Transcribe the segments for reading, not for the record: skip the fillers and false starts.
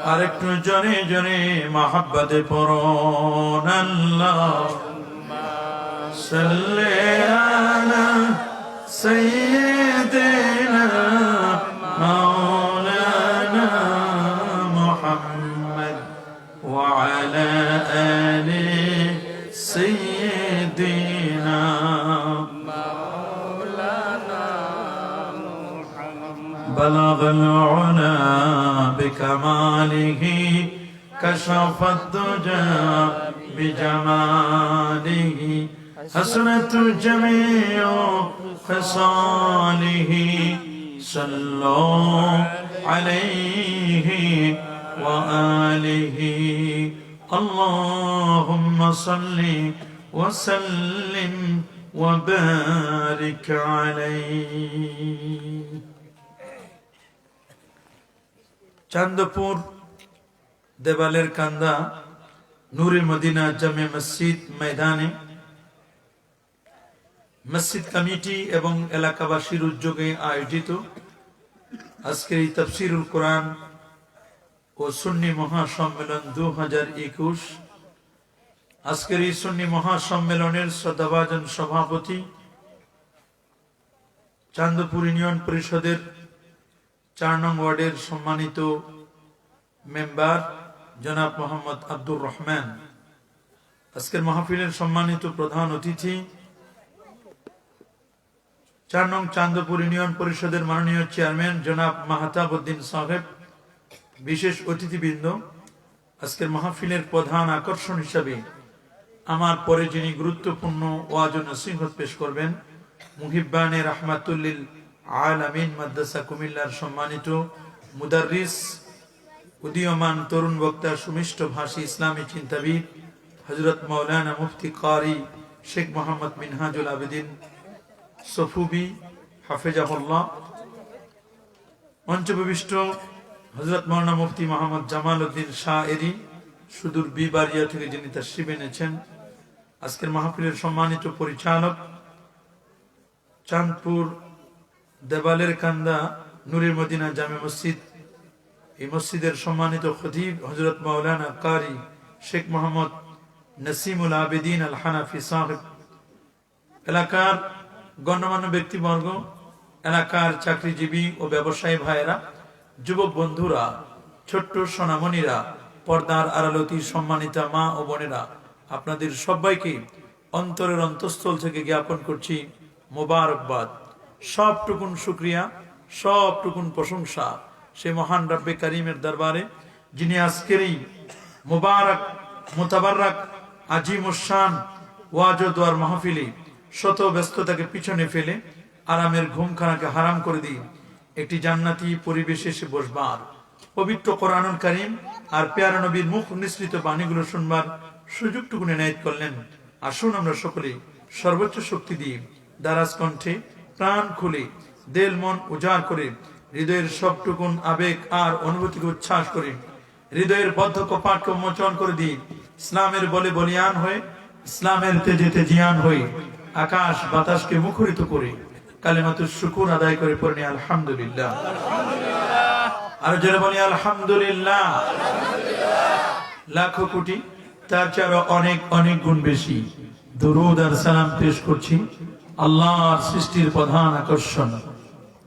আরেকটু জনে জনে মহব্বতে পড়ুন আল্লাহুম্মা সাল্লি আলা সাইয়্যিদিনা মাওলানা মুহাম্মদ ওয়া আলা আলি সাইয়্যিদিনা بلغ العلا بكماله كشف الدجى بجماله حسنت جميع خصاله صلوا عليه وآله اللهم صل وسلم وبارك عليه চান্দপুর দেবালের কান্দা নূরে মদিনা জামে মসজিদ ময়দানে মসজিদ কমিটি এবং এলাকাবাসীর উদ্যোগে আয়োজিত আজকের এই তাফসীরুল কোরআন ও সুন্নি মহাসম্মেলন 2021। আজকের এই সুন্নি মহাসম্মেলনের শ্রদ্ধাভাজন সভাপতি চান্দপুর ইউনিয়ন পরিষদের 4 নং ওয়ার্ডের সম্মানিত মেম্বার জনাব মোহাম্মদ আব্দুর রহমান, আজকের মাহফিলের সম্মানিত প্রধান অতিথি 4 নং চান্দপুর ইউনিয়ন পরিষদের মাননীয় চেয়ারম্যান জনাব মাহতাব উদ্দিন সাহেব, বিশেষ অতিথিবৃন্দ, আজকের মাহফিলের প্রধান আকর্ষণ হিসাবে আমার পরে যিনি গুরুত্বপূর্ণ ওয়াজ ও নসিহত পেশ করবেন, মুহিব্বানে রাহমাতুল্লিল আলামিন মাদ্রাসা কুমিল্লার সম্মানিত মুদাররিস, উদীয়মান তরুণ বক্তা, সুমিষ্ট ভাষী ইসলামী চিন্তাবিদ হযরত মাওলানা মুফতি কারি শেখ মোহাম্মদ মিনহাজুল আবেদিন সফুবি হাফেজাহুল্লাহ, মঞ্চপ্রবিষ্ট হযরত মাওলানা মুফতি মোহাম্মদ জামাল উদ্দিন শাহরি সুদূর বিবারিয়া থেকে যিনি তাশরীফ এনেছেন, আজকের মাহফিলের সম্মানিত পরিচালক চাঁদপুর দেবালের কান্দা নূরে মদিনা জামে মসজিদ, এই মসজিদের সম্মানিত খতিব হযরত মাওলানা কারি শেখ মোহাম্মদ নসিমুল আবেদিন আল হানাফি সাহেব, এলাকার গণ্যমান্য ব্যক্তিবর্গ, এলাকার চাকরিজীবী ও ব্যবসায়ী ভাইয়েরা, যুবক বন্ধুরা, ছোট্ট সোনামণিরা, পর্দার আড়ালতি সম্মানিতা মা ও বোনেরা, আপনাদের সবাইকে অন্তরের অন্তঃস্থল থেকে জ্ঞাপন করছি মোবারকবাদ। সবটুকুন শুকরিয়া, সবটুকুন প্রশংসা সে মহান রব্বে কারিমের দরবারে, যিনি আজকের এই মুবারক মুতাবাররক আজিমুশ-শান ওয়াজ ও দোয়ার মাহফিলে শত ব্যস্ততাকে পিছনে ফেলে আরামের ঘুমখানাকে হারাম করে দিয়ে একটি জান্নাতি পরিবেশে এসে বসবার, পবিত্র কোরআনুল কারীম আর পেয়ারা নবীর মুখ নিঃসৃত বাণীগুলো শুনবার সুযোগটুকুন এনায়েত করলেন। আসুন আমরা সকলে সর্বোচ্চ শক্তি দিয়ে দারাজ কণ্ঠে প্রাণ খুলে দিল মন উজাড় করে হৃদয়ের সবটুকুন আবেগ আর অনুভূতিকে উচ্ছ্বাস করে হৃদয়ের বদ্ধ কপাটকে উন্মোচন করে দিয়ে ইসলামের বলে বলিয়ান হয়ে, ইসলামের তেজে তেজিয়ান হয়ে আকাশ বাতাসকে মুখরিত করে কালিমাতুশ শুকুর আদায় করে পড়ি আলহামদুলিল্লাহ। আর যারা বলি আলহামদুলিল্লাহ, লাখো কোটি তার চেয়ে অনেক অনেক গুণ বেশি দরুদ আর সালাম পেশ করছি আল্লাহর সৃষ্টির প্রধান আকর্ষণ,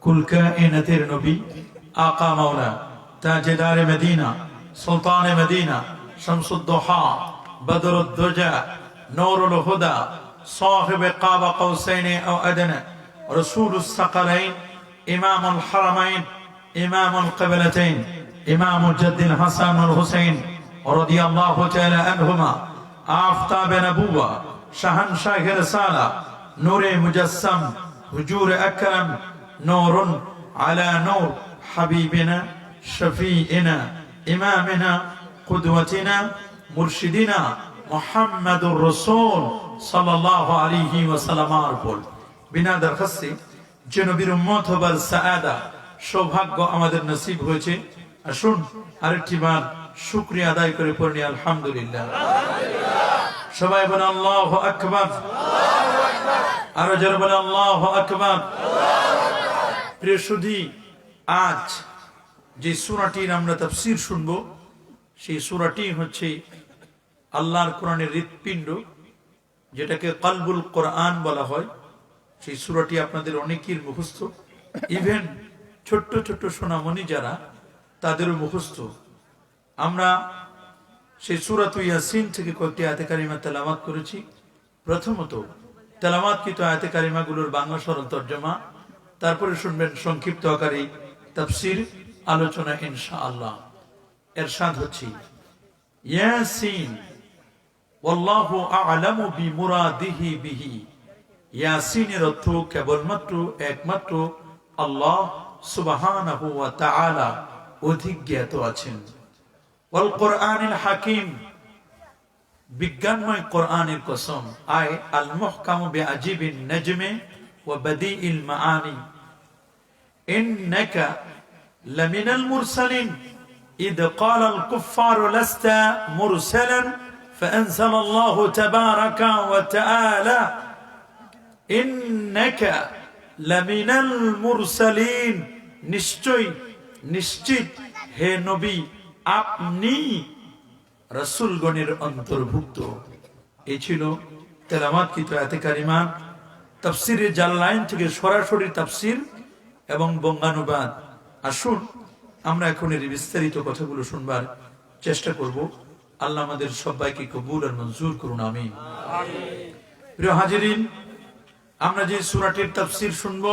কুল কায়নাতের নবী আকা মাওলা তাজেদারে মদিনা সুলতানে মদিনা শামসুদ দুহা বদরুদ দুজা নূরুল হুদা সাহিবে কাবা কাউসাইন আও আদনা রাসূলুস সাকালাইন ইমামুল হারামাইন ইমামুল কিবলাতাইন ইমামুল জাদ্দিল হাসান ওয়াল হুসাইন রাদিয়াল্লাহু তাআলা আনহুমা আফতাবে নবুওয়া শাহানশাহ রিসালা নূরে মুজাসসাম হুজুর আকরাম নূরুন আলা নূর হাবিবিনা শফিইনা ইমামিনা কুদওয়াতিনা মুরশিদিনা মুহাম্মাদুর রাসূল সাল্লাল্লাহু আলাইহি ওয়াসাল্লামের উপর বিনা দরখাস্তে যে নবীর উম্মত হবার সাআদা সৌভাগ্য আমাদের নসিব হয়েছে। আসুন আরেকটি বার শুকরিয়া আদায় করে পড়ি আলহামদুলিল্লাহ। সবাই বলেন আল্লাহু আকবার। আর জোরে বলেন আল্লাহু আকবার। প্রিয় সুধী, আজ যে সূরাটির আমরা তাফসীর শুনবো সেই সূরাটি হচ্ছে আল্লাহর কোরআনের হৃৎপিণ্ড, যেটাকে কলবুল কোরআন বলা হয়। সেই সূরাটি আপনাদের অনেকের মুখস্থ, ইভেন ছোট্ট ছোট্ট সোনামণি যারা, তাদেরও মুখস্থ। আমরা সেই সূরাতুল ইয়াসিন থেকে কয়েকটি আয়াতে কারিমা তেলাওয়াত করেছি। প্রথমত তেলাওয়াতকৃত আয়াতে কারিমাগুলোর বাংলা সরল তর্জমা, তারপরে শুনবেন সংক্ষিপ্ত আকারে তাফসীর আলোচনা ইনশাআল্লাহ। ইরশাদ হচ্ছে, ইয়াসিন ওয়াল্লাহু আ'লামু বিমুরাদিহি বিহি। ইয়াসিনের অর্থ কেবলমাত্র একমাত্র আল্লাহ সুবহানাহু ওয়া তাআলা অধিক জ্ঞাত আছেন। ওয়াল কোরআনিল হাকিম, বিজ্ঞানময় কোরআনের কসম। আয় আল মুহকামু বিআজিবিন নাজমে ওয়া বাদিইল মাআনি ইন্নাকা লামিনাল মুরসালিন ইদ ক্বালাল কুফফারু লাস্তা মুরসালান ফাআনজালাল্লাহু তাবারাকা ওয়া তাআলা ইন্নাকা লামিনাল মুরসালিন, নিশ্চয় নিশ্চিত হে নবী আপনি রাসূলগণের অন্তর্ভুক্ত। এই ছিল তেলাওয়াতকৃত আয়াতে কারিমা। তাফসীরে জালালাইন থেকে সরাসরি তাফসীর এবং বঙ্গানুবাদ। আসুন আমরা এখন এর বিস্তারিত কথাগুলো শুনবার চেষ্টা করব। আল্লাহ আমাদের সবাইকে কবুল আর মঞ্জুর করুন, আমিন। প্রিয় হাজিরিন, আমরা যে সূরাটির তাফসীর শুনব,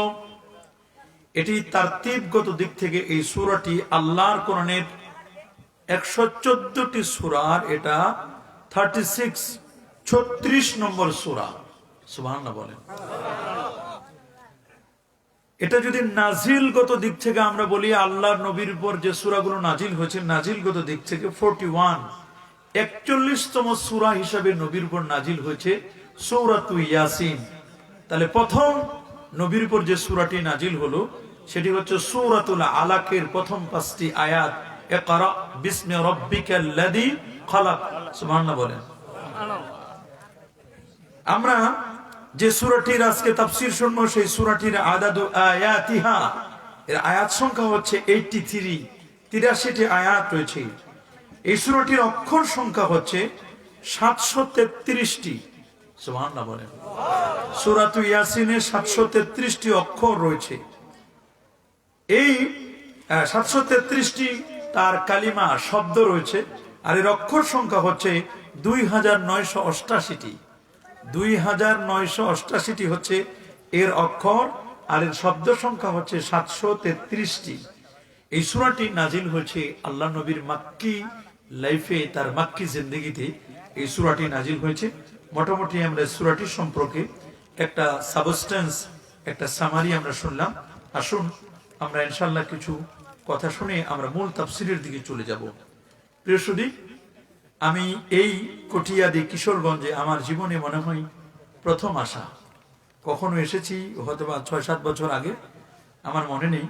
এটি তারতিবগত দিক থেকে এই সূরাটি আল্লাহর কোরআনের 114টি সূরার এটা 36 নম্বর সূরা। সুবহানাল্লাহ বলেন। এটা যদি নাজিলগত দিক থেকে আমরা বলি, আল্লাহর নবীর উপর যে সূরাগুলো নাজিল হয়েছে নাজিলগত দিক থেকে 41তম সূরা হিসাবে নবীর উপর নাজিল হয়েছে সূরাতুল ইয়াসিন। তাহলে প্রথম নবীর উপর যে সূরাটি নাজিল হলো সেটি হচ্ছে সূরাতুল আলাকের প্রথম 5টি আয়াত। ইকরা বিসমি রাব্বিকাল্লাযী খালাক। সুবহানাল্লাহ বলেন। আমরা যে সূরাটির আজকে তাফসীর শুনবো সেই সূরাটির আদাদু আয়াতিহা, এর আয়াত সংখ্যা হচ্ছে 83টি আয়াত রয়েছে। এই সূরাটির অক্ষর সংখ্যা হচ্ছে 733টি। সুবহানাল্লাহ বলেন। সূরাতুল ইয়াসিনে 733টি অক্ষর রয়েছে। এই 733টি তার কালিমা শব্দ রয়েছে, আর এর অক্ষর সংখ্যা হচ্ছে 2988টি। 2988টি হচ্ছে এর অক্ষর, আর এর শব্দ সংখ্যা হচ্ছে 733টি। এই সূরাটি নাজিল হয়েছে আল্লাহ নবীর মাক্কি লাইফে, তার মাক্কি জিন্দেগিতে এই সূরাটি নাজিল হয়েছে। মোটামুটি আমরা সূরাটি সম্পর্কে একটা সাবস্টেন্স, একটা সামারি আমরা শুনলাম। আসুন আমরা ইনশাআল্লাহ কিছু কথা শুনে আমরা মূল তাফসীরের দিকে চলে যাব। প্রিয় সুধী, আমি এই কটিয়াদি কিশোরগঞ্জে আমার জীবনে মনে হয় প্রথম আসা। কখনো এসেছি হয়তো বা 6-7 বছর আগে, আমার মনে নেই।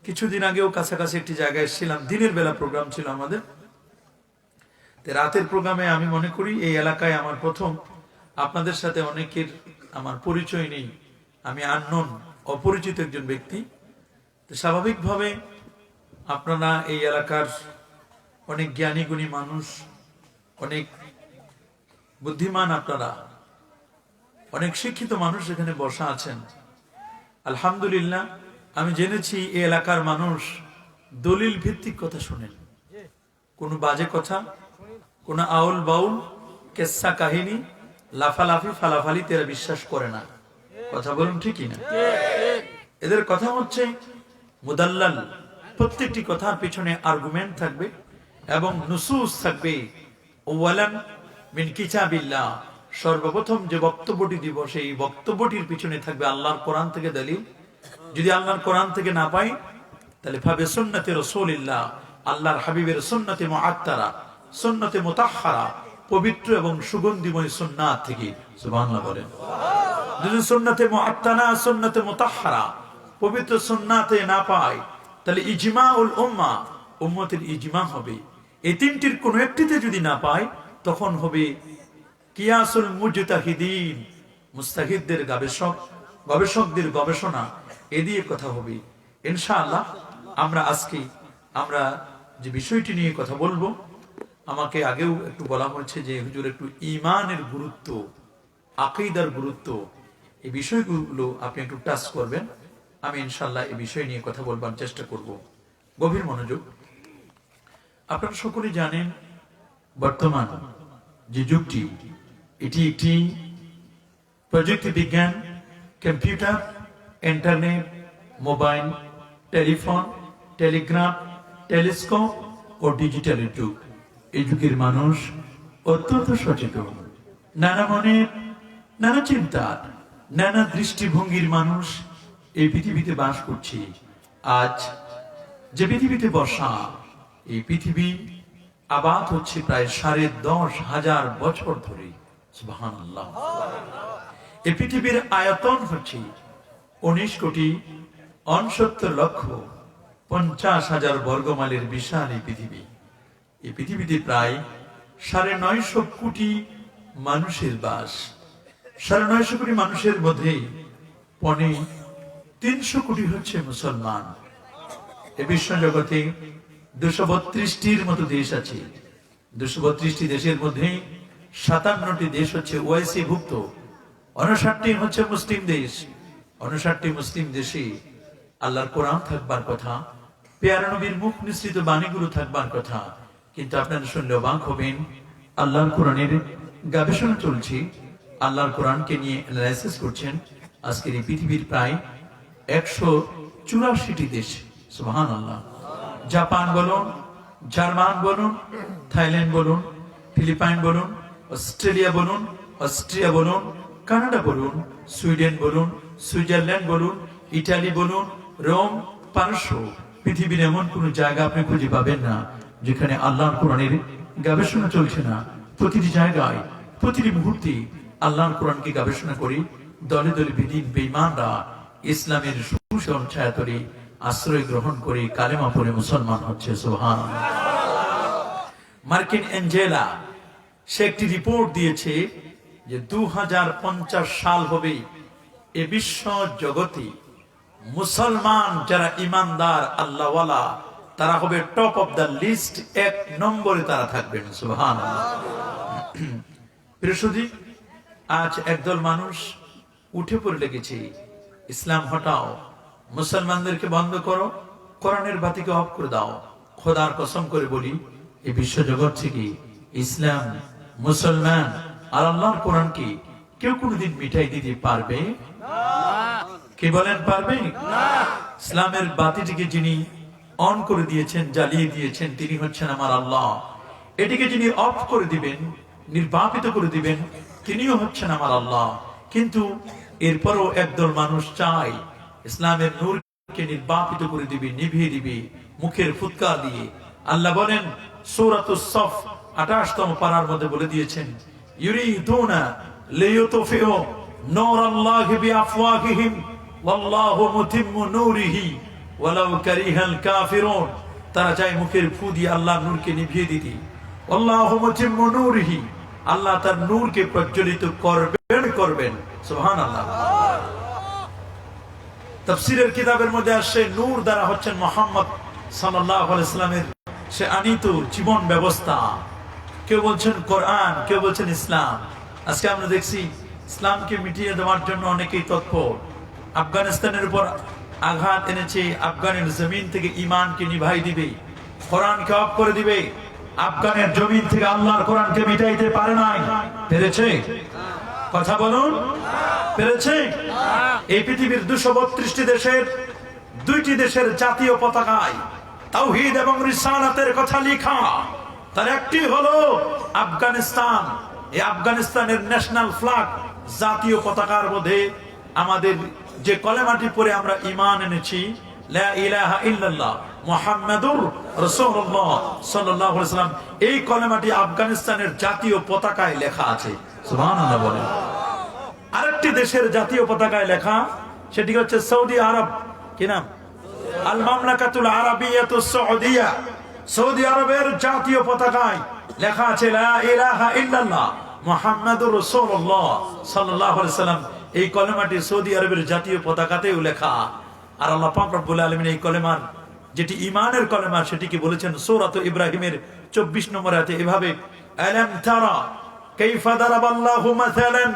কিছুদিন আগেও কাছাকাছি একটি জায়গায় এসেছিলাম, দিনের বেলা প্রোগ্রাম ছিল আমাদের। রাতের প্রোগ্রামে আমি মনে করি এই এলাকায় আমার প্রথম। আপনাদের সাথে অনেকের আমার পরিচয় নেই, আমি আননোন, অপরিচিত একজন ব্যক্তি। স্বাভাবিকভাবে আপনারা এই এলাকার অনেক জ্ঞানী গুণী মানুষ, অনেক বুদ্ধিমান, আপনারা অনেক শিক্ষিত মানুষ এখানে বসা আছেন। আলহামদুলিল্লাহ, আমি জেনেছি এই এলাকার মানুষ দলিল ভিত্তিক কথা শোনেন। কোনো বাজে কথা, কোনো আউল বাউল, কেসা কাহিনী, লাফালাফি ফালাফালি এরা বিশ্বাস করে না। কথা বলুন ঠিকই না? এদের কথা হচ্ছে মুদাল্লাল। প্রত্যেকটি কথার পিছনে আর্গুমেন্ট থাকবে এবং নুসুস থাকবে। ওয়ালান মিন কিতাবিল্লাহ, সর্বপ্রথম যে বক্তব্যটি দিব সেই বক্তব্যটির পিছনে থাকবে আল্লাহর কোরআন থেকে দলিল। যদি আল্লাহর কোরআন থেকে না পাই তাহলে ভাবে সুন্নতে রাসূলিল্লাহ, আল্লাহর হাবিবের সুন্নতে মুআত্তারা, সুন্নতে মুতাহহারা, পবিত্র এবং সুগন্ধিময় সুন্নাত থেকে। সুবহানাল্লাহ বলেন। যদি সুন্নতে মুআত্তানা, সুন্নতে মুতাহহারা, পবিত্র সুন্নাতে না পাই তাহলে ইজমাউল উম্মাহ, উম্মতের ইজমা হবে। এই তিনটির কোন একটিতে যদি না পাই তখন হবে কিয়াসুল মুজতাহিদিন, মুস্তাহিদদের গবেষকদের গবেষণা, এ দিয়ে কথা হবে। ইনশাআল্লাহ আমরা যে বিষয়টি নিয়ে কথা বলবো, আমাকে আগেও একটু বলা হয়েছে যে হুজুর একটু ঈমানের গুরুত্ব, আকীদার গুরুত্ব, এই বিষয়গুলো আপনি একটু টাচ করবেন। আমি ইনশাআল্লাহ এই বিষয় নিয়ে কথা বলবার চেষ্টা করব। গভীর মনোযোগ। আপনারা সকলেই জানেন বর্তমান যে যুগটি, এটি একটি প্রযুক্তি বিজ্ঞান, computer, internet, mobile, telephone, telegraph, telescope ও ডিজিটালের যুগ। এই যুগের মানুষ অত্যন্ত সচেতন, নানা মনের, নানা চিন্তার, নানা দৃষ্টিভঙ্গির মানুষ এই পৃথিবীতে বাস করছে। আজ যে পৃথিবীতে বর্ষা, এই পৃথিবী আবাদ হচ্ছে প্রায় 10,500 বছর ধরে। সুবহানাল্লাহ। এই পৃথিবীর আয়তন হচ্ছে 19,69,50,000 বর্গমাইলের বিশাল এই পৃথিবী। এই পৃথিবীতে প্রায় 950 কোটি মানুষের বাস। 950 কোটি মানুষের মধ্যে 300 কোটি হচ্ছে মুসলমান। এই বিশ্ব জগতে 232টির মতো দেশ আছে। 232টি দেশের মধ্যে 57টি দেশ হচ্ছে ওআইসি ভুক্ত, 59টি হচ্ছে মুসলিম দেশ। 59টি মুসলিম দেশে আল্লাহর কোরআন থাকবার কথা, পেয়ারা নবীর মুখ নিঃসৃত বাণীগুলো থাকবার কথা। কিন্তু আপনারা শুনলে অবাক হবেন, আল্লাহর কোরআনের গবেষণা চলছে, আল্লাহর কোরআনকে নিয়ে অ্যানালাইসিস করছেন আজকের এই পৃথিবীর প্রায় 184টি দেশ। সুবহানাল্লাহ। জাপান বলুন, জার্মান বলুন, থাইল্যান্ড বলুন, ফিলিপাইন বলুন, অস্ট্রেলিয়া বলুন, অস্ট্রিয়া বলুন, কানাডা বলুন, সুইডেন বলুন, সুইজারল্যান্ড বলুন, ইটালি বলুন, রোম, পারস্য, পৃথিবীর এমন কোন জায়গা আপনি খুঁজে পাবেন না যেখানে আল্লাহর কোরআনের গবেষণা চলছে না। প্রতিটি জায়গায়, প্রতিটি মুহূর্তে আল্লাহর কোরআনকে গবেষণা করি দলে দলে বিদিন বেঈমানরা ইসলামের সুশীল ছায়াতলে আশ্রয় গ্রহণ করে কালেমা পড়ে মুসলমান হচ্ছে। সুবহানাল্লাহ। মার্কিন এঞ্জেলা সে একটি রিপোর্ট দিয়েছে যে 2050 সাল হবে এ বিশ্ব জগতে মুসলমান যারা ইমানদার আল্লাহওয়ালা তারা হবে টপ অফ দ্য লিস্ট, 1 নম্বরে তারা থাকবেন। সুবহানাল্লাহ। প্রিয়সুধী, আজ একদল মানুষ উঠে পড়ে লেগেছে, ইসলাম হটাও, মুসলমানদেরকে বন্ধ করো, কোরআনের বাতিকে অফ করে দাও। খোদার কসম করে বলি, এই বিশ্ব জগৎ থেকে ইসলাম, মুসলমান আর আল্লাহর কোরআনকে কেউ কোনোদিন মিটাই দিতে পারবে না। কে বলেন পারবে না? ইসলামের বাতিটিকে যিনি অন করে দিয়েছেন, জ্বালিয়ে দিয়েছেন, তিনি হচ্ছেন আমার আল্লাহ। এটিকে যিনি অফ করে দিবেন, নির্বাপিত করে দিবেন, তিনিও হচ্ছেন আমার আল্লাহ। কিন্তু এরপরও একদল মানুষ চায় ইসলামের নূরকে নির্বাপিত করে দিবে, নিভিয়ে দিবে মুখের ফুৎকার দিয়ে। আল্লাহ বলেন সূরাতুস সফ 28তম পারার মধ্যে বলে দিয়েছেন, ইউরিদুনা লিয়ুতফিউ নূরাল্লাহি বিআফওয়াহিহিম ওয়াল্লাহু মুতিম্মু নূরিহি ওয়ালাউ কারিহাল কাফিরুন। তারা চায় মুখের ফু দিয়ে আল্লাহর নূরকে নিভিয়ে দিতে। ওয়াল্লাহু মুতিম্মু নূরিহি, আল্লাহ তার নূরকে প্রজ্বলিত করবেন। সুবহানাল্লাহ। তাফসীরের কিতাবের মধ্যে আসছে নূর দ্বারা হচ্ছেন মুহাম্মদ সাল্লাল্লাহু আলাইহি ওয়াসাল্লামের সে আনিত জীবন ব্যবস্থা। কেউ বলছেন কোরআন, কেউ বলছেন ইসলাম। আজকে আমরা দেখছি ইসলামকে মিটিয়ে দেওয়ার জন্য অনেকেই তৎপর। আফগানিস্তানের উপর আঘাত এনেছে, আফগানের জমিন থেকে ঈমানকে নিভাই দিবে, কোরআনকে অফ করে দিবে। আফগানের জমিন থেকে আল্লাহর কোরআনকে মিটাইতে পারে নাই, পেরেছে? কথা বলুন, পেরেছে? এই পৃথিবীর 232টি দেশের 2টি দেশের জাতীয় পতাকায় তাওহীদ এবং রিসালাতের কথা লেখা। তার একটি হলো আফগানিস্তান। এই আফগানিস্তানের ন্যাশনাল ফ্ল্যাগ, জাতীয় পতাকার মধ্যে আমাদের যে কলেমাটি পড়ে আমরা ঈমান এনেছি, লা ইলাহা ইল্লাল্লাহ মুহাম্মাদুর রাসূলুল্লাহ সাল্লাল্লাহু আলাইহি ওয়াসাল্লাম, এই কলেমাটি আফগানিস্তানের জাতীয় পতাকায় লেখা আছে। সুবহানাল্লাহ বলেন। আরেকটি দেশের জাতীয় পতাকায় লেখা, সেটি হচ্ছে সৌদি আরব। কি নাম? আল মামলাকাতুল আরাবিয়াতুস সউদিয়া। সৌদি আরবের জাতীয় পতাকায় লেখা আছে লা ইলাহা ইল্লাল্লাহ মুহাম্মাদুর রাসূলুল্লাহ সাল্লাল্লাহু আলাইহি ওয়াসাল্লাম। এই কলেমাটি সৌদি আরবের জাতীয় পতাকাতেও লেখা। আর আল্লাহ পাক রব্বুল আলামিন এই কলেমার যেটি ঈমানের কলেমা, সেটিকে বলেছেন সূরাত ইব্রাহিমের 24 নম্বর আয়াতে এভাবে, আলাম তারা কাইফা দারাবাল্লাহু মাসালান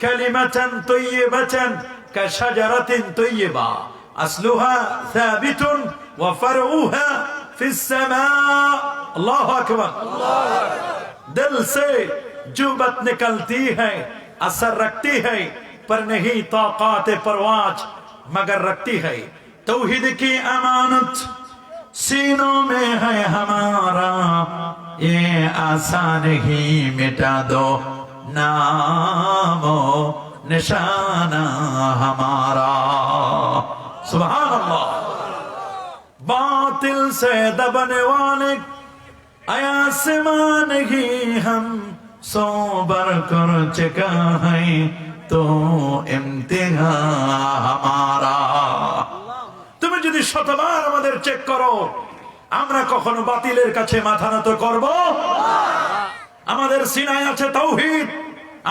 কালিমাতান তাইয়্যিবাতান কাশাজারাতিন তাইয়্যিবা আসলুহা সাবিতুন ওয়া ফারউহা ফিস সামা। আল্লাহু আকবার। दिल से जो बात निकलती है असर रखती है पर नहीं ताक़ात परवाज मगर रखती है तौहीद की अमानत सीनों में है हमारा ये आसान ही मिटा दो नामो निशाना हमारा। सुभान अल्लाह। बातिल से दबने वाले आसमान ही हम सोबर कर चुका है तो इम्तिहान हमारा। তুমি যদি শতবার আমাদের চেক করো, আমরা কখনো বাতিলের কাছে মাথা নত করব? আমাদের সিনায় আছে তাওহীদ,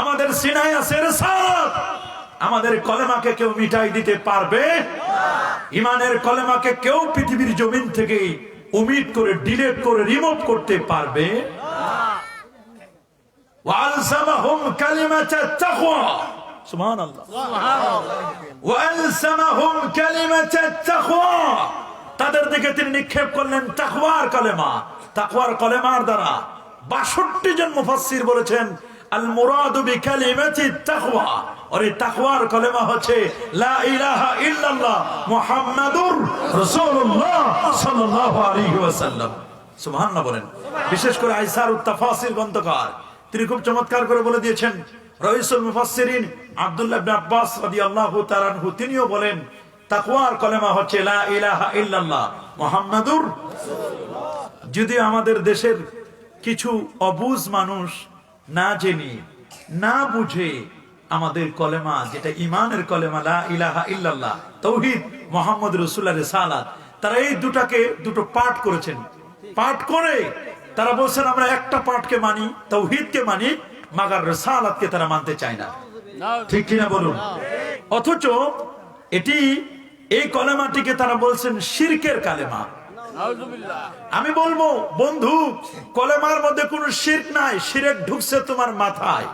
আমাদের সিনায় আছে রিসালাত। আমাদের কলেমাকে কেউ মিটাই দিতে পারবে? ঈমানের কলেমাকে কেউ পৃথিবীর জমিন থেকে উমিট করে ডিলিট করে রিমুভ করতে পারবে? ওয়ালসামাহুম কালিমাতাত তাকওয়া। সুবহানাল্লাহ। ওয়ালসামাহুম কালিমাতাত তাকওয়া। তাদের দিকে তিনি নিক্ষেপ করলেন তাকওয়ার কলেমা। তাকওয়ার কলেমার দ্বারা ৬২ জন মুফাসসির বলেছেন আল মুরাদু বিকালিমাতিত তাকওয়া, আর এই তাকওয়ার কলেমা হচ্ছে লা ইলাহা ইল্লাল্লাহ মুহাম্মাদুর রাসূলুল্লাহ সাল্লাল্লাহু আলাইহি ওয়াসাল্লাম। সুবহানাল্লাহ বলেন। বিশেষ করে আইসারুত তাফাসির গ্রন্থকার তিনি খুব চমৎকার করে বলে দিয়েছেন, রাইসুল মুফাসসিরিন আব্দুল্লাহ ইবনে আব্বাস রাদিয়াল্লাহু তাআলা আনহু তিনিও বলেন তাকওয়ার কলেমা হচ্ছে লা ইলাহা ইল্লাল্লাহ মুহাম্মাদুর রাসূলুল্লাহ। যদি আমাদের দেশের কিছু অবুঝ মানুষ না জেনে না বুঝে আমাদের কলেমা, যেটা ঈমানের কলেমা লা ইলাহা ইল্লাল্লাহ তাওহীদ মুহাম্মদ রাসূলুল্লাহ রিসালাত, তারা এই দুটো পাঠ করেছেন। পাঠ করে তারা বলছেন আমরা একটা পাঠকে মানি, তাওহীদকে মানি, মাগার রিসালাতকে তারা মানতে চায় না। ঠিক কিনা বলুন? অথচ এটি এই কলেমাটিকে তারা বলছেন শিরকের কালেমা। আমি বলবো বন্ধু, কলেমার মধ্যে কোনো শিরক নাই, শিরক ঢুকছে তোমার মাথায়।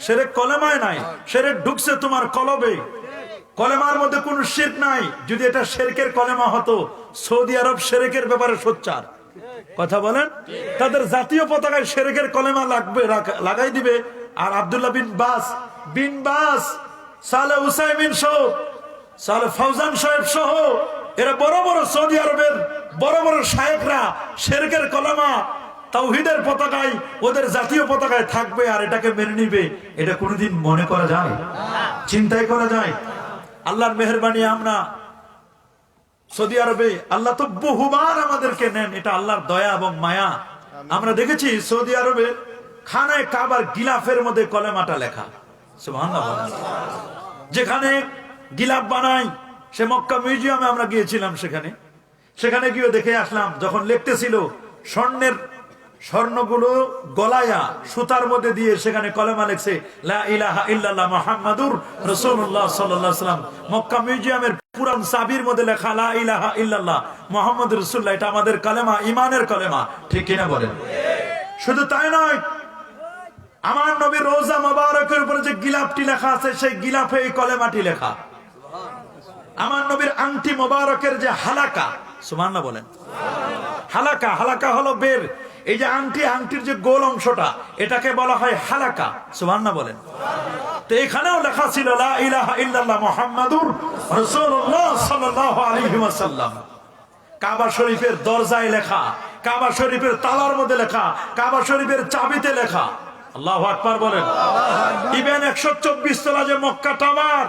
শিরক কলেমায় নাই, শিরক ঢুকছে তোমার কলবে। কলেমার মধ্যে কোনো শিরক নাই। যদি এটা শিরকের কলেমা হতো, সৌদি আরব শিরকের ব্যাপারে সোচ্চার। কথা বলেন? তাদের জাতীয় পতাকায় শিরকের কলেমা লাগবে, লাগাই দিবে। আর আব্দুল্লাহ বিন বাস সালেহ উসাইমিন সহ, সালেহ ফাউজান সাহেব সহ এরা বড় বড় সৌদি আরবের বড় বড় শায়েখরা শিরকের কলেমা তাওহীদের পতাকায়, ওদের জাতীয় পতাকায় থাকবে আর এটাকে মেনে নিবে। এটা কোনোদিন মনে করা যায়? চিন্তাই করা যায়? আল্লাহর মেহেরবানি আমরা সৌদি আরবে, আল্লাহ তো বহুবার আমাদেরকে নেন, এটা আল্লাহর দয়া এবং মায়া। আমরা দেখেছি সৌদি আরবে খানায় কাবার গিলাফের মধ্যে কলেমাটা লেখা। সুবহানাল্লাহ। যেখানে গিলাফ বানায়, সে মক্কা মিউজিয়ামে আমরা গিয়েছিলাম, সেখানে গিয়ে দেখে আসলাম যখন লিখতেছিল স্বর্ণগুলো গলায়া সুতার মধ্যে দিয়ে সেখানে কলেমা লেখছে লা ইলাহা ইল্লাল্লাহ মুহাম্মাদুর রাসূলুল্লাহ সাল্লাল্লাহু আলাইহি ওয়াসাল্লাম। মক্কা মিউজিয়ামের পুরান চাবির মধ্যে লেখা লা ইলাহা ইল্লাল্লাহ মুহাম্মাদুর রাসূলুল্লাহ। এটা আমাদের কলেমা, ঈমানের কলেমা। ঠিক কিনা বলেন? শুধু তাই নয়, আমার নবীর রওজা মোবারকের উপরে যে গিলাফটি লেখা আছে, সেই গিলাফে এই কলেমাটি লেখা। আমার নবীর আংটি মোবারকের যে হালাকা, সুবহানাল্লাহ বলেন। হালাকা হলো বের। এই যে আংটির যে গোল অংশটা, এটাকে বলা হয় হালাকা। সুবহানাল্লাহ বলেন। তো এখানেও লেখা ছিল লা ইলাহা ইল্লাল্লাহ মুহাম্মাদুর রাসূলুল্লাহ সাল্লাল্লাহু আলাইহি ওয়াসাল্লাম। কাবা শরীফের দরজায় লেখা, কাবা শরীফের তালার মধ্যে লেখা, কাবা শরীফের চাবিতে লেখা। আল্লাহু আকবার বলেন। ইভেন 124 তলা যে মক্কা টাওয়ার,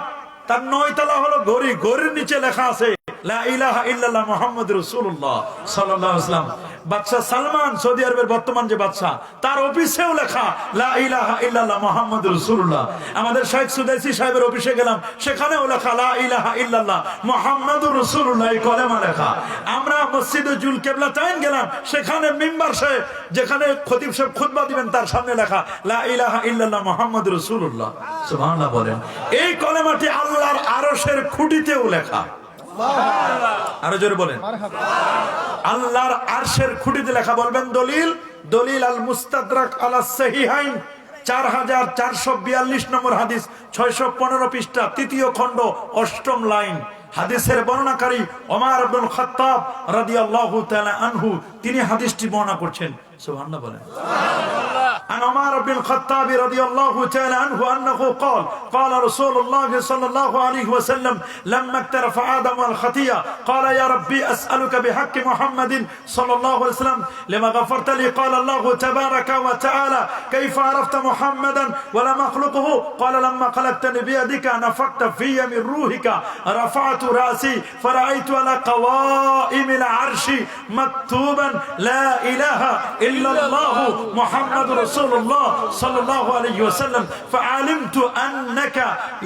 তার 9 তলা হলো ঘড়ির নিচে লেখা আছে লা ইলাহা ইল্লাল্লাহ মুহাম্মাদুর রাসূলুল্লাহ সাল্লাল্লাহু আলাইহি ওয়াসাল্লাম। বাদশা সালমান, সৌদি আরবের বর্তমান যে বাদশা, তার অফিসেও লেখা লা ইলাহা ইল্লাল্লাহ মুহাম্মাদুর রাসূলুল্লাহ। আমাদের শেখ সুদাইসি সাহেবের অফিসে গেলাম, সেখানেও লেখা লা ইলাহা ইল্লাল্লাহ মুহাম্মাদুর রাসূলুল্লাহ, এই কলেমা লেখা। আমরা মসজিদে জুল কিবলাতাইন গেলাম, সেখানে মিম্বার সাহেব, যেখানে খতিব সাহেব খুতবা দিবেন, তার সামনে লেখা লা ইলাহা ইল্লাল্লাহ মুহাম্মাদুর রাসূলুল্লাহ। সুবহানাল্লাহ বলেন। এই কলেমাটি আল্লাহর আরশের খুঁটিতেও লেখা। আরো জোরে বলেন আল্লাহর আরশের খুঁটিতে লেখা, বলবেন দলিল, দলিল আল মুস্তাদরাক আলা সহিহাইন 4442 নম্বর হাদিস, 615 পৃষ্ঠা, তৃতীয় খণ্ড, 8ম লাইন। হাদিসের বর্ণনাকারী ওমর ইবনে খাত্তাব রাদিয়াল্লাহু তাআলা আনহু, তিনি হাদিসটি বর্ণনা করছেন। সুবহানাল্লাহ বলেন। عن عمر بن الخطاب رضي الله تعالى عنه أنه قال قال رسول الله صلى الله عليه وسلم لما اقترف آدم الخطيئة قال يا ربي أسألك بحق محمد صلى الله عليه وسلم لما غفرت لي قال الله تبارك وتعالى كيف عرفت محمدا ولم أخلقه قال لما خلقتني بيدك نفخت في من روحك رفعت رأسي فرأيت على قوائم العرش مكتوبا لا إله إلا الله محمد رسول الله صلى الله عليه وسلم فعلمت أنك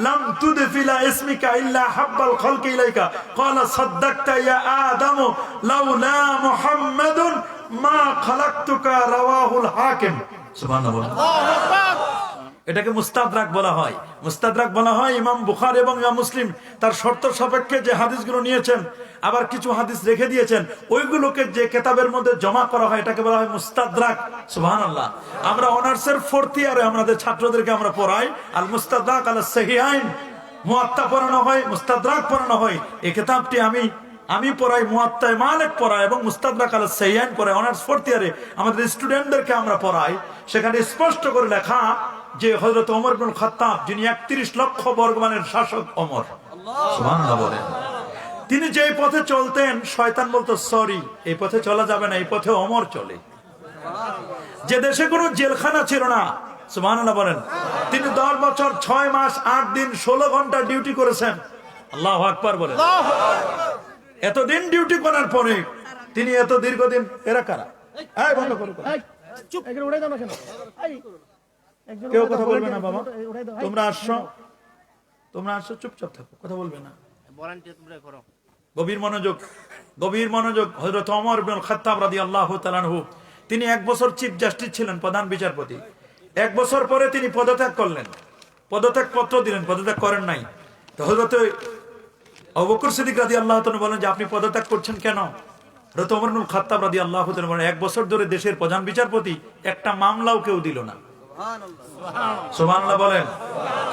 لم تدخل اسمك إلا حب الخلق إليك قال صدقت يا آدم لولا محمد ما خلقتك رواه الحاكم سبحان الله এটাকে মুস্তাদরাক বলা হয়। মুস্তাদরাক বলা হয় ইমাম বুখারী এবং ইমাম মুসলিম তার শর্ত সাপেক্ষে যে হাদিসগুলো নিয়েছেন, আবার কিছু হাদিস রেখে দিয়েছেন, ওইগুলোকে যে কিতাবের মধ্যে জমা করা হয় এটাকে বলা হয় মুস্তাদরাক। সুবহানাল্লাহ। আমরা অনার্সের 4th ইয়ারে আমাদের ছাত্রদেরকে আমরা পড়াই আল মুস্তাদরাক আলা সহিহাইন, মুয়াত্তা পড়ানো হয়, মুস্তাদরাক পড়ানো হয়। এই কিতাবটি আমি পড়াই, মুয়াত্তা মালিক পড়াই এবং মুস্তাদরাক আলা সহিহাইন পড়াই। অনার্স 4th ইয়ারে আমাদের স্টুডেন্টদেরকে আমরা পড়াই। সেখানে স্পষ্ট করে লেখা যে হযরত ওমর ইবনে খাত্তাব, যিনি 31 লক্ষ বর্গমানের শাসক ওমর, সুবহানাল্লাহ বলেন, তিনি যে পথে চলতেন শয়তান বলতো সরি, এই পথে চলা যাবে না, এই পথে ওমর চলে। যে দেশে কোনো জেলখানা ছিল না, সুবহানাল্লাহ বলেন, তিনি 10 বছর 6 মাস 8 দিন 16 ঘন্টা ডিউটি করেছেন। আল্লাহু আকবার বলেন। এতদিন ডিউটি করার পরে তিনি এত দীর্ঘদিন, এরা কারা? এই বন্ধ করো, চুপ, এখানে উড়াই দাও না কেন? কেউ কথা বলবে না বাবা, তোমরা আসছো চুপচাপ থাকো, কথা বলবে না। গভীর মনোযোগ, গভীর মনোযোগ। হযরত ওমর ইবনে খাত্তাব রাদিয়াল্লাহু তাআলা আনহু, তিনি 1 বছর চিফ জাস্টিস ছিলেন, প্রধান বিচারপতি। 1 বছর পরে তিনি পদত্যাগ করলেন, পদত্যাগ পত্র দিলেন, পদত্যাগ করেন নাই। তো হযরত আবু বকর সিদ্দিক রাদিয়াল্লাহু তাআলা বলেন যে আপনি পদত্যাগ করছেন কেন? হযরত ওমর ইবনে খাত্তাব রাদিয়াল্লাহু তাআলা বলেন 1 বছর ধরে দেশের প্রধান বিচারপতি, একটা মামলাও কেউ দিল না। সুবহানাল্লাহ বলেন।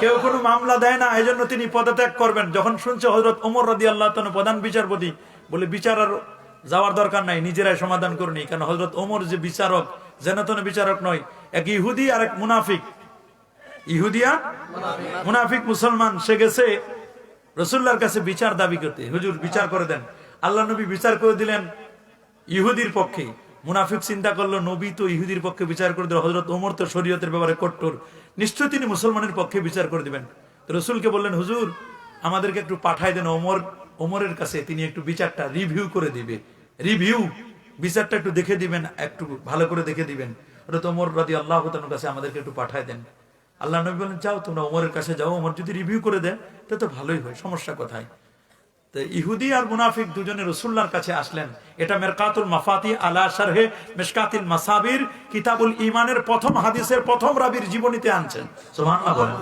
কেউ কোনো মামলা দেয় না, এজন্য তিনি পদত্যাগ করবেন। যখন শুনছে হযরত ওমর রাদিয়াল্লাহু তাআলা প্রধান বিচারপতি, বলে বিচার আর যাওয়ার দরকার নাই, নিজেরাই সমাধান করে নি। কারণ হযরত ওমর যে বিচারক, যেন বিচারক নয়, এক ইহুদি আর এক মুনাফিক, ইহুদিয়া মুনাফিক মুসলমান, সে গেছে রাসূলুল্লাহর কাছে বিচার দাবি করতে, হুজুর বিচার করে দেন। আল্লাহ নবী বিচার করে দিলেন ইহুদির পক্ষে। মুনাফিক চিন্তা করলো নবী তো ইহুদির পক্ষে বিচার করে দিল, হযরত ওমর তো শরীয়তের ব্যাপারে কট্টর, নিশ্চয়ই তিনি মুসলমানের পক্ষে বিচার করে দিবেন। তো রাসূলকে বললেন হুজুর আমাদেরকে একটু পাঠায় দেন ওমরের কাছে, তিনি একটু বিচারটা রিভিউ করে দিবে, বিচারটা একটু দেখে দিবেন, একটু ভালো করে দেখে দিবেন। হযরত ওমর রাদিয়াল্লাহু তাআলার কাছে আমাদেরকে একটু পাঠায় দেন। আল্লাহ নবী বলেন যাও তোমরা ওমরের কাছে যাও, ওমর যদি রিভিউ করে দেন তা তো ভালোই হয়, সমস্যা কোথায়? তো ইহুদি আর মুনাফিক দুজনে রাসূলুল্লাহর কাছে আসলেন। এটা মিরকাতুল মাফাতি আলা শারহে মিশকাতিল মাসাবির কিতাবুল ঈমানের প্রথম হাদিসের প্রথম রাবীর জীবনীতে আনছেন। সুবহানাল্লাহ বলেন।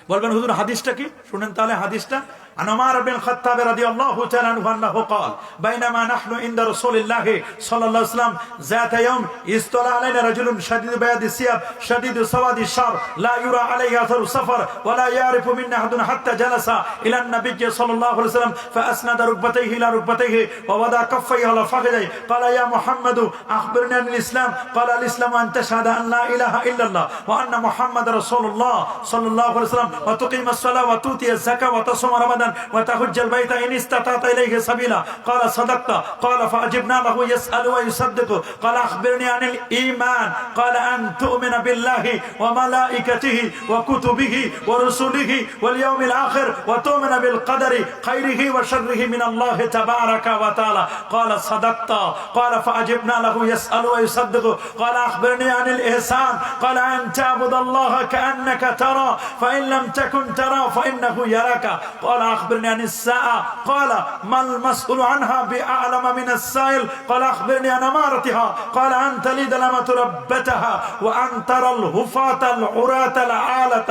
বলবেন হুজুর হাদিসটা কি? শুনেন তাহলে হাদিসটা। عن عمر بن الخطاب رضي الله تعالى عنه أنه قال بينما نحن عند رسول الله صلى الله عليه وسلم ذات يوم اطلع علينا رجل شديد بياض الثياب شديد سواد الشعر لا يرى عليه أثر السفر ولا يعرف منا أحد حتى جلس إلى النبي صلى الله عليه وسلم فأسند ركبتيه إلى ركبتيه ووضع كفيه على فخذيه قال يا محمد أخبرني عن الإسلام قال الإسلام أن تشهد أن لا إله إلا الله وأن محمد رسول الله صلى الله عليه وسلم وتقيم الصلاة وتؤتي الزكاة وتصوم رمضان وتحج البيت إن استطعت إليه سبيلا قال صدقت قال فأجبنا له يسأل ويصدق قال أخبرني عن الإيمان قال أن تؤمن بالله وملائكته وكتبه ورسله واليوم الآخر وتؤمن بالقدر خيره وشره من الله تبارك وتعالى قال صدقت قال فأجبنا له يسأل ويصدق قال أخبرني عن الإحسان قال أن تعبد الله كأنك ترى فإن لم تكن ترى فإنه يراك قال أخبرني عن الساعة قال ما المسؤول عنها بأعلم من السائل قال أخبرني عن أمارتها قال أن تلد الأمة ربتها وأن ترى الهفاة العراة العالة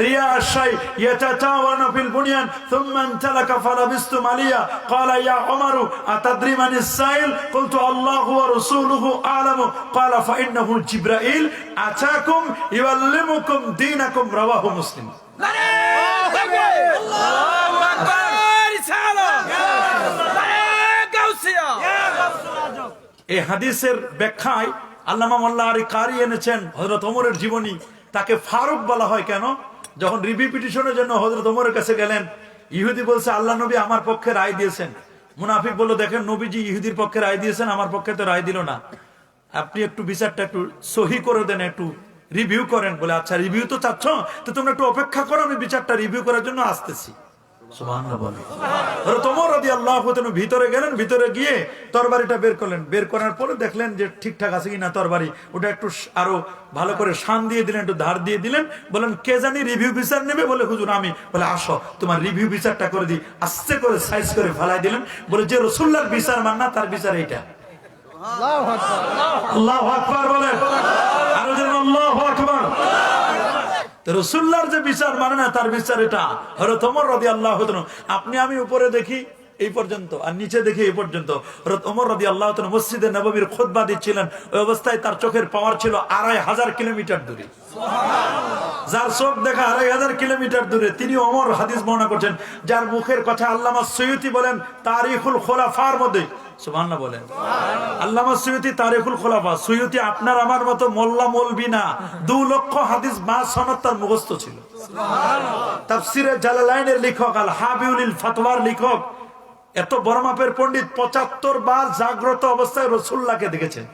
رياء الشيء يتتاون في البنيان ثم انتلك فلبست مليا قال يا عمر أتدري من السائل قلت الله ورسوله أعلم قال فإنه جبرائيل أتاكم يعلمكم دينكم رواه مسلم এই হাদিসের ব্যাখ্যায় আল্লামা মোল্লা আলী কারি এনেছেন হযরত ওমরের জীবনী। তাকে ফারুক বলা হয় কেন? যখন রিভিউ পিটিশনের জন্য হযরত ওমরের কাছে গেলেন, ইহুদি বলছে আল্লাহ নবী আমার পক্ষে রায় দিয়েছেন। মুনাফিক বলল দেখেন নবীজি ইহুদির পক্ষে রায় দিয়েছেন, আমার পক্ষে তো রায় দিল না, আপনি একটু বিচারটা একটু সহি করে দেন, একটু রিভিউ করেন। বলে আচ্ছা রিভিউ তো চাচ্ছ, তো তোমরা একটু অপেক্ষা করো, আমি বিচারটা রিভিউ করার জন্য আসতেছি। সুবহানাল্লাহ বলে। ওমর রাদিয়াল্লাহু তাআলা ভিতরে গেলেন, ভিতরে গিয়ে তরবারিটা বের করলেন, বের করার পরে দেখলেন যে ঠিকঠাক আছে কিনা তরবারি, ওটা একটু আরো ভালো করে শান দিয়ে দিলেন, একটু ধার দিয়ে দিলেন। বলেন কে জানি রিভিউ বিচার নেবে? বলে হুজুর আমি। বলে আসো তোমার রিভিউ বিচারটা করে দিই। আস্তে করে সাইজ করে ফেলাই দিলেন। বলে যে রাসূলুল্লাহর বিচার মান না তার বিচার এইটা। আল্লাহু আকবার, আল্লাহু আকবার বলে, আরো যেন আল্লাহু আকবার। রাসূলুল্লাহর যে বিচার মানে না তার বিচার এটা। হযরত ওমর রাদিয়াল্লাহু তাআলা, আপনি আমি উপরে দেখি এই পর্যন্ত আর নিচে দেখি এই পর্যন্ত। হযরত ওমর রাদিয়াল্লাহু তাআলা মসজিদে নববীর খুতবা দিচ্ছিলেন, ওই অবস্থায় তার চোখের পাওয়ার ছিল ২৫০০ কিলোমিটার দূরে। যার চোখ দেখা ২৫০০ কিলোমিটার দূরে, তিনি ওমর হাদিস বর্ণনা করছেন, যার মুখের কথা আল্লামা সৈয়দী বলেন তারিখুল খোলাফার মধ্যে। সুবহানাল্লাহ বলেন। আল্লামা সৈয়দী তারিখুল খোলাফা। সৈয়দী আপনার আমার মতো মোল্লা মৌলবি না, ২ লক্ষ হাদিস বা সনদ তার মুখস্থ ছিল। তাফসিরে জালালাইনের লেখক, আল হাবিউল ফাতওয়ার লেখক, এত বড় মাপের পণ্ডিত, ৭৫ বার জাগ্রত অবস্থায় রাসূলুল্লাহকে দেখেছেন।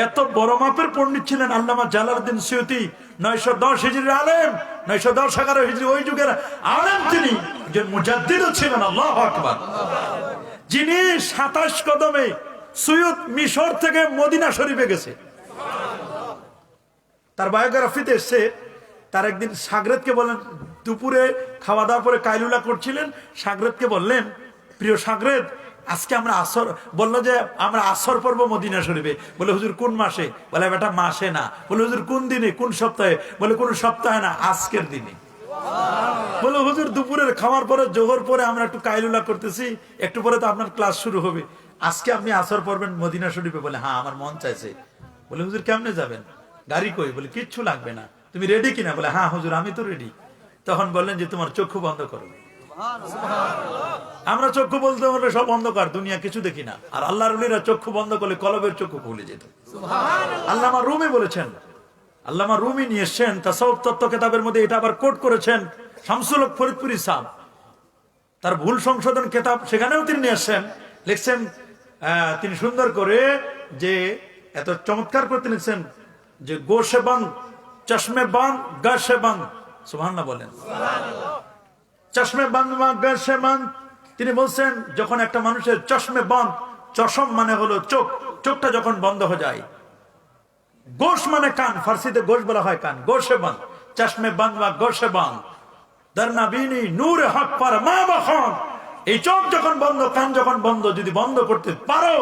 এত বড় মাপের পণ্ডিত ছিলেন আল্লামা জালালউদ্দিন সৈয়দী। ৯১০ হিজরির আলেম, ৯১০-১১ হিজরি ওই যুগের আলেম তিনি, যে মুজাদ্দিদও ছিলেন। আল্লাহু আকবার। যিনি ২৭ কদমে সৈয়দ মিশর থেকে মদিনা শরীফে গেছে। তার বায়োগ্রাফিতে এসছে, তার একদিন সাগরেদকে বলেন, দুপুরে খাওয়া দাওয়ার পরে কাইলুলা করছিলেন, সাগরেদকে বললেন প্রিয় সাগরেদ আজকে আমরা আসর, বললো যে আমরা আসর পড়বো মদিনা শরীফে। বলে হুজুর কোন মাসে? বলে বেটা মাসে না। বলে হুজুর কোন দিনে, কোন সপ্তাহে? বলে কোন সপ্তাহে না, আজকের দিনে। বলে হুজুর দুপুরের খাওয়ার পরে জোহর পরে আমরা একটু কাইলুলা করতেছি, একটু পরে তো আপনার ক্লাস শুরু হবে, আজকে আপনি আসর পড়বেন মদিনা শরীফে? বলে হ্যাঁ আমার মন চাইছে। বলে হুজুর কেমনে যাবেন? গাড়ি কই? বলে কিচ্ছু লাগবে না, তুমি রেডি কিনা? বলে হ্যাঁ হুজুর আমি তো রেডি। তখন বললেন যে তোমার চক্ষু বন্ধ করো। আমরা চক্ষু বলতে পারলে সব অন্ধকার, দুনিয়া কিছু দেখি না। আর আল্লাহর ওলিরা চক্ষু বন্ধ করলে কলবের চক্ষু খুলে যেত। আল্লামা রুমি বলেছেন, আল্লামা রুমি নিয়ে এসছেন তাসাউফ তত্ত্ব কিতাবের মধ্যে, এটা আবার কোট করেছেন শামসুল হক ফরিদপুরি সাহেব, তার ভুল সংশোধন কিতাব, সেখানেও তিনি নিয়ে আসছেন। লিখছেন তিনি সুন্দর করে, যে এত চমৎকার করে তিনি লিখছেন যে গোশে বাং চশমে বাং গাশে বাং। সুবহানাল্লাহ বলেন। চশমে বাং গাশে বাং, তিনি বলছেন যখন একটা মানুষের চশমে বাং, চশম মানে হলো চোখ, চোখটা যখন বন্ধ হয়ে যায়, গোশ মানে কান, ফার্সিতে গোশ বলা হয় কান, গোশে বাং চশমে বাং বা গোশে বাং দরনাবিনী নূর হক পার মা বখন। এই চোখ যখন বন্ধ, কান যখন বন্ধ, যদি বন্ধ করতে পারো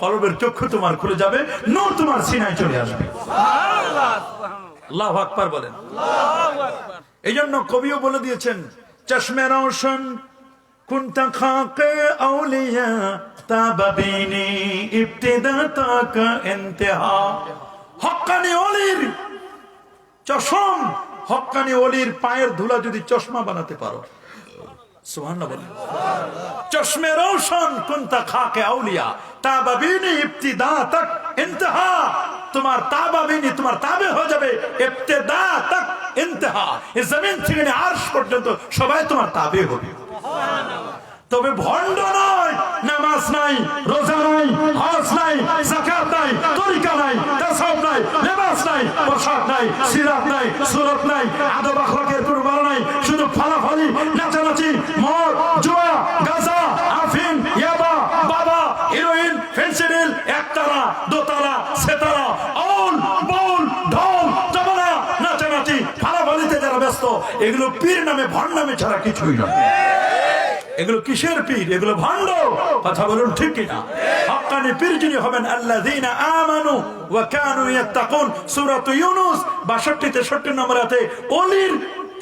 কলবের চক্ষু তোমার খুলে যাবে, নূর তোমার সিনায় চলে আসবে। আল্লাহু আকবার বলেন। এই জন্য কবিও বলে দিয়েছেন, চশমে রওশন কুনতা খাকে আউলিয়া তাবাবিনী ইবতিদা তাক ইন্তেহা। হক্কানি ওলির চশম, হক্কানি ওলির পায়ের ধুলা যদি চশমা বানাতে পারো, সুবহানাল্লাহ বলেন। চশমে রওশন কুনতা খাকে আউলিয়া তাবাবিনী ইবতিদা তাক ইন্তেহা। তোমার তাবাবিনী, তোমার তাবে হয়ে যাবে ইবতিদা তাক ইন্তেহা। এই জমিন থেকে আরশ পর্যন্ত সবাই তোমার তাবে হবে। তবে ভণ্ড নয়, নামাজ নাই, রোজা নাই, হজ নাই, যাকাত নাই, তরিকা নাই, তাসাউফ নাই, লেবাস নাই, পোশাক নাই, সিরাত নাই, সুরত নাই, আদব আখলাকের কোনো বলা নাই, শুধু ফালাফালি, নাচানাচি, মদ, জুয়া, গাঁজা, আফিম, ইয়াবা, বাবা, হিরোইন, ফেন্সিডিল, একতারা, দোতারা, সেতারা, অন, বল, ঢোল, তবলা, নাচানাচি, ফালাফালিতে যারা ব্যস্ত, এগুলো পীর নামে ভণ্ড নামে ছাড়া কিছুই নয়। এগুলো কিসের পীর? এগুলো ভণ্ড। কথা বলুন ঠিক কিনা? হক্কানি পীর যিনি হবেন আল্লাযীনা আমানু ওয়া কানু ইয়াত্তাকুন, সূরা ইউনূস 62-63 নম্বর আয়াতে ওলির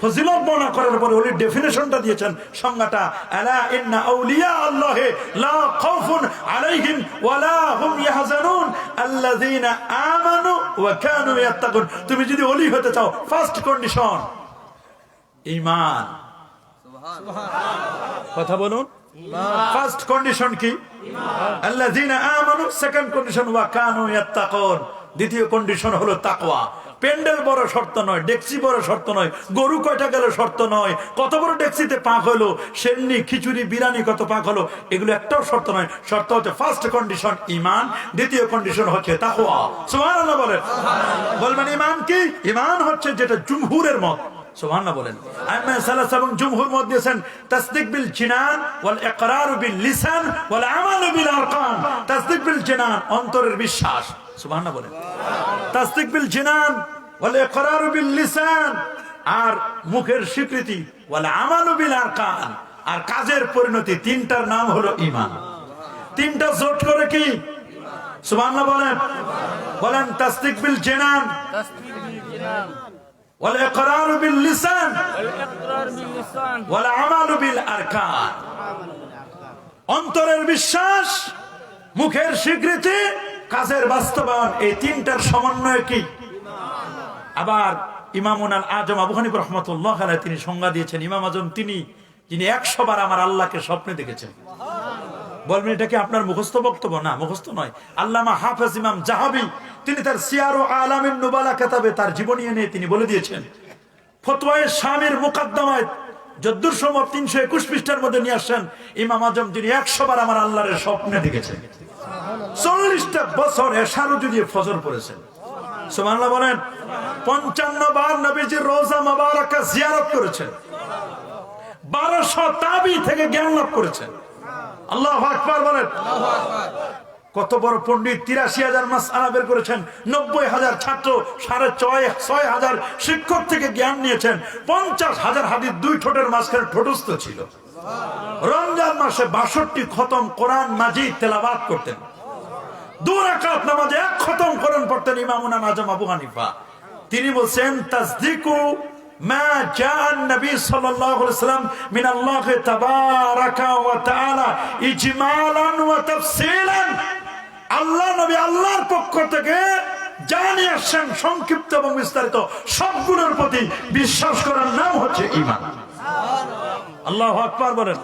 ফজিলত বর্ণনা করার পরে ওলির ডেফিনেশনটা দিয়েছেন, সংজ্ঞাটা, আলা ইন্না আউলিয়া আল্লাহি লা খাউফুন আলাইহিম ওয়া লা হুম ইয়াহজানুন আল্লাযীনা আমানু ওয়া কানু ইয়াত্তাকুন। তুমি যদি ওলি হতে চাও, ফার্স্ট কন্ডিশন ঈমান। কথা বলুন, ফার্স্ট কন্ডিশন কি? আল্লাযীনা আমানু, সেকেন্ড কন্ডিশন ওয়া কানু ইয়াত্তাকুন, দ্বিতীয় কন্ডিশন হলো তাকওয়া। প্যান্ডেল বড় শর্ত নয়, ডেক্সি বড় শর্ত নয়, গরু কয়টা গেল শর্ত নয়, কত বড় ডেক্সিতে পাক হলো, সেমনি খিচুড়ি বিরিয়ানি কত পাক হলো, এগুলো একটাও শর্ত নয়। শর্ত হচ্ছে ফার্স্ট কন্ডিশন ঈমান, দ্বিতীয় কন্ডিশন হচ্ছে তাকওয়া। সুবহানাল্লাহ বলেন। বলবেন ঈমান কি? ঈমান হচ্ছে যেটা জুমহুরের মত। সুবহানাল্লাহ বলেন। আইম্মা সালাস এবং জুমহুর মত দিয়েছেন তাসদীক বিল জিনান ওয়াল ইকরার বিল লিসান ওয়াল আমাল বিল আরকান। তাসদীক বিল জিনান, অন্তরের বিশ্বাস। সুবহানাল্লাহ বলেন। তাসদীক বিল জিনান ওয়াল ইকরার বিল লিসান, আর মুখের স্বীকৃতি, ওয়াল আমাল বিল আরকান, আর কাজের পরিণতি। তিনটার নাম হলো ঈমান। তিনটা জোট করে কি? সুবহানাল্লাহ বলেন। বলেন তাসদীক বিল জিনান, ওয়াল ইকরার বিল লিসান, ওয়াল আমাল বিল আরকান। অন্তরের বিশ্বাস, মুখের স্বীকৃতি, কাজের বাস্তবায়ন, এই তিনটার সমন্বয় কি? আবার ইমামুন আল আজম আবু হানিফা রাহমাতুল্লাহ আলাইহি তিনি সংজ্ঞা দিয়েছেন, ইমাম আজম তিনি যিনি 100 বার আমার আল্লাহকে স্বপ্নে দেখেছেন। বলবেন এটা কি আপনার মুখস্থ বক্তব্য? না, মুখস্থ নয়। আল্লামা হাফেজ ইমাম জাহাবি তিনি তার সিয়ারু আলামিন নুবালা কিতাবে তার জীবনী এনে তিনি বলে দিয়েছেন, ফতোয়ায়ে শামির মুকদ্দমায় যদ্দুর সময় 321 পৃষ্ঠার মধ্যে নিয়ে আসেন, ইমাম আজম তিনি 100 বার আমার আল্লাহর স্বপ্নে দেখেছেন। 40টা বছর এশারুজু দিয়ে ফজর পড়েছেন। সুবহানাল্লাহ বলেন। 55 বার নবীজির রওজা মুবারাকা জিয়ারত করেছেন। 1200 তাবি থেকে জ্ঞান লাভ করেছেন। আল্লাহু আকবার বলেন। কত বড় পণ্ডিত! 83,000 মাসআলা বের করেছেন, 90,000 ছাত্র, 6,500 শিক্ষক থেকে জ্ঞান নিয়েছেন, 50,000 হাদিস দুই ঠোঁটের মাঝখানে ঠোঁটস্থ ছিল। রমজান মাসে 62 খতম কোরআন মাজিদ তেলাওয়াত করতেন। 2 রাকাত নামাজে 1 খতম কোরআন পড়তেন ইমামুনা আজম আবু হানিফা। তিনি বলেন তাসদীকু মা জাআ নবী সাল্লাল্লাহু আলাইহি ওয়াসাল্লাম মিন আল্লাহ তাবারাকা ওয়া তাআলা ইজমালান ওয়া তাফসীলান। আল্লাহ নবী আল্লাহর পক্ষ থেকে জানি আসেন সংক্ষিপ্ত এবং বিস্তারিত সবগুলোর প্রতি বিশ্বাস করার নাম হচ্ছে ঈমান। আল্লাহু আকবার বলেন।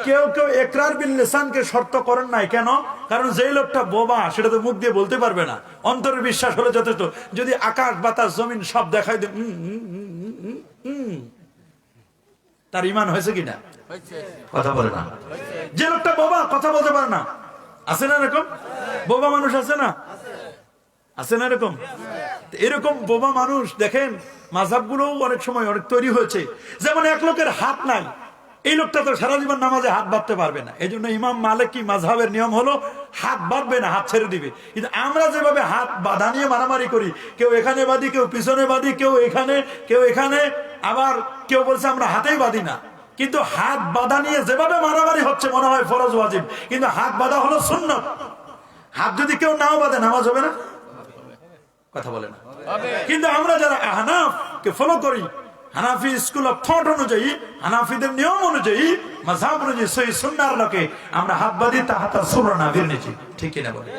কেউ কেউ ইকরার বিল লিসানকে শর্ত করেন নাই, কেন? কারণ যে লোকটা বোবা সেটা তো মুখ দিয়ে বলতে পারবে না, অন্তরের বিশ্বাস হলে যথেষ্ট। যদি আকাশ বাতাস জমিন সব দেখাই দেয়, তার ঈমান হয়েছে কিনা? কথা বলে না। যে লোকটা বোবা, কথা বলতে পারে না, আছে না এরকম বোবা মানুষ? আছে না? আছে না এরকম? এরকম বোবা মানুষ দেখেন মাযহাবগুলোও অনেক সময় অনেক তৈরি হয়েছে। যেমন এক লোকের হাত নাই, এই লোকটা তো সারা জীবন নামাজে হাত বাঁধতে পারবে না। এই জন্য ইমাম মালিকি মাযহাবের নিয়ম হলো হাত বাঁধবে না, হাত ছেড়ে দিবে। কিন্তু আমরা যেভাবে হাত বাঁধা নিয়ে মারামারি করি, কেউ এখানে বাঁধি, কেউ পিছনে বাঁধি, কেউ এখানে, কেউ এখানে, আবার কেউ বলছে আমরা হাতেই বাঁধি না। কিন্তু হাত বাঁধা নিয়ে যেভাবে মারামারি হচ্ছে মনে হয় ফরজ ওয়াজিব, কিন্তু হাত বাঁধা হলো সুন্নাত। হাত যদি কেউ নাও বাঁধে নামাজ হবে না? কথা বলে না। কিন্তু আমরা যারা আহনাফ কে ফলো করি, হানাফি স্কুল অফ থট অনুযায়ী, হানাফিদের নিয়ম অনুযায়ী, মাযহাব অনুযায়ী, সহিহ সুন্নাহর লোকে আমরা হাত বাঁধি তাহাতা সুরনা বীর নিচে। ঠিক কিনা বলে?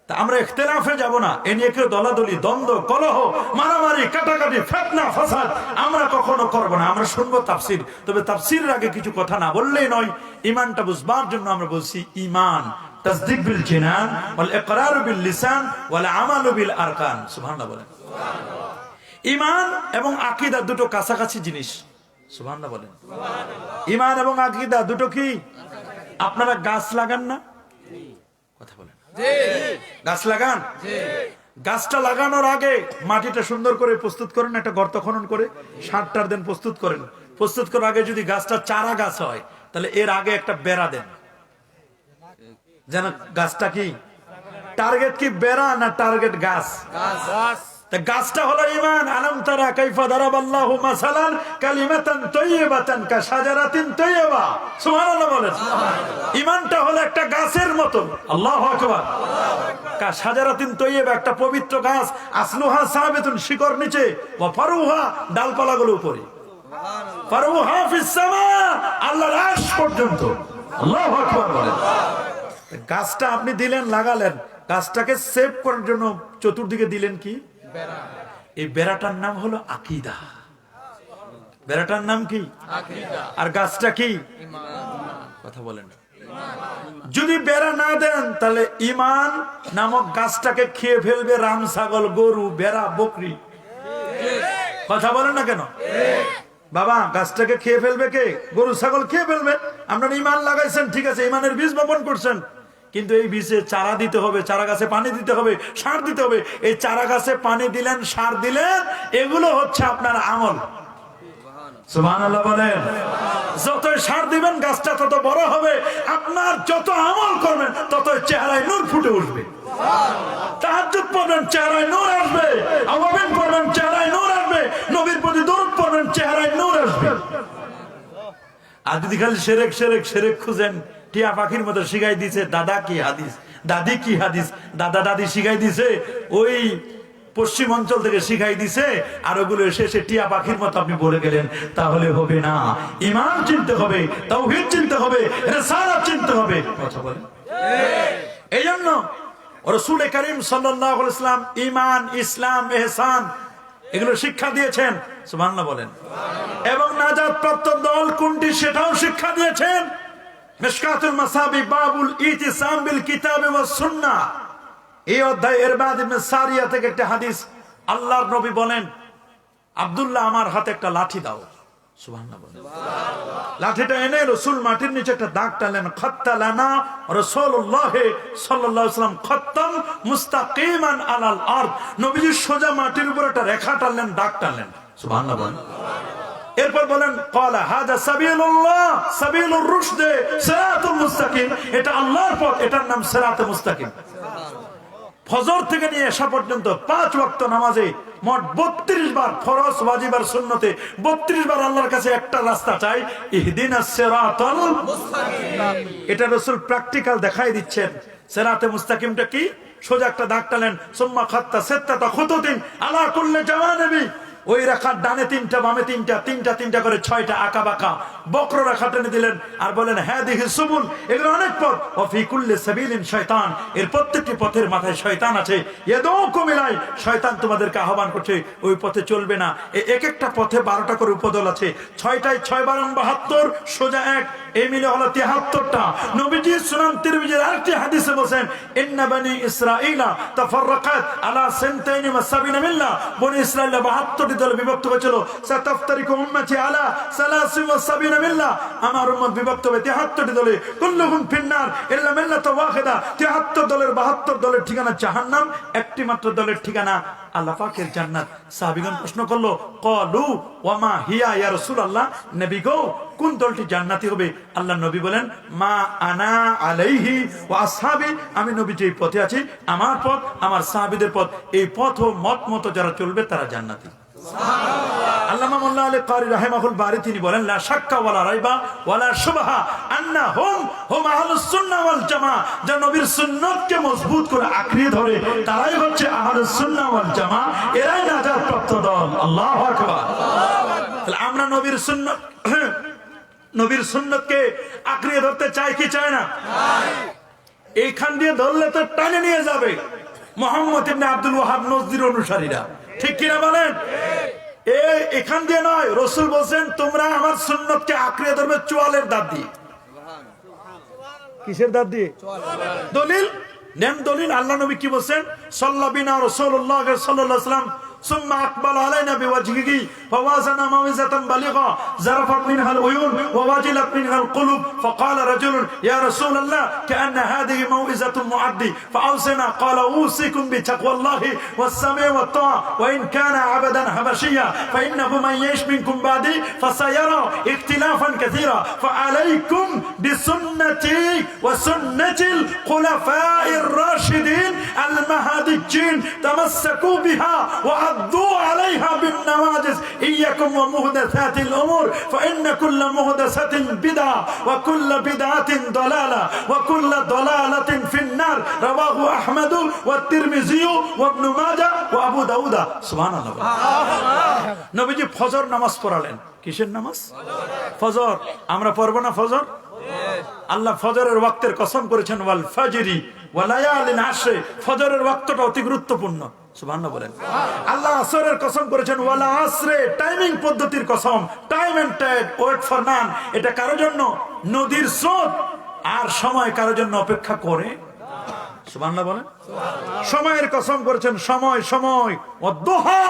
তা আমরা ইখতিলাফে যাব না। এ নিয়ে কেউ দলাদলি, দ্বন্দ্ব, কলহ, মারামারি, কাটাকাটি, ফিতনা, ফাসাদ আমরা কখনো করব না। আমরা শুনবো তাফসীর। তবে তাফসীরের আগে কিছু কথা না বললেই নয়। ঈমানটা বুঝবার জন্য আমরা বলছি ঈমান তাসদীক বিল জিনান ওয়াল ইকরার বিল লিসান ওয়াল আমাল বিল আরকান। সুবহানাল্লাহ বলেন। ঈমান এবং আকীদা দুটো কাছাকাছি জিনিস। সুবহানাল্লাহ বলেন। ঈমান এবং আকীদা দুটো কি? আপনারা গাছ লাগান না? কথা বলেন। জি। গাছ লাগান? জি। গাছটা লাগানোর আগে মাটিটা সুন্দর করে প্রস্তুত করেন, একটা গর্ত খনন করে সারটার দেন, প্রস্তুত করেন। প্রস্তুত করার আগে যদি গাছটা চারা গাছ হয়, তাহলে এর আগে একটা বেড়া দেন, যেন গাছটা কি টার্গেট কি বেড়া না টার্গেট গাছ? গাছটা হলো ঈমান। আলাম তারা কাইফা দারাবাল্লাহু মাসালান কালিমাতান তাইয়্যিবাতান কাশাজারাতিন তাইয়্যিবা। সুবহানাল্লাহ বলেন। ঈমানটা হলো একটা গাছের মতো। আল্লাহু আকবার। কাশাজারাতিন তাইয়্যিবা, একটা পবিত্র গাছ। আসলুহা সাবিতুন, শিকড় নিচে, ওয়া ফারুহা, ডালপালাগুলো উপরে। ফারুহা ফিস সামা, আল্লাহর আরশ পর্যন্ত। আল্লাহু আকবার বলেন। গাছটা আপনি দিলেন, লাগালেন, গাছটাকে সেভ করার জন্য চতুর্দিকে দিলেন কি? এই বেড়াটার নাম হলো আকীদা। বেড়াটার নাম কি? আর গাছটা কি? কথা বলেন। যদি বেড়া না দেন তাহলে ঈমান নামক গাছটাকে খেয়ে ফেলবে রাম, ছাগল, গরু, বেড়া, বকরি। কথা বলেন না কেন? বাবা, গাছটাকে খেয়ে ফেলবে কে? গরু, ছাগল খেয়ে ফেলবে। আপনারা ঈমান লাগাইছেন, ঠিক আছে, ঈমানের বীজ বপন করছেন, কিন্তু এই বীজে চারা দিতে হবে, চারা গাছে পানি দিতে হবে, সার দিতে হবে। এই চারা গাছে পানি দিলেন, সার দিলেন, এগুলো হচ্ছে আপনার আমল। সুবহানাল্লাহ বলেন। যতই সার দিবেন গাছটা তত বড় হবে। আপনার যত আমল করবেন ততই চেহারায় নূর ফুটে উঠবে। তাহাজ্জুদ পড়বেন, চেহারায় নূর আসবে। আওয়াবিন পড়বেন, চেহারায় নূর আসবে। নবীর প্রতি দরুদ পড়বেন, চেহারায় নূর আসবে। আর যদি খালি সেরেক সেরেক সেরেক খুঁজেন, টিয়া পাখির মতো শিখাই দিছে দাদা কি হাদিস, দাদি কি হাদিস, দাদা দাদি শিখাই দিছে, ওই পশ্চিম অঞ্চল থেকে শিখাই দিছে, আর ওগুলো শেষে টিয়া পাখির মতো আপনি বলে গেলেন, তাহলে হবে না। ঈমান চিনতে হবে, তাওহীদ চিনতে হবে, রিসালাত চিনতে হবে। কথা বলেন। এই জন্য রাসূল করিম সাল্লাল্লাহু আলাইহি ওয়াসাল্লাম ঈমান, ইসলাম, ইহসান এগুলো শিক্ষা দিয়েছেন। সুবহানাল্লাহ বলেন। এবং নাজাত প্রাপ্ত দল কোনটি সেটাও শিক্ষা দিয়েছেন। মিশকাতুল মাসাবি বাবুল ইতিসাম বিল কিতাব ওয়াস সুন্নাহ, এই অধ্যায় ইরবাদ ইবনে সারিয়া থেকে একটা হাদিস। আল্লাহর নবী বলেন, আব্দুল্লাহ আমার হাতে একটা লাঠি দাও। সুবহানাল্লাহ বলেন। লাঠিটা এনে রাসূল মাটির নিচে একটা দাগ টানলেন। খাত্তালানা রাসূলুল্লাহ সাল্লাল্লাহু আলাইহি ওয়াসাল্লাম খাত্তাম মুস্তাকিমান আলাল আরদ। নবীজি সোজা মাটির উপর একটা রেখা টানলেন, দাগ টানলেন। সুবহানাল্লাহ বলেন। এরপর বলেন, ক্বালা হাযা সাবিলুল্লাহ সাবিলুর রুশদ সিরাতুল মুস্তাকিম, এটা আল্লাহর পথ, এটার নাম সিরাতুল মুস্তাকিম। ফজর থেকে নিয়ে এশা পর্যন্ত 5 ওয়াক্ত নামাজে মোট 32 বার ফরজ, ওয়াজিব আর সুন্নতে 32 বার আল্লাহর কাছে একটা রাস্তা চাই, ইহদিনাস সিরাতাল মুস্তাকিম। এটা রাসূল প্র্যাকটিক্যাল দেখাই দিচ্ছেন। সিরাতে মুস্তাকিমটা কি? সোজা একটা দাগ টানলেন, সুম্মা খাত্তা সিত্তাতা খুতুতিন আলা কুল্লি জাওয়ানিবি, ওই রেখার ডানে 3টা, বামে 3টা, 3টা 3টা করে 6টা আঁকা বাঁকা বক্র রেখা টেনে দিলেন। আর বলেন, হ্যাঁ দেখি সুবুল, এগুলো অনেক পথ। ওয়া ফি কুল্লি সাবিলিন শয়তান, এর প্রত্যেকটি পথের মাথায় শয়তান আছে। ইয়াদউকুম ইলাই, শয়তান তোমাদেরকে আহ্বান করছে, ওই পথে চলবে না। এক একটা পথে 12টা করে উপদল আছে। 6টায় 6 বার 72, সোজা 1, এই মিলে হলো 73টা। নবীজি সুনান তিরমিজির আরেকটি হাদিসে বলেন, ইন্না বানি ইসরাঈলা তাফাররাকাত আলা সানতাইনি ওয়া সাবিনা মিল্লা, বনি ইসরাঈল 72 দলে বিভক্ত হয়েছিল। সাতাফতারিকু উম্মতি আলা 73 মিল্লা, আমার উম্মত বিভক্ত হবে 73 দলে। কুল্লুহুম ফিন্নার ইল্লা মিল্লাত ওয়াহিদা, 73 দলের 72 দলের ঠিকানা জাহান্নাম, একটি মাত্র দলের ঠিকানা আল্লাহ পাকের জান্নাত। সাহাবীগণ প্রশ্ন করলো, ক্বালু ওয়া মা হিয়া ইয়া রাসূলুল্লাহ, নবী গো কোন দলটি জান্নাতি হবে? আল্লাহ নবী বলেন, মা আনা আলাইহি ওয়া আসহাবি, আমি নবী যেই পথে আছি, আমার পথ, আমার সাহাবীদের পথ, এই পথ ও মত মতো যারা চলবে তারা জান্নাতি। আল্লামা মোল্লা আলী কারি রাহিমাহুল বারি তিনি বলেন, লা শাক্কা ওয়ালা রাইবা ওয়ালা শুবহা আন্নাহুম হুম আহলুস সুন্নাহ ওয়াল জামাআহ, যারা নবীর সুন্নাতকে মজবুত করে আঁকড়ে ধরে তারাই হচ্ছে আহলুস সুন্নাহ ওয়াল জামাআহ, এরাই নাজাত প্রাপ্ত দল। আল্লাহু আকবার। তাহলে আমরা নবীর সুন্নাত, নবীর সুন্নাতকে আঁকড়ে ধরতে চাই কি চাই না? এইখান দিয়ে ধরলে তো টানে নিয়ে যাবে মুহাম্মদ ইবনে আব্দুল ওয়াহাব নজদির অনুসারীরা, ঠিক কিনা বলেন? এখান দিয়ে নয়, রাসূল বলেন তোমরা আমার সুন্নতকে আঁকড়ে ধরবে চোয়ালের দাঁত দিয়ে। কিসের দাঁত দিয়ে? দলিল নেন, দলিল। আল্লাহ নবী কি বলেন? সাল্লাবিনা রাসূলুল্লাহ সাল্লাল্লাহু আলাইহি ওয়াসাল্লাম ثم أقبل علينا بوجهه فوازنا موعظة بليغة ذرفت منها العيون ووجلت منها القلوب فقال رجل يا رسول الله كأن هذه موعظة معدي فأوصنا قال أوصيكم بتقوى الله والسمع والطاعة وإن كان عبدا حبشيا فإنه من يعش منكم بعدي فسيرى اختلافا كثيرا فعليكم بسنتي وسنة الخلفاء الراشدين المهديين تمسكوا بها وعضوا عليها بالنواجذ إياكم ومحدثات الأمور فإن كل محدثة بدعة وكل بدعة ضلالة وكل ضلالة في النار رواه أحمد والترمذي وابن ماجه وأبو داود سبحان الله নবীজি ফজর নামাজ পড়ালেন কিসের নামাজ ফজর আমরা পড়ব না ফজর আল্লাহ ফজরের ওয়াক্তের কসম করেছেন ওয়াল ফাজরি ওয়া লায়ালিন আশর ফজরের ওয়াক্তটা অতি গুরুত্বপূর্ণ সুবহানাল্লাহ বলেন আল্লাহ আসরের কসম করেছেন ওয়ালা আসরে টাইমিং পদ্ধতির কসম time and tide wait for none এটা কারোর জন্য নদীর স্রোত আর সময় কারোর জন্য অপেক্ষা করে সুবহানাল্লাহ বলেন সময়ের কসম করেছেন সময় সময় ওয়াদ-দুহা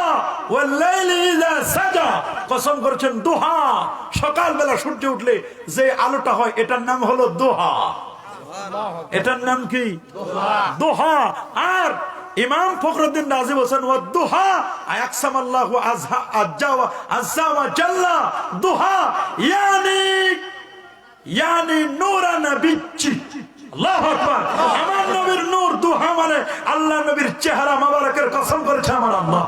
ওয়াল-লাইলি ইযা সাজা কসম করেছেন দুহা সকালবেলা সূর্য উঠলে যে আলোটা হয় এটার নাম হলো দুহা এটার নাম কি দুহা আর ইমাম ফখরুদ্দিন রাজি বলেন ওয়াদ-দুহা আয়াকসামাল্লাহু আযজা ওয়া জাল্লা দুহা ইয়ানি নূরা নবিচ্চি আল্লাহু আকবার আমার নবীর নূর দুহা মানে আল্লাহ নবীর চেহারা মোবারকের কসম করেছে আমার আল্লাহ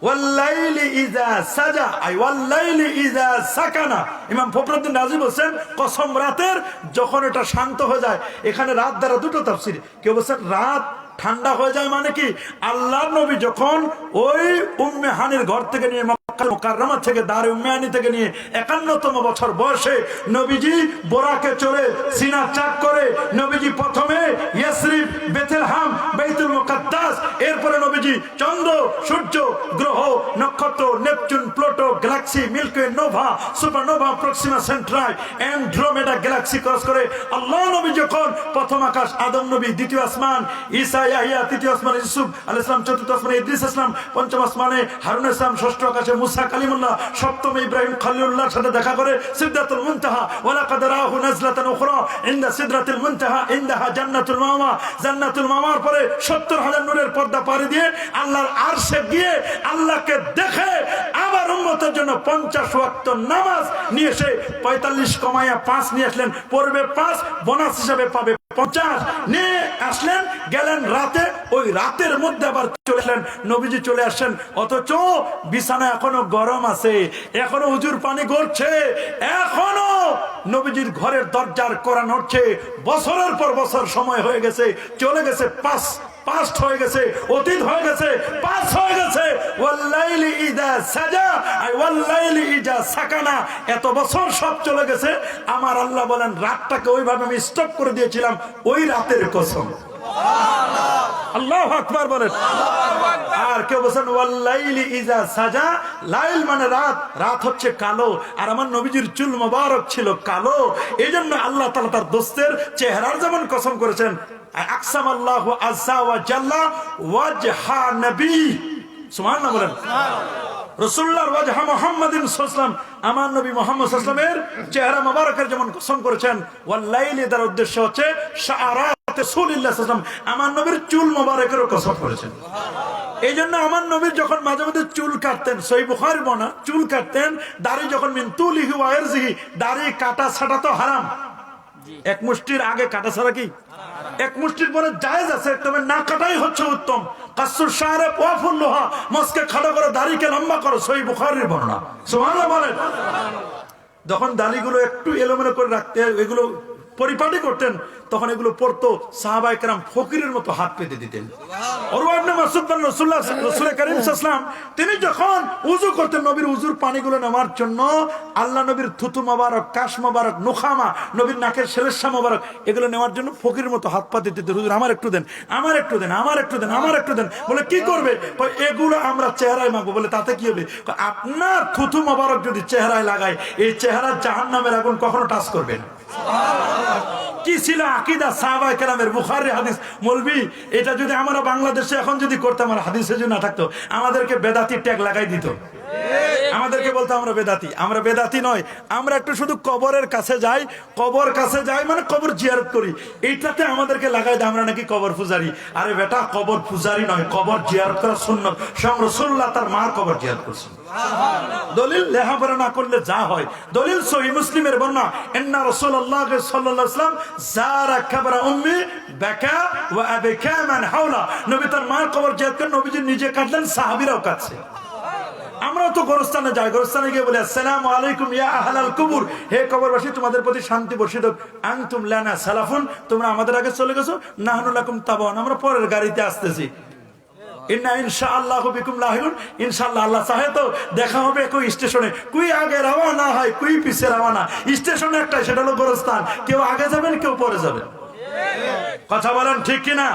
ওয়াল-লাইলি ইযা সাজা আই ওয়াল-লাইলি ইযা সাকানা ইমাম ফখরুদ্দিন রাজি বলেন কসম রাতের যখন এটা শান্ত হয়ে যায় এখানে রাত দ্বারা দুটো তাফসীর কেউ বলেন রাত ঠান্ডা হয়ে যায় মানে কি আল্লাহর নবী যখন ওই উম্মে হানির ঘর থেকে নিয়ে মক্কা মুকাররমা থেকে দারে উম্মে হানি থেকে নিয়ে 51তম বছর বয়সে নবীজি বোরাকে চড়ে সিনা চাক করে নবীজি প্রথমে ইয়াসরিব বেথলেহেম বাইতুল মুকাদ্দাস এরপরে নবীজি চন্দ্র সূর্য গ্রহ নক্ষত্র Neptune Pluto galaxy Milky Way nova supernova Proxima Centauri Andromeda galaxy cross করে আল্লাহ নবী যখন প্রথম আকাশ আদম নবী দ্বিতীয় আসমান ঈসা ইয়াহইয়া তৃতীয় আসমানে ইউসুফ আলাইহিস সালাম চতুর্থ আসমানে ইদ্রিস আসলাম পঞ্চম আসমানে হারুন আসলাম ষষ্ঠ আকাশে মুসা কালিমুল্লাহ সপ্তম ইব্রাহিম খলিলুল্লাহর সাথে দেখা করে সিদরাতুল মুনতাহা ওয়ালা কাদ রাহু নাজলাতান উখরা ইনদা সিদরাতুল মুনতাহা ইনদাহা জান্নাতুল মাওয়া জান্নাতুল মাওয়ার পরে 70000 নূরের পর্দা পাড়ি দিয়ে আল্লাহর আরশে গিয়ে আল্লাহকে দেখে আবার উম্মতের জন্য 50 ওয়াক্ত নামাজ নিয়ে এসে 45 কমায়া 5 নিয়ে আসলেন পড়বে 5 বোনাস হিসেবে পাবে 50 নিয়ে আসলেন গেলেন রাতে ওই রাতের মধ্যে আবার চলে আসলেন নবীজি চলে আসেন অথচ বিছানা এখনো গরম আছে এখনো হুজুর পানি গড়ছে এখনো নবীজির ঘরের দরজার কোরআন হচ্ছে বছরের পর বছর সময় হয়ে গেছে চলে গেছে পাস্ট হয়ে গেছে অতীত হয়ে গেছে পাস হয়ে গেছে ওয়াল-লাইলি ইযা সাজা আই ওয়াল-লাইলি ইযা সাকানা এত বছর সব চলে গেছে আমার আল্লাহ বলেন রাতটাকে ওইভাবে আমি স্টপ করে দিয়েছিলাম ওই রাতের কসম আল্লাহু আকবার বলেন আর কেউ বলেন ওয়াল-লাইলি ইযা সাজা লাইল মানে রাত রাত হচ্ছে কালো আর আমার নবীজির চুল মোবারক ছিল কালো এইজন্য আল্লাহ তাআলা তার দোস্তের চেহারার যেমন কসম করেছেন আকসামাল্লাহু আযজা ওয়া জাল্লা ওয়াজহা নবী সুবহানাল্লাহ বলেন রাসূলুল্লাহর ওয়াজহা মুহাম্মাদিন সাল্লাল্লাহু আলাইহি ওয়াসাল্লাম আমার নবী মুহাম্মদ সাল্লাল্লাহু আলাইহি ওয়াসাল্লামের চেহারা মোবারকের যেমন কসম করেছেন ওয়াল-লাইলি তার উদ্দেশ্য হচ্ছে শাআরাত রাসূলুল্লাহ সাল্লাল্লাহু আলাইহি ওয়াসাল্লাম আমার নবীর চুল মোবারকেরও কসম করেছেন এইজন্য আমার নবীর যখন মাঝে মাঝে চুল কাটতেন সহিহ বুখারী বনা চুল কাটতেন দাড়ি যখন মিন তুলিহি ওয়া ইরজিহি দাড়ি কাটা ছাটা তো হারাম এক মুষ্টির আগে কাটা ছাড়া কি এক মুষ্টির পরে জায়েজ আছে তবে না কাটাই হচ্ছে উত্তম কাসুর শারে ওয়াফুল্লাহা মস্কে খাড়া করে দাড়িকে লম্বা করো সহিহ বুখারীর বর্ণনা সুবহানাল্লাহ বলেন যখন দাড়িগুলো একটু এলোমেলো করে রাখতে এগুলো পরিপাটি করতেন তখন এগুলো পড়তো সাহাবায়ে কেরাম ফকিরের মতো হাত পেতে দিতেন উরওয়া ইবনে মাসউদ বলেন রাসূল কারীম সাল্লাল্লাহু আলাইহি ওয়াসাল্লাম তিনি যখন ওযু করতেন নবীর ওযুর পানিগুলো নেওয়ার জন্য আল্লাহ নবীর থুতু মোবারক কাশ মোবারক নুখামা নবীর নাকের শেরেশা মোবারক এগুলো নেওয়ার জন্য ফকিরের মতো হাত পাতে দিতেন হুজুর আমার একটু দেন আমার একটু দেন আমার একটু দেন আমার একটু দেন বলে কি করবে এগুলো আমরা চেহারায় মাখবো বলে তাতে কি হবে আপনার থুতু মোবারক যদি চেহারায় লাগায় এই চেহারা জাহান্নামের আগুন কখনো টাচ করবে না সুবহানাল্লাহ কি ছিল আকীদা সাহাবায়ে কেরামের, বুখারী হাদিস। মৌলভী এটা যদি আমরা বাংলাদেশে এখন যদি করতাম, আর হাদিসে যদি না থাকতো, আমাদেরকে বেদাতি ট্যাগ লাগাই দিত। আমাদেরকে বলতো আমরা বেদাতি। আমরা বেদাতি নয়, আমরা একটু শুধু কবরের কাছে যাই, কবর কাছে যাই মানে কবর জিয়ারত করি, এইটাতে আমাদেরকে লাগাই দেয় আমরা নাকি কবর পূজারি। আরে বেটা, কবর পূজারি নয়, কবর জিয়ারত করা সুন্নাত। স্বয়ং রাসূলুল্লাহ তার মার কবর জিয়ারত করছেন। দলিল লেখাপড়া না করলে যা হয়, দলিল সহিহ মুসলিমের বর্ণনা, ইন্না রাসূলুল্লাহ সাল্লাল্লাহু আলাইহি ওয়াসাল্লাম যারা কবর উম্মি বাকা ওয়া আবকা মান হাওলা, নবী তার মার কবর জিয়ারত করেন, নবীজি নিজে কাঁদলেন, সাহাবীরাও কাঁদছে। আমরা তো গোরস্থানে যাই, গোরস্থানে গিয়ে বলি আসসালামু আলাইকুম ইয়া আহলাল কুবুর, হে কবরবাসী তোমাদের প্রতি শান্তি বর্ষিত হোক। আনতুম লানা সালাফুন, তোমরা আমাদের আগে চলে গেছো, নাহনু লাকুম তাবাউন, আমরা পরের গাড়িতে আসতেছি। ইন্না ইনশাআল্লাহু বিকুম লাহিকুন, ইনশাআল্লাহ আল্লাহ চাহে তো দেখা হবে একই স্টেশনে। কুই আগে রওনা হয়, কুই পিছে রওনা, স্টেশন একটাই, সেটা হলো গোরস্থান। কেউ আগে যাবেন, কেউ পরে যাবেন। কথা বলেন ঠিক কিনা?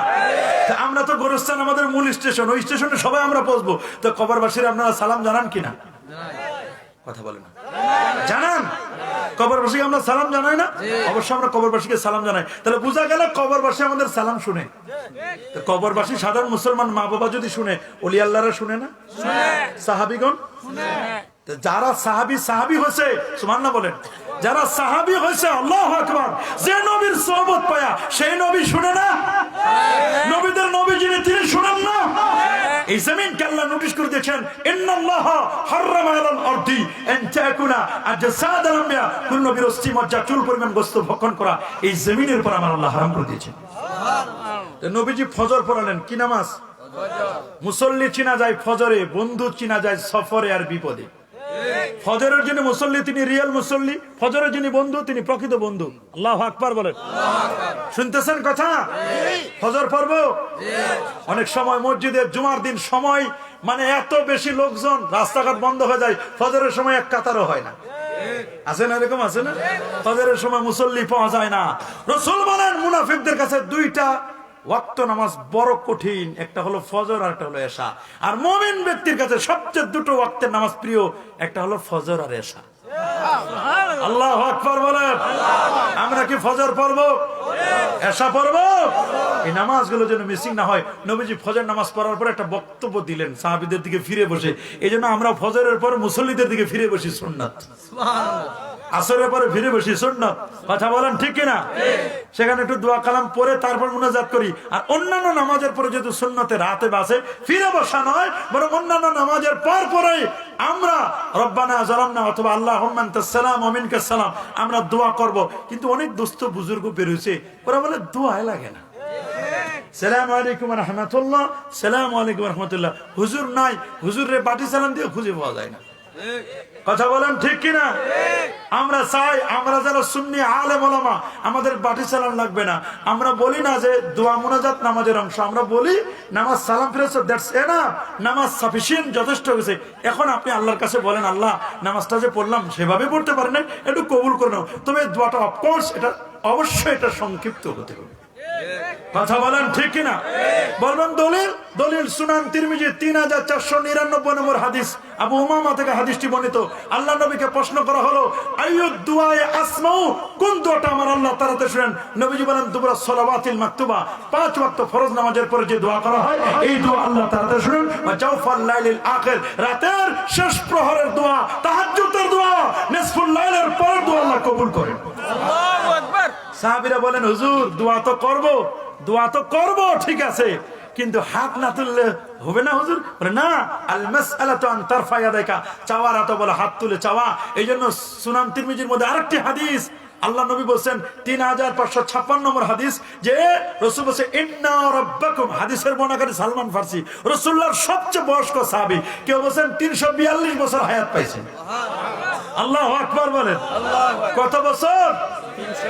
আমরা তো গোরস্থান আমাদের মূল স্টেশন, ওই স্টেশনে সবাই আমরা পৌঁছবো। তো কবরবাসীরা আপনারা সালাম জানান কিনা? কথা বলেন না, জানান? কবরবাসীকে আমরা সালাম জানাই না? অবশ্যই আমরা কবরবাসীকে সালাম জানাই। তাহলে বোঝা গেল কবরবাসী আমাদের সালাম শুনে। তো কবরবাসী সাধারণ মুসলমান মা বাবা যদি শুনে, ওলি আল্লাহরা শুনে না? সাহাবীগণ শুনে। যারা সাহাবী হয়েছে, সুবহানাল্লাহ বলেন, যারা সাহাবী হয়েছে, আল্লাহু আকবার, যে নবীর সোহবত পায়া সেই নবী শুনে না? নবীদের নবী যিনি, তিনি শুনেন না? এই জমিনকে আল্লাহ নোটিশ করে দিয়েছেন, ইন্নাল্লাহা হারামা আলাল আরদি আন তাকুনা আজসাদাল আমবিয়া, কোন নবীর অস্থি মজ্জা চুল পরিমাণ গোশত ভক্ষণ করা এই জমিনের উপর আমার আল্লাহ হারাম করে দিয়েছেন। সুবহানাল্লাহ। নবীজি ফজর পড়ালেন, কি নামাজ? মুসল্লি চিনা যায় ফজরে, বন্ধু চিনা যায় সফরে আর বিপদে। ফজরের যিনি মুসল্লি তিনি রিয়েল মুসল্লি, ফজরের যিনি বন্ধু তিনি প্রকৃত বন্ধু। আল্লাহু আকবার বলেন। শুনতেছেন কথা? ফজর পর্ব অনেক সময় মসজিদে জুমার দিন সময় মানে এত বেশি লোকজন, রাস্তাঘাট বন্ধ হয়ে যায়, ফজরের সময় এক কাতারও হয় না। আছে না এরকম? আছে না? ফজরের সময় মুসল্লি পাওয়া যায় না। রাসূল বলেন মুনাফিকদের কাছে দুইটা ওয়াক্ত নামাজ বড় কঠিন, একটা হলো ফজর আর একটা হলো এশা। আর মুমিন ব্যক্তির কাছে সবচেয়ে দুটো ওয়াক্তের নামাজ প্রিয়, একটা হলো ফজর আর এশা। আল্লাহু আকবার বলেন। আমরা কি ফজর পড়বো, এশা পড়বো? এই নামাজগুলো যেন মিসিং না হয়। নবীজি ফজর নামাজ পড়ার পর একটা বক্তব্য দিলেন সাহাবীদের দিকে ফিরে বসে, এই জন্য আমরা ফজরের পর মুসল্লিদের দিকে ফিরে বসি সুন্নাত, আসরের পরে ফিরে বসি সুন্নাত। কথা বলেন ঠিক কিনা? সেখানে একটু দোয়া কালাম পড়ে তারপর মুনাজাত করি। আর অন্যান্য নামাজের পরে যেহেতু সুন্নতে রাতে বাসে, ফিরে বসা নয়, বরং অন্যান্য নামাজের পর পরে আমরা রব্বানা জালামনা অথবা আল্লাহুম্মা আনতাস সালাম ওয়া মিনকাস সালাম আমরা দোয়া করব। কিন্তু অনেক দোস্ত বুজুর্গ বের হইছে, ওরা বলে দোয়াই লাগে না, সালাম আলাইকুম ওয়া রাহমাতুল্লাহ, সালাম আলাইকুম ওয়া রাহমাতুল্লাহ, হুজুর নাই, হুজুরের বাটি সালাম দিয়ে খুঁজে পাওয়া যায় না। কথা বলেন ঠিক কিনা? আমরা চাই আমরা যারা সুন্নি আলেম ওলামা, আমাদের বাটি সালাম লাগবে না। আমরা বলি না যে দোয়া মুনাজাত নামাজের অংশ, আমরা বলি নামাজ সালাম ফিরেছে, দ্যাটস এনাফ, নামাজ সাফিসিয়েন্ট, যথেষ্ট হয়েছে। এখন আপনি আল্লাহর কাছে বলেন, আল্লাহ নামাজটা যে পড়লাম সেভাবে পড়তে পারেন না, একটু কবুল করে নাও। তবে দোয়াটা অফকোর্স এটা অবশ্যই এটা সংক্ষিপ্ত হতে হবে। কথা বলেন ঠিক কিনা? বলবেন দলিল, দলিল সুনান তিরমিজি 3499 নম্বর হাদিস, আবু উমামা থেকে হাদিসটি বর্ণিত। আল্লাহ নবীকে প্রশ্ন করা হলো, আইয়ুদ দুআয়ে আসমাউ, কোন দোয়াটা আমার আল্লাহ তাআলাতে শুনেন? নবীজি বলেন দুবরা সলাওয়াতিল মাকতুবা, 5 ওয়াক্ত ফরজ নামাজের পরে যে দোয়া করা হয় এই দোয়া আল্লাহ তাআলাতে শুনেন। ওয়া জাওফাল লাইলিল আখির, রাতের শেষ প্রহরের দোয়া, তাহাজ্জুদের দোয়া, নিসফুল লাইলের পরের দোয়া আল্লাহ কবুল করেন। আল্লাহু আকবার। সাহাবীরা বলেন, হুজুর দোয়া তো করব, দোয়া তো করব ঠিক আছে, কিন্তু হাত না তুললে হবে না হুজুর? বলে না, আল মাসআলাতু আন তারফা ইয়াদাকা, চাওয়ার হাত বলে হাত তুলে চাওয়া। এইজন্য সুনান তিরমিজির মধ্যে আরেকটি হাদিস আল্লাহ নবী বলেন 3556 নম্বর হাদিস, যে রাসূল বলেন ইন্না রাব্বাকুম, হাদিসের বর্ণনাকারী সালমান ফারসি, রাসূলুল্লাহর সবচেয়ে বয়স্ক সাহাবী, কেউ বলেন 342 বছর হায়াত পাইছেন। আল্লাহু আকবার বলেন। কত বছর?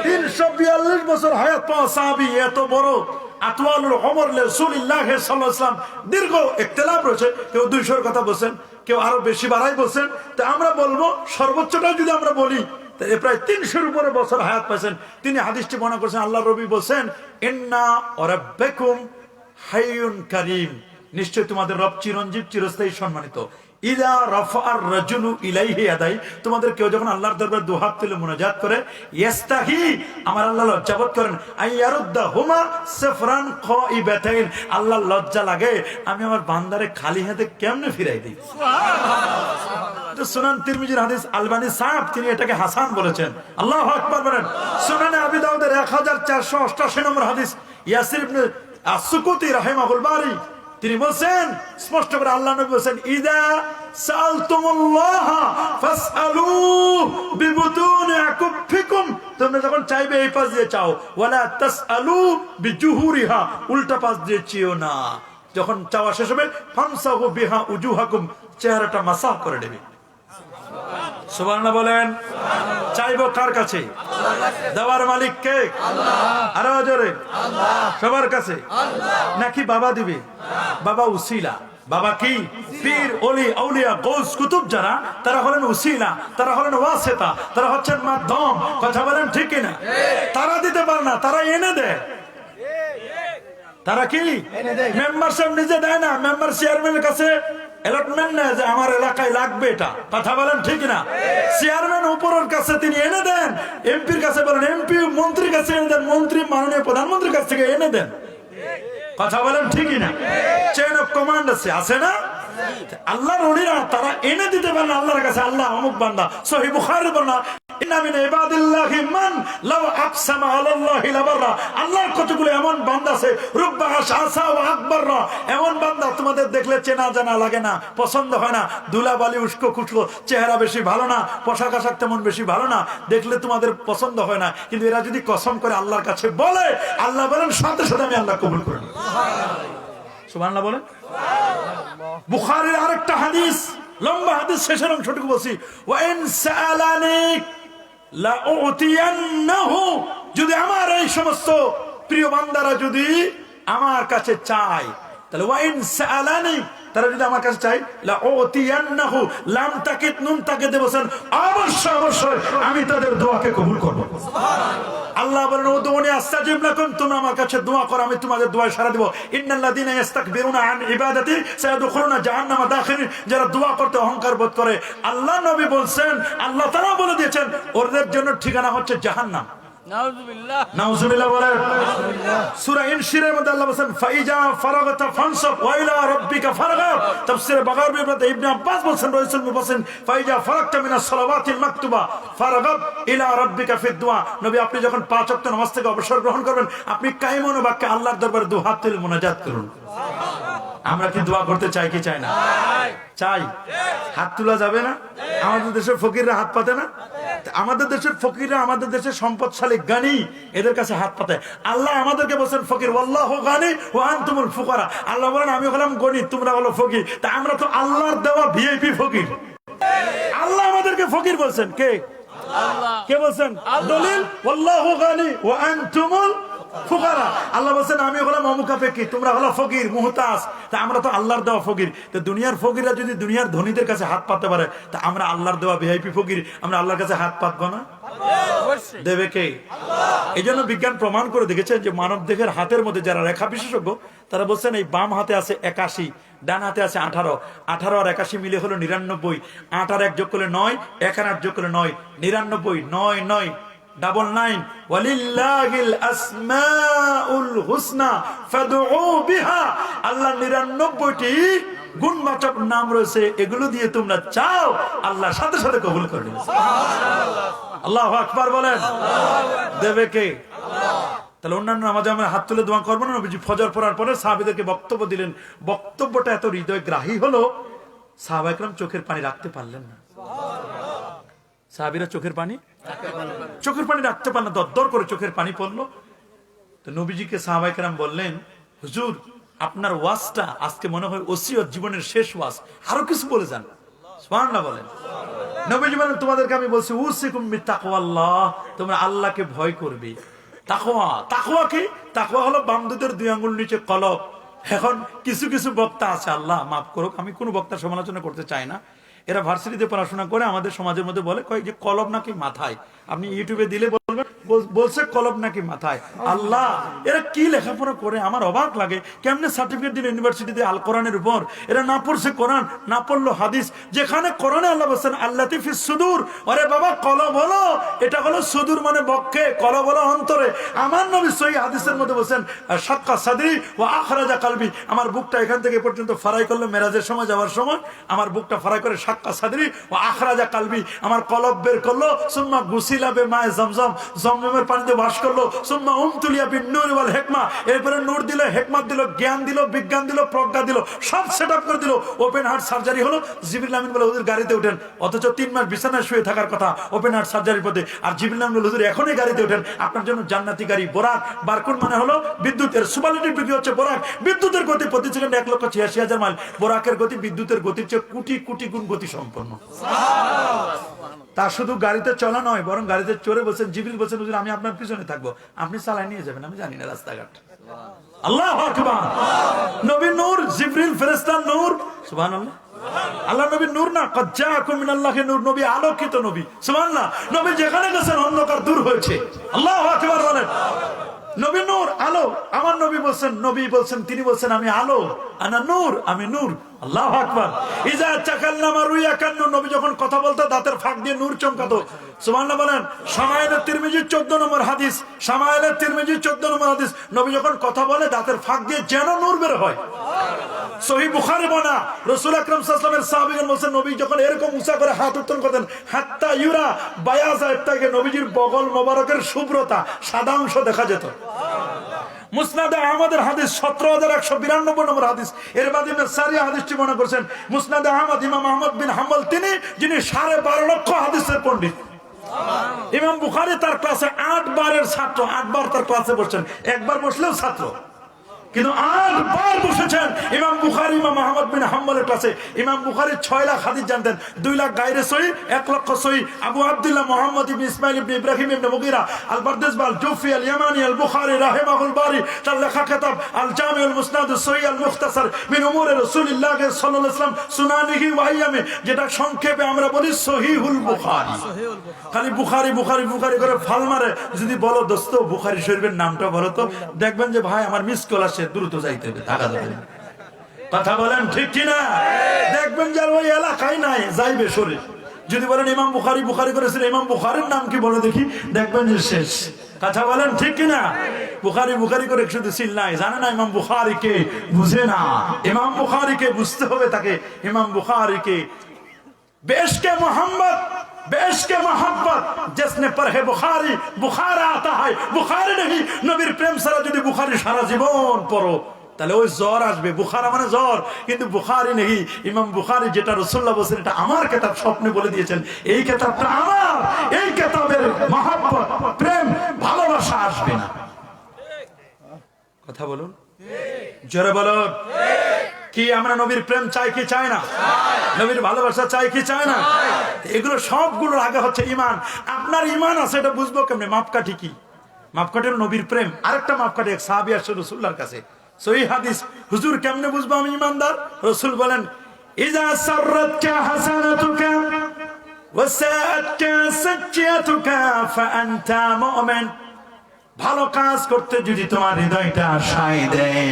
342 বছর হায়াত পাওয়া সাহাবী, এত বড় আতওয়ালুল উমর রাসূলুল্লাহ সাল্লাল্লাহু আলাইহি ওয়াসাল্লাম। দীর্ঘ ইখতিলাফ রয়েছে, কেউ 200 কথা বলেন, কেউ আরো বেশি বাড়াই বলেন। তো আমরা বলবো সর্বোচ্চটা যদি আমরা বলি প্রায় 300-এর উপরে বছর হায়াত পাইছেন। তিনি হাদিসটি বর্ণনা করেছেন, আল্লাহ নবী বলেন ইন্না রাব্বাকুম হাইয়ুন কারীম, নিশ্চয় তোমাদের রব চিরঞ্জীব, চিরস্থায়ী, সম্মানিত। ইযা রাফা'আর রাজুলু ইলাইহি ইয়াদাই, তোমাদের কেউ যখন আল্লাহর দরবারে দুহাত তুলে মুনাজাত করে, ইস্তাহি, আমার আল্লাহ লজ্জাবোধ করেন, আইয়ারুদ্দাহুমা সাফরান খাইবাতাইন, আল্লাহ লজ্জা লাগে আমি আমার বান্দারে খালি হাতে কেমনে ফিরাই দিই। সুবহানাল্লাহ। সুনান তিরমিজির হাদিস, আলবানী সাহেব তিনি এটাকে হাসান বলেছেন। আল্লাহু আকবার বলেন। সুনানে আবি দাউদের 1488 নম্বর হাদিস, ইয়াসির ইবনে আস-সুকুতি রাহিমাহুল বারি তিনি বলছেন স্পষ্ট করে, আল্লাহ নবী বলেন, ইযা সালতুমুল্লাহ ফাসআলু বিবুতুনি আকুফিকুম, তোমরা যখন চাইবে এই পাশ দিয়ে চাও, ওয়ালা তাসআলু বিজুহুরিহা, উল্টা পাশ দিয়ে চেও না। যখন চাওয়া শেষ হবে, ফামসাহু বিহা উজুহাকুম, চেহারাটা মাসাহ করে নেবে। সুবহানাল্লাহ বলেন। চাইবো কার কাছে? দেওয়ার মালিক কে? আল্লাহ। আরো জোরে আল্লাহ। সবার কাছে আল্লাহ। নাকি বাবা দিবে? বাবা উসিলা। বাবা কি? পীর, ওলি, আউলিয়া, গৌস, কুতুব যারা, তারা হলেন উসিলা, তারা হলেন ওয়াসিতা, তারা হচ্ছেন মাধ্যম। কথা বলেন ঠিক কিনা? তারা দিতে পারে না, তারা এনে দেয়। তারা কি? মেম্বারশিপ নিজে দেয় না, মেম্বার চেয়ারম্যানের কাছে অ্যালটমেন্ট নেয় যে আমার এলাকায় লাগবে এটা। কথা বলেন ঠিক না? চেয়ারম্যান উপরের কাছে তিনি এনে দেন, এমপির কাছে বলেন, এমপি মন্ত্রীর কাছে এনে দেন, মন্ত্রী মাননীয় প্রধানমন্ত্রীর কাছ থেকে এনে দেন। কথা বলেন ঠিক না? চেইন অফ কমান্ড আছে না? আল্লাহর ওলিরা তারা এনে দিতে পারেন আল্লাহর কাছে, আল্লাহ অমুক বান্দা। সহিহ বুখারীর বর্ণনা, ইন্না মিন ইবাদিল্লাহি মান লাউ আকসামা আলাল্লাহি লাবাররা, আল্লাহর কতগুলো এমন বান্দা আছে, রুব্বা আশআসা ওয়া আকবাররা, এমন বান্দা তোমাদের দেখলে চেনা জানা লাগে না, পছন্দ হয় না, ধুলাবালি উস্কো খুস্কো, চেহারা বেশি ভালো না, পোশাক আশাক তেমন বেশি ভালো না, দেখলে তোমাদের পছন্দ হয় না, কিন্তু এরা যদি কসম করে আল্লাহর কাছে বলে, আল্লাহ বলেন সাথে সাথে আমি আল্লাহ কবুল করে নিই। সুবহানাল্লাহ বলেন। বুখারীর আরেকটা হাদিস, লম্বা হাদিস, শেষের অংশটুকু বলছি, ওয়া ইন সাআলানি লা উতিয়ান্নাহু, যদি আমার এই সমস্ত প্রিয় বান্দারা যদি আমার কাছে চায়, তাহলে ওয়া ইন সাআলানি, তারা যদি আমার কাছে চাই, লা উতিয়ান্নাহু, লাম তাকিত নুন তাকে দেবছেন, অবশ্যই অবশ্যই আমি তাদের দোয়াকে কবুল করব। সুবহানাল্লাহ। আল্লাহ বলেন, উদউনি আস্তাজিব লাকুম, তোমরা আমার কাছে দোয়া করো, আমি তোমাদের দোয়ায় সাড়া দেব। ইন্নাল্লাযীনা ইস্তাকবিরুনা আন ইবাদাতি সায়াদখুলুনা জাহান্নামা দাখিরিন, যারা দোয়া করতে অহংকার বোধ করে, আল্লাহ নবী বলছেন, আল্লাহ তাআলা বলে দিয়েছেন, ওদের জন্য ঠিকানা হচ্ছে জাহান্নাম। নাউযুবিল্লাহ। নাউযুবিল্লাহ বলেন। সূরা ইনশিরের মধ্যে আল্লাহ বলেন, ফাইজা ফারাগতা ফানসাব ওয়া ইলা রাব্বিকা ফারগাব। তাফসীরে বাগারবির মধ্যে ইবনে আব্বাস বলেন, রাসূল বলেন, ফাইজা ফারাগতা মিনাস সালাওয়াতিল মাকতুবা ফারগাব ইলা রাব্বিকা ফিদ দুআ। নবী আপনি যখন 5 ওয়াক্ত নামাজ থেকে অবসর গ্রহণ করবেন, আপনি কায়েমুন বাক্যে আল্লাহর দরবারে দুহাত তুলে মুনাজাত করুন। আমরা কি দোয়া করতে চাই কি চাই না? চাই। হাত তোলা যাবে না? আমাদের দেশের ফকিররা হাত পাতে না? আমাদের দেশের ফকিররা, আমাদের দেশের সম্পদশালী গানি, এদের কাছে হাত পাতে। আল্লাহ আমাদেরকে বলছেন ফকির, ওয়াল্লাহু গানি ওয়া আনতুমুল ফুকারা। আল্লাহ বলেন, আমি হলাম গনি, তোমরা হলো ফকির। তা আমরা তো আল্লাহর দেওয়া ভিআইপি ফকির। আল্লাহ আমাদেরকে ফকির বলছেন, কে? আল্লাহ। কে বলছেন? দলিল, ওয়াল্লাহু গানি ওয়া আনতুমুল ফুকারা। আল্লাহ বলছেন, আমি হলাম অমুকাপেক্ষী, তোমরা হলো ফকির মুহতাজ। তা আমরা তো আল্লাহর দেওয়া ফকির। তো দুনিয়ার ফকিররা যদি দুনিয়ার ধনীদের কাছে হাত পাততে পারে, তা আমরা আল্লাহর দেওয়া ভিআইপি ফকির, আমরা আল্লাহর কাছে হাত পাতবো না? দেবে কে? এই জন্য বিজ্ঞান প্রমাণ করে দেখেছেন যে মানব দেহের হাতের মধ্যে যারা রেখা বিশেষজ্ঞ, তারা বলছেন এই বাম হাতে আছে 81, ডান হাতে আছে 18, 18 আর 81 মিলে হলো 99, 8 আর 1 যোগ করলে 9, 1 আর 8 যোগ করলে 9, 99, 9 9 99, ওয়ালিল্লাহিল আসমাউল হুসনা ফাদউ বিহা। আল্লাহ 99টি গুণবাচক নাম রয়েছে, এগুলো দিয়ে তোমরা চাও, আল্লাহ সাথে সাথে কবুল করে নেবেন। সুবহানাল্লাহ। আল্লাহু আকবার বলেন। দেবে কে? আল্লাহ। তাহলে অন্যান্য নামাজে আমরা হাত তুলে দোয়া করবো না? নবীজি ফজর পড়ার পরে সাহাবীদেরকে বক্তব্য দিলেন, বক্তব্যটা এত হৃদয়গ্রাহী হলো, সাহাবায়ে কেরাম চোখের পানি রাখতে পারলেন না। সাহাবীরা চোখের পানি রাখতে পারলেন, দরদর করে চোখের পানি পড়লো। তো নবীজিকে সাহাবায়ে কেরাম বললেন, হুজুর আপনার ওয়াজটা আজকে মনে হয় ওসিয়ত, জীবনের শেষ ওয়াজ, আরো কিছু বলে যান। সুবহানাল্লাহ বলেন। নবীজি বলেন, তোমাদেরকে আমি বলছি, উসিকুম বিতাকওয়াল্লাহ, তোমরা আল্লাহকে ভয় করবে। তাকওয়া, তাকওয়া কি? তাকওয়া হলো বামদুদের 2 আঙ্গুল নিচে কলব। এখন কিছু কিছু বক্তা আছে, আল্লাহ মাফ করুক, আমি কোনো বক্তার সমালোচনা করতে চাই না, এরা ভার্সিটিতে পড়াশোনা করে আমাদের সমাজের মধ্যে বলে, কয় যে কলব নাকি মাথায়। আপনি ইউটিউবে দিলে বলবেন বলবেন বলছে কলব নাকি মাথায়। আল্লাহ, এরা কি লেখাপড়া করে আমার অবাক লাগে। কেমনে সার্টিফিকেট দিল ইউনিভার্সিটিতে আল কোরআনের উপর? এরা না পড়ছে কোরআন, না পড়লো হাদিস। যেখানে কোরআনে আল্লাহ বলছেন আল্লাতী ফিস সুদূর, আরে বাবা কলব হলো, এটা হলো সুদূর মানে বক্ষে, কলব হলো অন্তরে। আমার নবী সহিহ হাদিসের মধ্যে বলছেন শাক্কা সাদরি ওয়া আখরাজা কলবি, আমার বুকটা এখান থেকে পর্যন্ত ফারাই করলো মেরাজের সময় যাওয়ার সময়, আমার বুকটা ফারাই করে শাক্কা সাদরি ওয়া আখরাজা কলবি, আমার কলব বের করলো। সুম্মা গুসিলা বিমায়ে জমজম, জমজমের পানিতে ওয়াশ করলো। সুম্মা উমতুলিয়া বিন নূর ওয়াল হিকমা, এরপরে নূর দিল, হিকমত দিল, জ্ঞান দিল, বিজ্ঞান দিল, প্রজ্ঞা দিল, সব সেটআপ করে দিল। ওপেন হার্ট সার্জারি হলো। জিবরিল আমিন বলে হুজুর গাড়িতে ওঠেন, অথচ 3 মাস বিছানায় শুয়ে থাকার কথা ওপেন হার্ট সার্জারির পথে। আর জিবরিল আমিন বলে হুজুর এখনই গাড়িতে ওঠেন, আপনার জন্য জান্নাতি গাড়ি বোরাক। বারকুন মানে হলো বিদ্যুতের, সুপারলেটিভ ডিগ্রি হচ্ছে বোরাক। বিদ্যুতের গতি প্রতি সেকেন্ডে 1,86,000 মাইল। বোরাকের গতি বিদ্যুতের গতির চেয়ে কোটি কোটি গুণ গতি সম্পন্ন। তা শুধু গাড়িতে চলা নয়, বরং গাড়িতে চড়ে বলছেন, জিবরিল বলছেন হুজুর আমি আপনার পিছনে থাকবো, আপনি চালায় নিয়ে যাবেন, আমি জানি না রাস্তাঘাট। আল্লাহু আকবার। নবী নূর, জিবরিল ফেরেশতা নূর। সুবহানাল্লাহ। আল্লাহ নবী নূর না, কদ জাআকুম মিনাল্লাহি নূর, নবী আলোকিত নবী। সুবহানাল্লাহ। নবী যেখানে গেছেন অন্ধকার দূর হয়েছে। আল্লাহু আকবার বলেন। নবী নূর, আলো। আমার নবী বলছেন, নবী বলছেন, তিনি বলছেন আমি আলো, আনা নূর, আমি নূর। আল্লাহু আকবার। ইজা তাকাল্লামা রুইয়া কান্নু, নবী যখন কথা বলতো দাঁতের ফাঁক দিয়ে নূর চমকাতো। সুবহানাল্লাহ বলেন। শামাইলে তিরমিজি 14 নম্বর হাদিস, শামাইলে তিরমিজি 14 নম্বর হাদিস, নবী যখন কথা বলে দাঁতের ফাঁক দিয়ে যেন নূর বের হয়। সহিহ বুখারী বনা, রাসূল আকরাম সাল্লাল্লাহু আলাইহি ওয়াসাল্লামের সাহাবীগণ বলেন নবী যখন এরকম উঁচা করে হাত উত্তোলন করতেন, হাত্তা ইউরা বায়াজা ইত্তাকে, নবীজির বগল মোবারকের শুভ্রতা, সাদা অংশ দেখা যেত। মুসনাদে আহমদের হাদিস 17,192 নম্বর হাদিস। এর বাদে সারিয়া হাদিসটি মনে করছেন মুসনাদে আহমদ, ইমাম আহমদ বিন হাম্বল তিনি, যিনি 12.5 লক্ষ হাদিসের পণ্ডিত। ইমাম বুখারী তার ক্লাসে 8 বারের ছাত্র, 8 বার তার ক্লাসে বসছেন, একবার বসলেও ছাত্র, কিন্তু 8 বার বসেছেন ইমাম বুখারী ইমাম আহমদ বিন হাম্বলের ক্লাসে। ইমাম বুখারী 6 লাখ হাদিস জানতেন, 2 লাখ গায়রে সহিহ, 1 লক্ষ সহিহ। আবু আব্দুল্লাহ মুহাম্মদ ইবনে ইসমাইল ইবনে ইব্রাহিম ইবনে মুগীরা আল বারদাসবা আল জুফি আল ইয়ামানি আল বুখারী রাহিমাহুল বারী, তার লেখা কিতাব আল জামিউল মুসনাদ সহিহ আল মুখতাসার মিন উমুর রাসূলুল্লাহ সাল্লাল্লাহু আলাইহি ওয়াসাল্লাম সুনানিহি ওয়া আইয়ামি, যেটা সংক্ষেপে আমরা বলি সহিহুল বুখারী। খালি বুখারী বুখারী বুখারী করে ফাল মারে। যদি বলো দোস্ত বুখারী শরীফের নামটা বলো তো, দেখবেন যে ভাই আমার মিস কল আসে, দ্রুত যাইতে হবে, টাকা দেবেন। কথা বলেন ঠিক কিনা? দেখবেন যে ওই এলাকায় নাই, যাইবে শরীর। যদি বলেন ইমাম বুখারী বুখারী করেছেন, ইমাম বুখারীর নাম কি বলে দেখি, দেখবেন যে শেষ। কথা বলেন ঠিক কিনা? বুখারী বুখারী করে শুধু সিল নাই, জানে না ইমাম বুখারীকে, বুঝে না। ইমাম বুখারীকে বুঝতে হবে তাকে। ইমাম বুখারীকে বেশকে মোহাম্মদ, বেশকে মোহাম্মত जिसने पढ़े बुखारी बुखार आता है बुखारी नहीं। নবীর প্রেম ছাড়া যদি বুখারী সারা জীবন পড়ো তাহলে ওই জ্বর আসবে। বুখারা মানে জ্বর, কিন্তু বুখারী নেই। ইমাম বুখারী যেটা রাসূলুল্লাহ বলেছেন এটা আমার কিতাব, স্বপ্নে বলে দিয়েছেন এই কিতাবটা আমার, এই কিতাবের মহব্বত, প্রেম, ভালোবাসা আসবে না। কথা বলুন, জোরে বলুন। কি আমরা নবীর প্রেম চাই কি চাই না? নবীর ভালোবাসা চাই কি চাই না? এগুলো সবগুলোর আগে হচ্ছে ঈমান। আপনার ঈমান আছে এটা বুঝবো কেমনে? মাপকাঠি কি? মাপকাঠি হলো নবীর প্রেম। আরেকটা মাপকাঠি, এক সাহাবী আসছে রাসূলুল্লাহর কাছে, সহিহ হাদিস, হুজুর কেমনে বুঝবো আমি ঈমানদার? রাসূল বলেন ইজা সাররাতকা হাসানাতুকা ওয়া সাআতকা সাজ্জাতুকা ফাআনতা মুমিন। ভালো কাজ করতে যদি তোমার হৃদয়টা সায় দেয়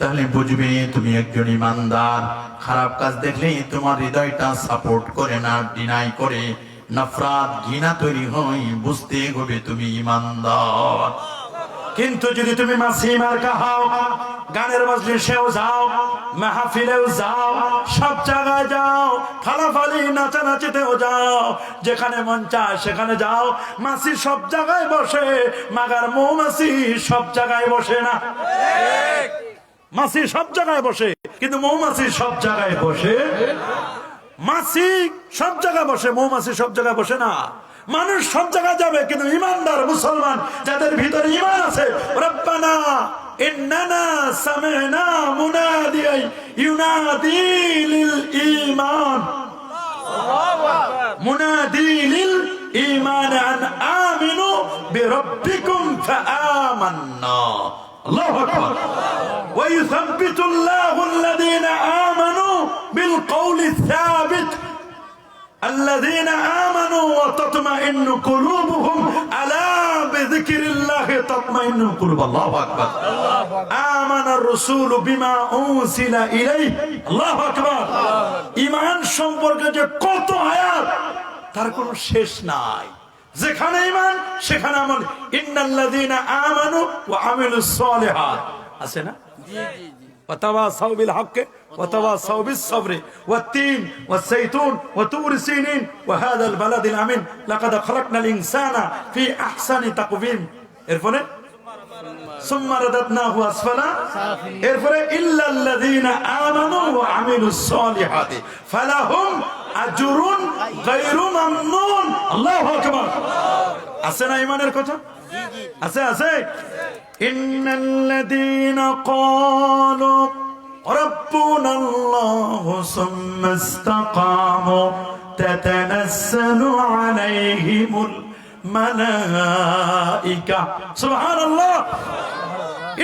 তাহলে বুঝবে তুমি একজন ঈমানদার। খারাপ কাজ দেখলেই তোমার হৃদয়টা সাপোর্ট করে না, ডিনাই করে, নফরত ঘৃণা তৈরি হয়, বুঝতে হবে তুমি ঈমানদার। কিন্তু যদি তুমি মাসি মার্কা হও, গানের মজলিসেও যাও, মাহফিলেও যাও, সব জায়গায় যাও, ফালাফালি নাচানাচিতেও যাও, যেখানে মন চায় সেখানে যাও, মাসি সব জায়গায় বসে, মাগার মৌমাছি সব জায়গায় বসে না। মাছি সব জায়গায় বসে, কিন্তু মৌমাছি সব জায়গায় বসে। মাছি সব জায়গায় বসে, মৌমাছি সব জায়গায় বসে না। মানুষ সব জায়গায় যাবে, কিন্তু ঈমানদার মুসলমান যাদের ভিতরে ঈমান আছে, রব্বানা ইন্নানা সামি'না মুনাদিয়ান ইউনাদি লিল ঈমান, মুনাদি লিল ঈমান আন আমিনু বিরাব্বিকুম ফাআমান্না। আল্লাহু আকবার। ويثبت الله الذين آمنوا بالقول الثابت الذين آمنوا وتطمئن قلوبهم ألا বিযিকরিল্লাহি তাতমাইন্নুল কুলুব। আল্লাহু আকবার। আমানার রাসূলু বিমা উনজিলা ইলাইহি। আল্লাহু আকবার। ঈমান সম্পর্কে যে কত আয়াত, তার কোনো শেষ নাই। যেখানে ঈমান সেখানে আমল। ইন্নাল্লাযীনা আমানু ওয়া আমিলুস সালিহাত আছে না? وتواصوا بالحق وتواصوا بالصبر والتين والزيتون وطور سينين وهذا البلد الأمين لقد خلقنا الإنسان في أحسن تقويم إرفونه ثم رددناه أسفلا إرفونه إلا الذين آمنوا وعملوا الصالحات فلهم أجر غير ممنون. الله أكبر. أسنا إيمان الكتب أسا إن الذين قالوا ربنا الله ثم استقاموا تتنزل عليهم الملائكة. سبحان الله.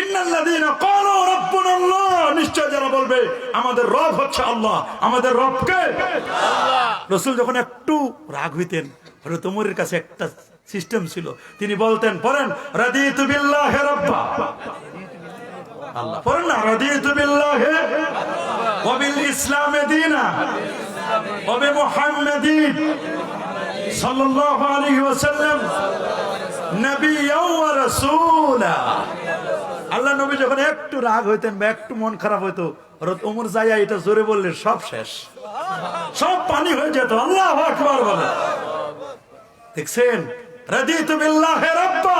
إن الذين قالوا ربنا الله নিশ্চয় যারা বলবে আমাদের রব হচ্ছে আল্লাহ, আমাদের রব কে? আল্লাহ। রাসূল যখন একটু রাগ হইতেন, হযরত ওমরের কাছে একটা সিস্টেম ছিল, তিনি বলতেন পড়েন রাদিতু বিল্লাহি রাব্বা। আল্লাহ পড়েন না রাদিতু বিল্লাহি ওয়া বিল ইসলামি দীনা ওয়া বিমুহাম্মাদিন সাল্লাল্লাহু আলাইহি ওয়াসাল্লাম নবিয়্যান ওয়া রাসূলা। আল্লাহ নবী যখন একটু রাগ হইতেন বা একটু মন খারাপ হইতো, হযরত ওমর যাইয়া এটা জোরে বললে সব শেষ, সব পানি হয়ে যেত। আল্লাহু আকবার বলে। দেখছেন, রাদিতু বিল্লাহি রাব্বা,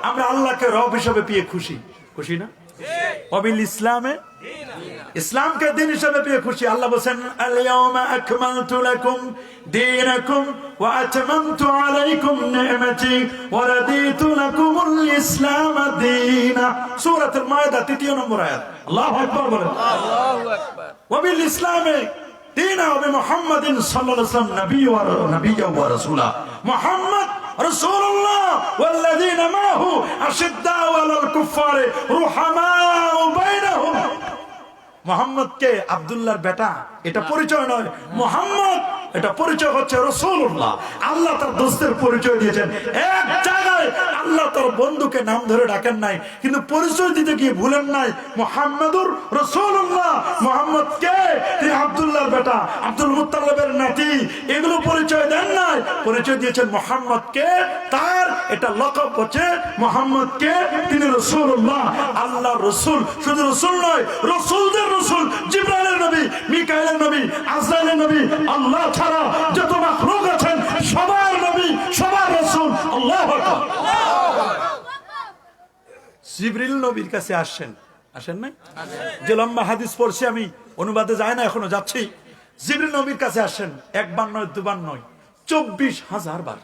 আমরা আল্লাহকে রব হিসেবে পেয়ে খুশি, খুশি না? ওয়াবিল ইসলামে, ইসলামকে দিন হিসেবে পেয়ে খুশি। আল্লাহ বলেন আল ইয়াউমা আকমালতু লাকুম দীনাকুম ওয়া আতমামতু আলাইকুম নি'মাতি ওয়া রাদিতু লাকুমুল ইসলাম দীনা। সূরাতুল মায়দা 3 নম্বর আয়াত। আল্লাহু আকবার বলেন। আল্লাহু আকবার। ওয়াবিল ইসলামে দীনা ওয়া বিমুহাম্মাদিন সাল্লাল্লাহু আলাইহি ওয়াসাল্লাম নবিয়্যান ওয়া রাসূলা। মুহাম্মদ রাসূলুল্লাহ ওয়াল্লাযীনা মাহু আশিদ্দাউ আলাল কুফফারি রুহামাউ বাইনাহুম। মুহাম্মদ কে আব্দুল্লাহর বেটা এটা পরিচয় নয়, মুহাম্মদ এটা পরিচয় হচ্ছে রাসূলুল্লাহ। আল্লাহ তার দোস্তের পরিচয় দিয়েছেন। এক জায়গায় আল্লাহ তার বন্ধুকে নাম ধরে ডাকেন নাই, কিন্তু পরিচয় দিতে গিয়ে ভুলেন নাই মুহাম্মাদুর রাসূলুল্লাহ। মুহাম্মদ কে? তিনি আব্দুল্লাহর বেটা, আব্দুল মুত্তালিবের নাতি, এগুলো পরিচয় দেন নাই। পরিচয় দিয়েছেন মুহাম্মদ কে, তার এটা লকব হচ্ছে মুহাম্মদ কে, তিনি রাসূলুল্লাহ। আল্লাহর রাসূল, শুধু রাসূল নয়, রাসূলদের রাসূল, জিবরাইলের নবী, মিকাইলের নবী, আজরাইলের নবী, আল্লাহ ছাড়া যত মাখলুক আছেন সবার নবী, সবার রাসূল। আল্লাহু আকবার। জিবরিল নবীর কাছে আসেন নাই? যে লম্বা হাদিস পড়ছি আমি, অনুবাদে যায় না, এখনো যাচ্ছি। জিবরিল নবীর কাছে আসেন একবার নয়, দুবার নয়, 24,000 বার।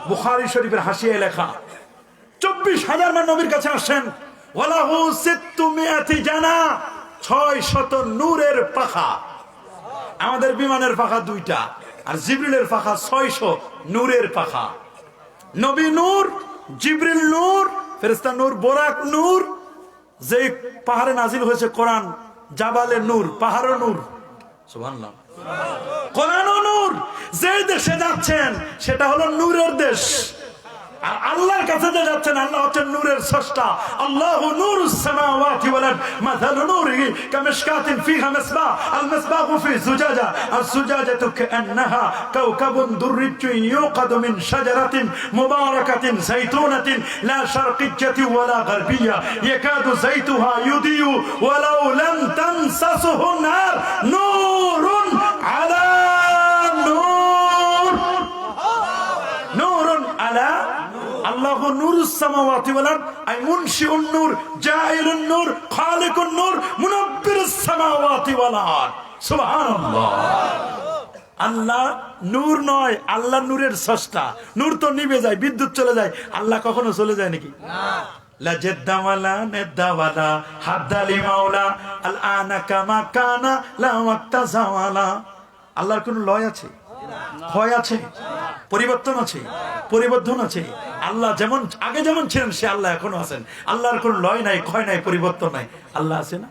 বুখারী শরীফের হাসিয়ায় লেখা 24,000 বার নবীর কাছে আসেন। ওয়ালাহু 600 জানা, 600 নূরের পাখা। আমাদের বিমানের পাখা 2টা, আর জিবরিলের পাখা 600 নূরের পাখা। নবী নূর, জিবরিল নূর, ফেরেশতা নূর, বোরাক নূর। যে পাহাড়ে নাজিল হয়েছে কোরআন, জাবালে নূর, পাহাড়ে নূর। সুবহানাল্লাহ। কোরআন নূর। যে দেশে যাচ্ছেন সেটা হলো নূরের দেশ। আর আল্লাহর কাছে যে যাচ্ছেন, আল্লাহ হচ্ছেন নূরের স্রষ্টা। আল্লাহু নূরুস সামাওয়াতি ওয়াল আরদ মাসালু নূরিহি কামিশকাতিন ফিহা মিসবাহ আল মিসবাহু ফি জুজাজা আস জুজাজাতু কান্নাহা কাওকাবুন দুররিয়্যুন ইউকাদু মিন শাজারাতিন মুবারাকাতিন যাইতুনাতিন লা শারকিয়্যাতিন ওয়ালা গারবিয়্যা ইয়াকাদু যাইতুহা ইউদিয়ু ওয়ালাউ লাম তামসাসহু নার নূরুন আলা নূর। নূরুন আলা। আল্লাহু নূরুস সামাওয়াতি ওয়াল আরদ আই মুনশিউন নূর, জাইলুন নূর, খালিকুন নূর, মুনাব্বিরুস সামাওয়াতি ওয়াল আরদ। সুবহানাল্লাহ। আল্লাহ নূর নয়, আল্লাহ নূরের স্রষ্টা। নূর তো নিভে যায়, বিদ্যুৎ চলে যায়, আল্লাহ কখনো চলে যায় নাকি? না। লা জাদ্দা ওয়ালা নাদ্দা ওয়ালা হাদ্দালি মাওলা আল আনা কামা কানা লা ওয়াক্তা জাওয়ালা। আল্লাহর কোনো লয় আছে? ক্ষয় আছে? পরিবর্তন আছে? পরিবর্তন আছে? আল্লাহ যেমন আগে যেমন ছিলেন সে আল্লাহ এখনো আছেন। আল্লাহর কোনো লয় নাই, ক্ষয় নাই, পরিবর্তন নাই। আল্লাহ আছে না?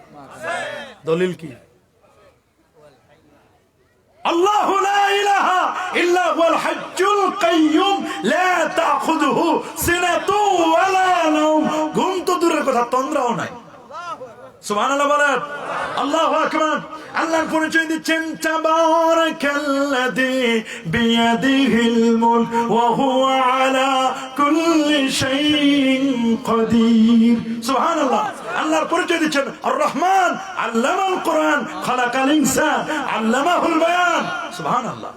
দলিল কি? আল্লাহু লা ইলাহা ইল্লা হুয়াল হাজ্জুল কাইয়্যুম লা তাখুযুহু সিনাতুন ওয়ালা নাওম। ঘুম তো দূরের কথা, তন্দ্রাও নাই। সুবহানাল্লাহ বলেন, আল্লাহু আকবার। আল্লাহর পরিচয় দিচ্ছেন তাবারাকাল্লাযী বিয়াদিহিল মুলক ওয়া হুয়া আলা কুল্লি শাইইন কাদির। সুবহানাল্লাহ। আল্লাহর পরিচয় দিচ্ছেন আর রহমান, আল্লামাল কোরআন, খালাকাল ইনসান, আল্লামাহুল বায়ান। সুবহানাল্লাহ।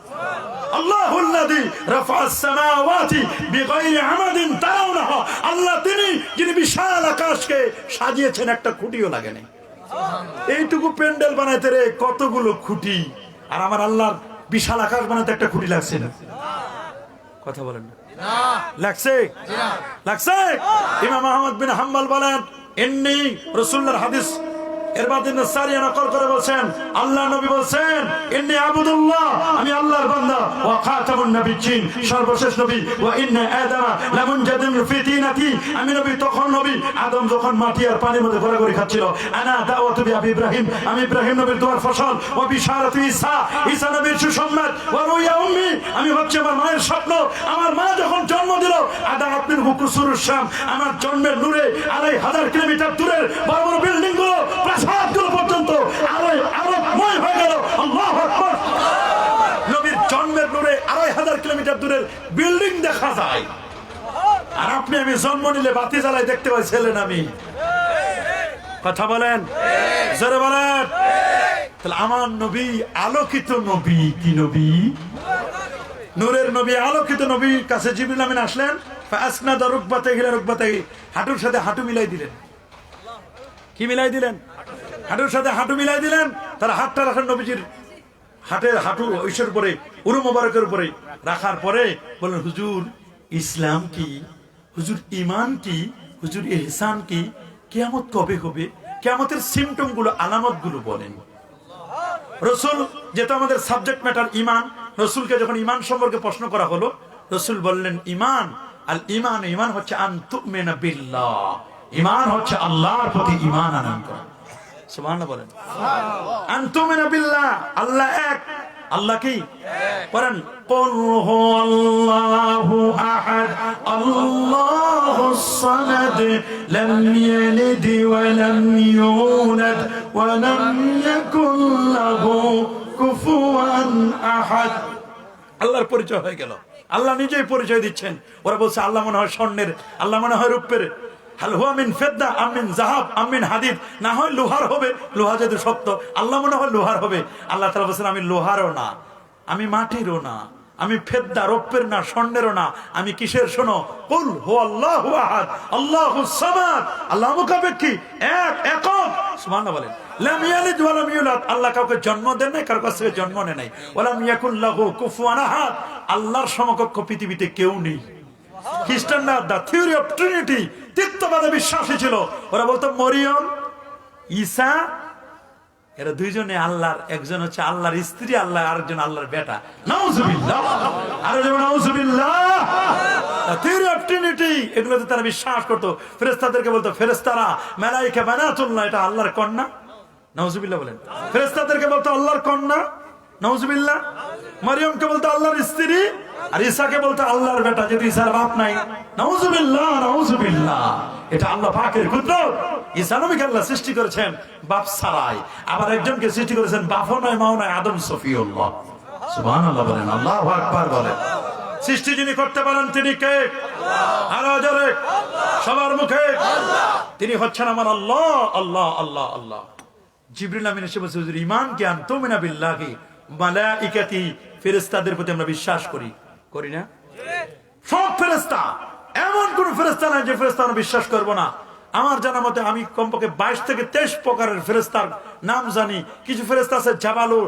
আল্লাহুল্লাযী রাফা'আস সামাওয়াতি বিগাইরি আমাদিন তারাউনাহা। আল্লাহ তিনি যিনি বিশাল আকাশকে সাজিয়েছেন, একটা খুঁটিও লাগে নাই। এইটুকু প্যান্ডেল বানাইতে রে কতগুলো খুঁটি, আর আমার আল্লাহর বিশাল আকাশ বানাইতে একটা খুঁটি লাগছে না? কথা বলেন না, লাগছে? লাগছে? ইমাম আহমদ বিন হাম্বল বলেন, ইন্নী রাসূলুল্লাহর হাদিস এরবাদিন সারিয়া নকল করে বলছেন, আল্লাহ নবী বলছেন, ইন্নী আবুদুল্লাহ, আমি আল্লাহর বান্দা, ওয়া খাতামুন নাবিয়্যিন, সর্বশেষ নবী, ওয়া ইন্না আদামা লামুনজাদিন ফি তিনাতি, আমি নবী তখন নবী, আদম যখন মাটি আর পানির মধ্যে ঘোরাঘুরি খাচ্ছিল। আনা দাওয়াতু বিআবি ইব্রাহিম, আমি ইব্রাহিম নবীর দোয়ার ফসল, ওয়া বিশারাতু ঈসা, ঈসা নবীর সুসংবাদ, ওয়া রুয়া উম্মি, আমি হচ্ছে আমার মায়ের স্বপ্ন। আমার মা যখন জন্ম দিল, আদা আপনির হুকুসুরুশ শাম, আমার জন্মের নূরে ২৫০০ কিলোমিটার দূরের বড় বড় বিল্ডিং গুলো, প্রাসাদগুলো পর্যন্ত আলোকময় হয়ে গেল। আল্লাহু আকবার। নবীর জন্মের নূরে ২৫০০ কিলোমিটার দূরের বিল্ডিং দেখা যায়, আর আপনি আমি জন্ম নিলে বাতি জ্বালাই দেখতে পাই ছেলে আমি। কথা বলেন, জোরে বলেন। তাহলে আমার নবী আলোকিত নবী। কি নবী? নূরের নবী, আলোকিত নবীর কাছে জিবরিল আমিন আসলেন, ফাসনাদা রুকবাতাইহি ইলা রুকবাতাইহি, হাঁটুর সাথে হাঁটু মিলাই দিলেন। কি মিলাই দিলেন? হাঁটুর সাথে হাঁটু মিলাই দিলেন। তারা হাতটা রাখেন নবীজির হাঁটু ঐশ্বর উপরে, উরু মোবারকের উপরে রাখার পরে বলেন, হুজুর ইসলাম কি, হুজুর ঈমান কি, হুজুর ইহসান কি, কিয়ামত কবে হবে, কিয়ামতের সিম্পটম গুলো, আলামত গুলো বলেন। রাসূল, যেটা আমাদের সাবজেক্ট ম্যাটার ঈমান, রাসূলকে যখন ঈমান সম্পর্কে প্রশ্ন করা হলো, রাসূল বললেন, ঈমান আল ঈমান, ঈমান হচ্ছে আন তুমিনা বিল্লাহ, ঈমান হচ্ছে আল্লাহর প্রতি ঈমান আনয়ন করা। সুবহানাল্লাহ বলেন। আন তুমিনা বিল্লাহ, আল্লাহ এক। আল্লাহ কি? পড়েন, কুল হুয়াল্লাহু আহাদ আল্লাহুস সামাদ লাম ইয়ালিদ ওয়া লাম ইউলাদ ওয়া লাম ইয়াকুল লাহু কুফুয়ান আহাদ। আল্লাহর পরিচয় হয়ে গেল। আল্লাহ নিজেই পরিচয় দিচ্ছেন। ওরা বলছে আল্লাহ মনে হয় স্বর্ণের, আল্লাহ মনে হয় রূপের, হাল হুয়া মিন ফিদ্দা আম মিন যাহাব আম মিন হাদিদ, না হয় লোহার হবে, লোহা যদি শক্ত, আল্লাহ মনে হয় লোহার হবে। আল্লাহ তাআলা বলেন, আমি লোহারও না, আমি মাটিরও না, আমি ফেদ্দা রৌপ্যের না, স্বর্ণেরও না, আমি কিসের? শোনো, কুল হুয়াল্লাহু আহাদ আল্লাহুস সামাদ, আল্লাহ মুখাপেক্ষী, এক, একক। সুবহানাল্লাহ বলেন। লাম ইয়ালিদ ওয়া লাম ইউলাদ, আল্লাহ কাউকে জন্ম দেন নাই, কারো কাছ থেকে জন্ম নেয় নাই। ওয়া লাম ইয়াকুল লাহু কুফুয়ান আহাদ, আল্লাহর সমকক্ষ পৃথিবীতে কেউ নেই। খ্রিস্টানরা দা থিওরি অফ ট্রিনিটি, তৃতীয়বাদে বিশ্বাসী ছিল। ওরা বলতো মরিয়ম, ঈসা, এরা দুইজনে আল্লাহর, একজন হচ্ছে আল্লাহর স্ত্রী, আল্লাহ আরেকজন আল্লাহর বেটা। নাউজুবিল্লাহ, আরো যেমন নাউজুবিল্লাহ। থিওরি অফ ট্রিনিটি, এগুলোতে তারা বিশ্বাস করতো। ফেরেশতাদেরকে বলতো ফেরেশতারা, মালায়েকা বানাতুল্লাহ, এটা আল্লাহর কন্যা। নাউজুবিল্লাহ বলেন। ফেরেশতাদেরকে বলতো আল্লাহর কন্যা। নাউজুবিল্লাহ। মরিয়মকে বলতো আল্লাহর স্ত্রী, আর ঈসাকে বলতো আল্লাহর বেটা, যেহেতু ঈসার বাপ নাই। নাউজুবিল্লাহ, নাউজুবিল্লাহ। এটা আল্লাহ পাকের কুদরত। ঈসা নবীকে আল্লাহ সৃষ্টি করেছেন বাপ ছাড়াই, আবার একজনকে সৃষ্টি করেছেন বাপও নয় মাও নয়, আদম সফিউল্লাহ। সুবহানাল্লাহ বলেন, আল্লাহু আকবার বলেন। সৃষ্টি যিনি করতে পারেন তিনি কে? আরো জোরে, সবার মুখে। তিনি হচ্ছেন আমার আল্লাহ, আল্লাহ, আল্লাহ, আল্লাহ। জিবরিল আমিন এসে বলছে, হুজুর ঈমান কি? আন তুমিনা বিল্লাহি মালাইকাতি, ফেরেশতাদের প্রতি আমরা বিশ্বাস করি, করি না? সব ফেরেশতা, এমন কোন ফেরেশতা নাই যে ফেরেশতা আমরা বিশ্বাস করব না। আমার জানা মতে আমি কমপক্ষে 22 থেকে 23 প্রকারের ফেরেশতার নাম জানি। কিছু ফেরেশতা আছে জাবালুল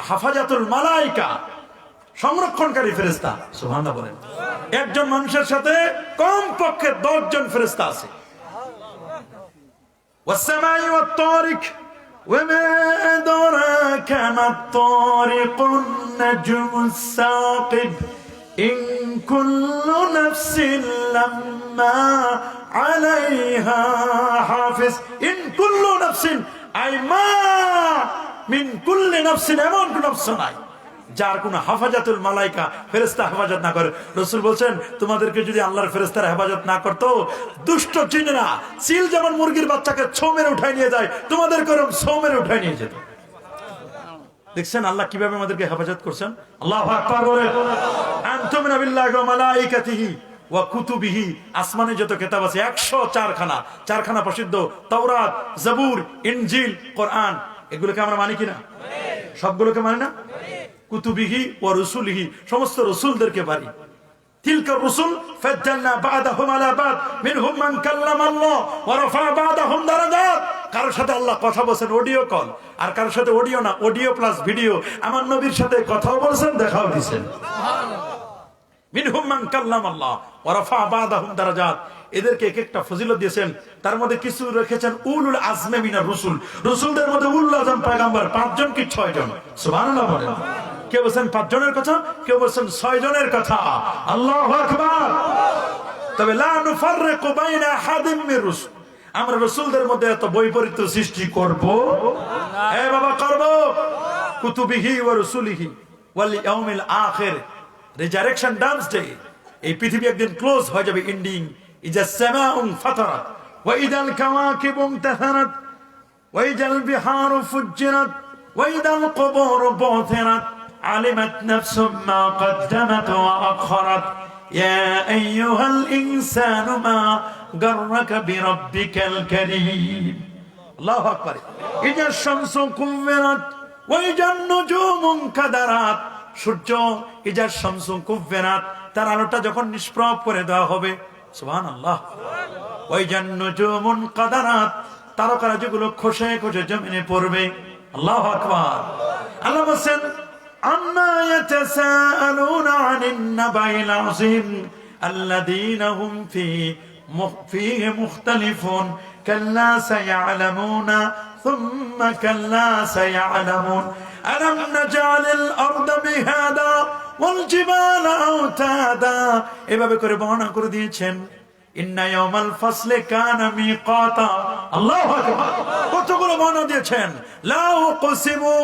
হাফাজাতুল মালাইকা, সংরক্ষণকারী ফেরেশতা। সুবহানাল্লাহ বলেন। একজন মানুষের সাথে কমপক্ষে 10 জন ফেরেশতা আছে। ওয়াসসামাই ওয়াত তারিক ওয়ামা আদরাকা মাত তারিকুন নাজমুস সাকিব ইন কুল্লু নাফসিন লাম্মা আলাইহা হাফিজ। ইন কুল্লু নাফসিন, আই মা মিন কুল্লি নাফসিন, এমন কোন নফস নাই যার কোনো হাফাজাতুল মালাইকা ফেরেশতা হেফাজত না করে। রাসূল বলছেন তোমাদেরকে যদি আল্লাহর ফেরেশতারা হেফাজত না করতো, দুষ্ট জিনেরা চিল যেমন মুরগির বাচ্চাকে ছো মেরে উঠায় নিয়ে যায়, তোমাদেরকে এরকম ছো মেরে উঠায় নিয়ে যেত। দেখছেন আল্লাহ কিভাবে আমাদেরকে হেফাজত করছেন। আল্লাহু আকবার বলেন। আনতুমিনা বিল্লাহি ওয়া মালাইকাতিহি ওয়া কুতুবিহি, আসমানে যত কিতাব আছে 104 খানা, 4 খানা প্রসিদ্ধ, তাওরাত, জাবুর, ইনজিল, কোরআন, এগুলোকে আমরা মানি কিনা? সবগুলোকে মানি না? কুতুবিহি ওয়া রুসুলিহি, সমস্ত রাসূলদেরকে পারি। তিলকা রুসুল ফাজ্জালনা বা'দাহুম আলা বা'দ মিনহুম মান কাল্লামা আল্লাহ ওয়া রাফা বা'দাহুম দারাজাত। কারোর সাথে আল্লাহ কথা বলেন অডিও কল, আর কারোর সাথে অডিও না, অডিও প্লাস ভিডিও। আমার নবীর সাথে কথাও বলেছেন, দেখাও দিয়েছেন। মিনহুম মান কাল্লামা আল্লাহ ওয়া রাফা বা'দাহুম দারাজাত, এদেরকে এক একটা ফজিলত দিয়েছেন। তার মধ্যে কিছু রেখেছেন উলুল আজমে মিনার রুসুল, রাসূলদের মধ্যে উলুল আজম পয়গম্বর 5 জন কি 6 জন? সুবহানাল্লাহ বলেন। কেউ বলছেন 5 জনের কথা, কেউ বলছেন 6 জনের কথা। আল্লাহু আকবার। তবে লা নুফাররিকু বাইনা আহাদিম মির রুসুল, আমরা রাসূলদের মধ্যে এত বৈপরীত্য সৃষ্টি করব না। এ বাবা করব। কুতুবিহি ওয়া রুসুলিহি ওয়াল ইয়াউমিল আখির, রিজারেকশন ডান্স ডে, এই পৃথিবী একদিন ক্লোজ হয়ে যাবে, এন্ডিং। ইজা সামাউন ফাতারাত ওয়া ইদাল কাওয়াকিবু ইনতাসারাত ওয়া ইজাল বিহারু ফুজ্জিরাত ওয়া ইদাল কুবুরু বুথিরাত আলিমাত নাফসুম মা কদ্দামাত ওয়া আখখারাত ইয়া আইয়ুহাল ইনসানু মা গাররাকা বিরাব্বিকাল কারীম। আল্লাহু আকবার। ইজা শামসু কুওয়িরাত ওয়া ইজান নুজুমু কাদারাত, সূর্য ইজা শামসু কুওয়িরাত, তার আলোটা যখন নিষ্প্রভ করে দেওয়া হবে, সুবহানাল্লাহ। ওয়া ইজান নুজুমু কাদারাত, তারকারা যেগুলো খসে খসে জমিনে পড়বে। আল্লাহু আকবার। আল্লাহ বলেন আম্মা ইয়াতাসাআলুনা আনিন নাবাইল আযীম আল্লাযীনা হুম ফীহি মুখতালিফুন কাল্লা সায়ালামুনা সুম্মা কাল্লা সায়ালামুন আলাম নাজআলিল আরদা মিহাদা ওয়াল জিবালা আওতাদা। এভাবে করে বর্ণনা করে দিয়েছেন। ইন্না ইয়াওমাল ফাসলি কানা মিকাতা। আল্লাহু আকবার। কতগুলো বর্ণনা দিয়েছেন। লা উকসিমু